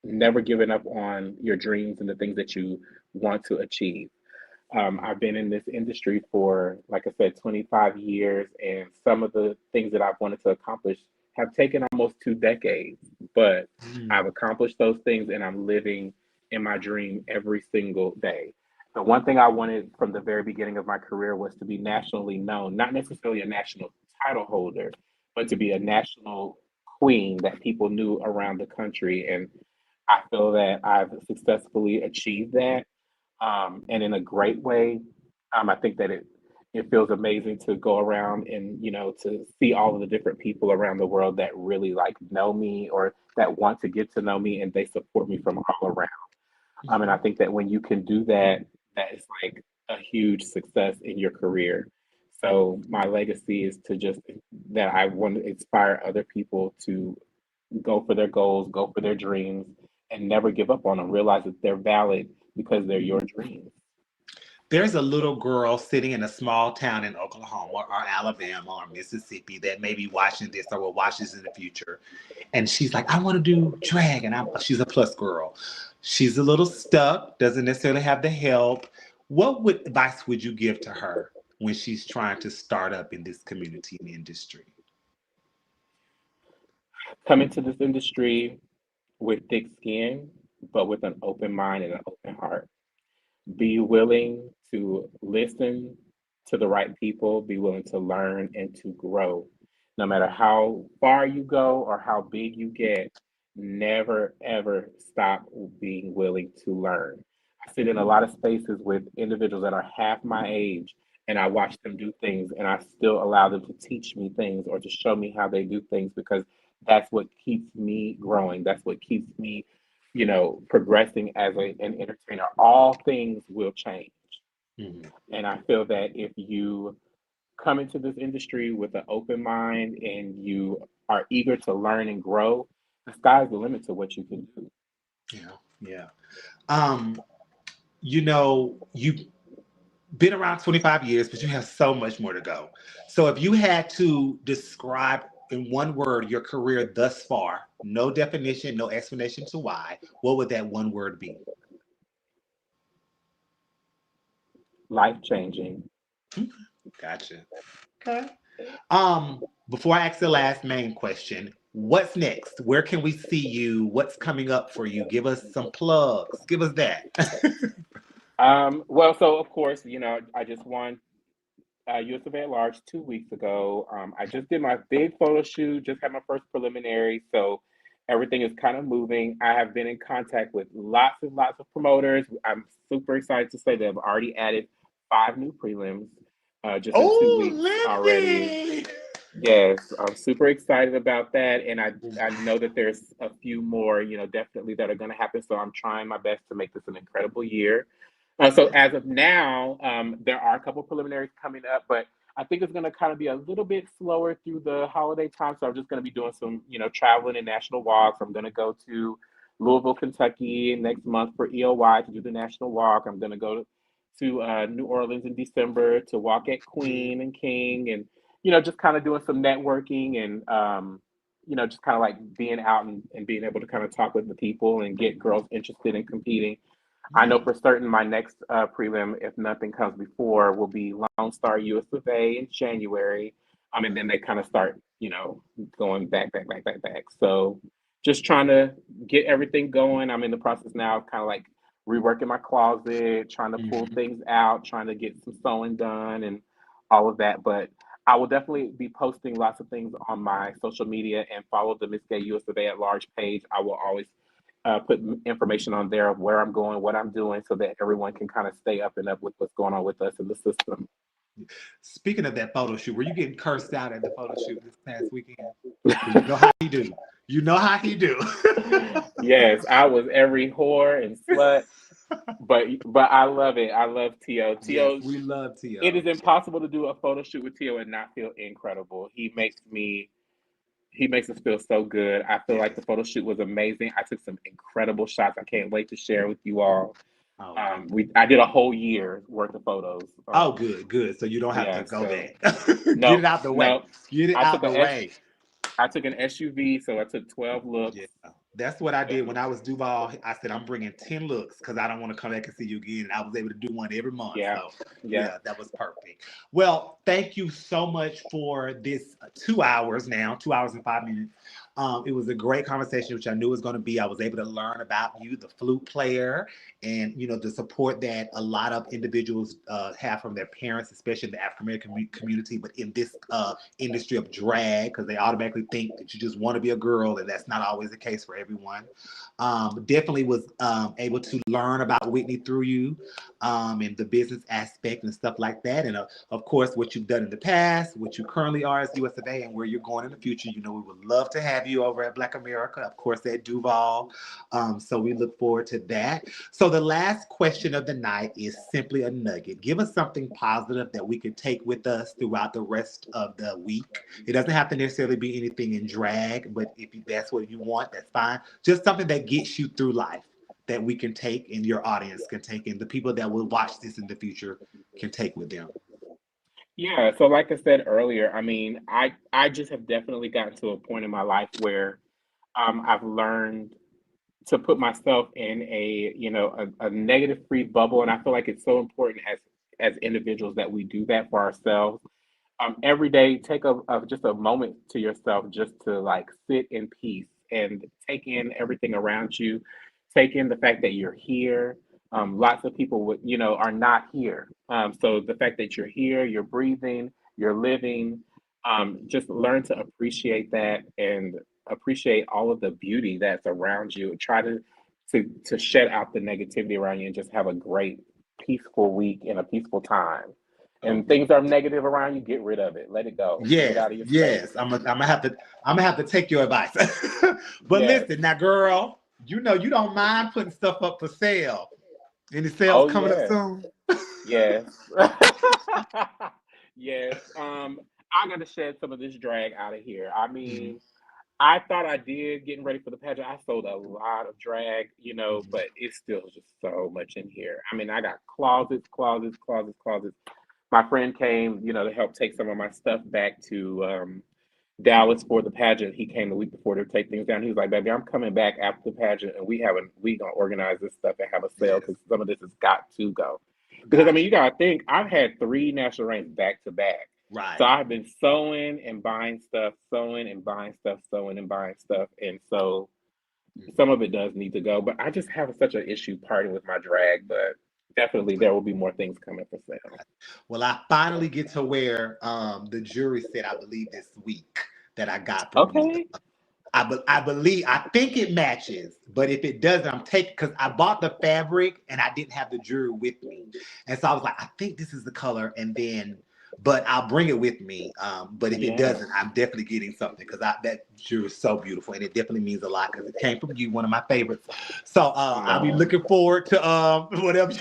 never giving up on your dreams and the things that you want to achieve. I've been in this industry for, like I said, 25 years, and some of the things that I've wanted to accomplish have taken almost 2 decades. But I've Mm. accomplished those things, and I'm living in my dream every single day. The one thing I wanted from the very beginning of my career was to be nationally known, not necessarily a national title holder, but to be a national queen that people knew around the country. And I feel that I've successfully achieved that, and in a great way. I think that it feels amazing to go around and to see all of the different people around the world that really like know me or that want to get to know me, and they support me from all around. And I think that when you can do that, that is like a huge success in your career. So my legacy is to just that I want to inspire other people to go for their goals, go for their dreams, and never give up on them. Realize that they're valid because they're your dreams. There's a little girl sitting in a small town in Oklahoma or Alabama or Mississippi that may be watching this or will watch this in the future. And she's like, I want to do drag. And she's a plus girl. She's a little stuck, doesn't necessarily have the help. What advice would you give to her when she's trying to start up in this community and industry? Come into this industry with thick skin, but with an open mind and an open heart. Be willing to listen to the right people, be willing to learn and to grow. No matter how far you go or how big you get, never ever stop being willing to learn. I sit in a lot of spaces with individuals that are half my age, and I watch them do things, and I still allow them to teach me things or to show me how they do things because that's what keeps me growing. That's what keeps me, progressing as an entertainer. All things will change. Mhm. And I feel that if you come into this industry with an open mind and you are eager to learn and grow, the sky's the limit to what you can do. Yeah, yeah. Um, you've been around 25 years, but you have so much more to go. So if you had to describe in one word your career thus far, no definition, no explanation to why, what would that one word be? Life changing. Gotcha. Okay. Before I ask the last main question, what's next? Where can we see you? What's coming up for you? Give us some plugs. Give us that. Well, so of course, I just won USofA at large 2 weeks ago. I just did my big photo shoot, just had my first preliminary, so everything is kind of moving. I have been in contact with lots and lots of promoters. I'm super excited to say that I've already added 5 new prelims just in two Oh, weeks already. Lindsay! Yes, I'm super excited about that, and I know that there's a few more, definitely that are going to happen. So I'm trying my best to make this an incredible year. So as of now, there are a couple preliminaries coming up, but I think it's going to kind of be a little bit slower through the holiday time. So I'm just going to be doing some, traveling and national walks. I'm going to go to Louisville, Kentucky next month for EOY to do the national walk. I'm going to go to New Orleans in December to walk at Queen and King, and just kind of doing some networking and just kind of like being out and being able to kind of talk with the people and get girls interested in competing. I know Yeah. for certain my next prelim, if nothing comes before, will be Lone Star US of A in January. And then they kind of start, going back, back, back, back, back. So just trying to get everything going. I'm in the process now of kind of like reworking my closet, trying to pull Mhm. things out, trying to get some sewing done and all of that. But I will definitely be posting lots of things on my social media and follow the Miss Gay USofA at large page. I will always put information on there of where I'm going, what I'm doing, so that everyone can kind of stay up and up with what's going on with us in the system. Speaking of that photo shoot, were you getting cursed out at the photo shoot this past weekend? Because you know how he do. You know how he do. Yes, I was every whore and slut, but I love it. I love Tio. Yes, Tio, we love it Tio. is impossible to do a photo shoot with Tio and not feel incredible. He makes us feel so good. I feel like Yes. the photo shoot was amazing. I took some incredible shots. I can't wait to share with you all. Oh, good. I did a whole year worth of photos. Oh, good, good. So you don't have to Yeah, go so back. Get no, it out the way. no. Get it I out took the a S way. I took an SUV, so I took 12 looks. Yeah, that's what I did when And I was Duval. I said I'm bringing 10 looks because I don't want to come back and see you again. And I was able to do one every month. yeah, So yeah. yeah, that was perfect. Well, thank you so much for this 2 hours now, 2 hours and 5 minutes. It was a great conversation, which I knew it was going to be. I was able to learn about you, the flute player, and the support that a lot of individuals have from their parents, especially the African American community, but in this industry of drag, because they automatically think that you just want to be a girl, and that's not always the case for everyone. Definitely was able to learn about Whitney through you, and the business aspect and stuff like that, and of course what you've done in the past, what you currently are as USofA, and where you're going in the future. We would love to have you over at Black America, of course, at Duval. So we look forward to that. So the last question of the night is simply a nugget. Give us something positive that we could take with us throughout the rest of the week. It doesn't have to necessarily be anything in drag, but if that's what you want, that's fine. Just something that gets you through life that we can take and your audience can take and the people that will watch this in the future can take with them. Yeah, so like I said earlier, I mean, I just have definitely gotten to a point in my life where I've learned to put myself in a negative free bubble, and I feel like it's so important as individuals that we do that for ourselves. Every day, take just a moment to yourself just to like sit in peace and take in everything around you, take in the fact that you're here. Lots of people are not here. So the fact that you're here, you're breathing, you're living, just learn to appreciate that and appreciate all of the beauty that's around you. Try to shed out the negativity around you and just have a great, peaceful week and a peaceful time. Oh, And things are negative around you, get rid of it. Let it go. Get it yes, out of your space. yes. I'm gonna have to take your advice. But Yes. listen, now, girl, you don't mind putting stuff up for sale. Any sales Oh coming up yeah. soon? Yes. Yes. I gotta shed some of this drag out of here. I Mhm, mean, I thought I did getting ready for the pageant. I sold a lot of drag, mhm. but it's still just so much in here. I mean, I got closets, closets, closets, closets. My friend came, to help take some of my stuff back to Dallas for the pageant. He came the week before to take things down. He was like, "Baby, I'm coming back after the pageant, and we gonna organize this stuff and have a sale Yes, because some of this has got to go." Because I mean, got you you. gotta think I've had three national reigns back to back, so Right. I've been sewing and buying stuff, sewing and buying stuff, sewing and buying stuff, and so some of it does need to go. But I just have such an issue parting with my drag, but definitely there will be more things coming for sale. Well, I finally get to wear the jury set, I believe, this week that I got from you. Okay. I think it matches, but if it doesn't, I'm taking because I bought the fabric and I didn't have the jewelry with me, and so I was like, I think this is the color, and then, but I'll bring it with me. But if it Yes. doesn't, I'm definitely getting something because that jewelry is so beautiful and it definitely means a lot because it came from you, one of my favorites. So I'll be No. looking forward to whatever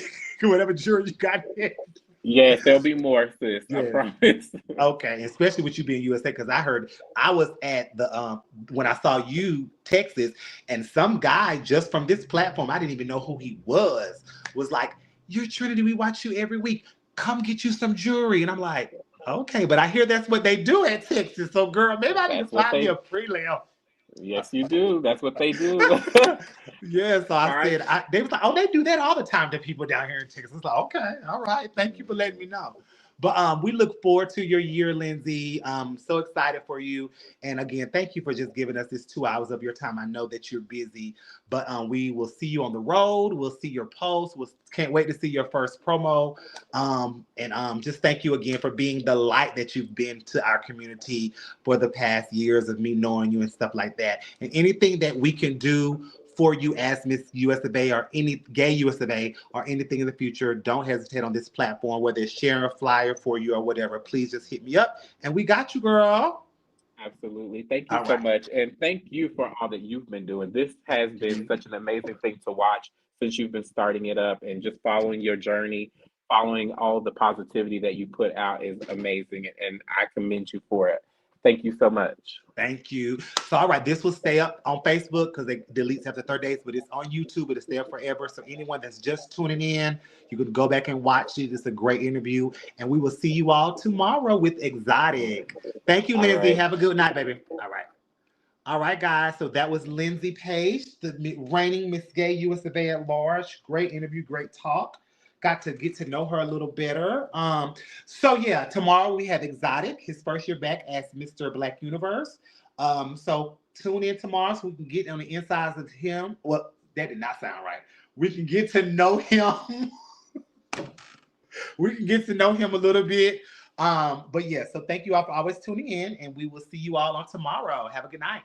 whatever jewelry you got. Yes, there'll be more, sis. I Yes. promise. Okay, especially with you being USA, because I heard I was at the when I saw you Texas, and some guy just from this platform, I didn't even know who he was like, "You're Trinity, we watch you every week. Come get you some jewelry." And I'm like, "Okay," but I hear that's what they do at Texas. So, girl, maybe I need to That's what find me a they. prelim. Yes, you do. That's what they do. Yeah, so I Fine. said, they was like, "Oh, they do that all the time to people down here in Texas." It's like, okay, all right, thank you for letting me know. But we look forward to your year, Lindsay. So excited for you. And again, thank you for just giving us this 2 hours of your time. I know that you're busy, but we will see you on the road. We'll see your posts. We can't wait to see your first promo. And just thank you again for being the light that you've been to our community for the past years of me knowing you and stuff like that. And anything that we can do for you as Miss USofA or any Gay USofA or anything in the future, don't hesitate on this platform, whether it's sharing a flyer for you or whatever. Please just hit me up and we got you, girl. Absolutely. Thank you All so right. much. And thank you for all that you've been doing. This has been Mhm. such an amazing thing to watch since you've been starting it up and just following your journey, following all the positivity that you put out is amazing. And I commend you for it. Thank you so much. Thank you. So, all right, this will stay up on Facebook because they deletes after 30 days, but it's on YouTube. It'll stay up forever. So, anyone that's just tuning in, you can go back and watch it. It's a great interview. And we will see you all tomorrow with Exotic. Thank you, All Lindsay. right. Have a good night, baby. All right. All right, guys. So that was Lindsay Page, the reigning Miss Gay USofA at large. Great interview, great talk. Got to get to know her a little better. So yeah, tomorrow we have Exotic, his first year back as Mr. Black Universe. So tune in tomorrow so we can get on the insides of him. Well, that did not sound right. We can get to know him. We can get to know him a little bit. But yeah, so thank you all for always tuning in, and we will see you all on tomorrow. Have a good night.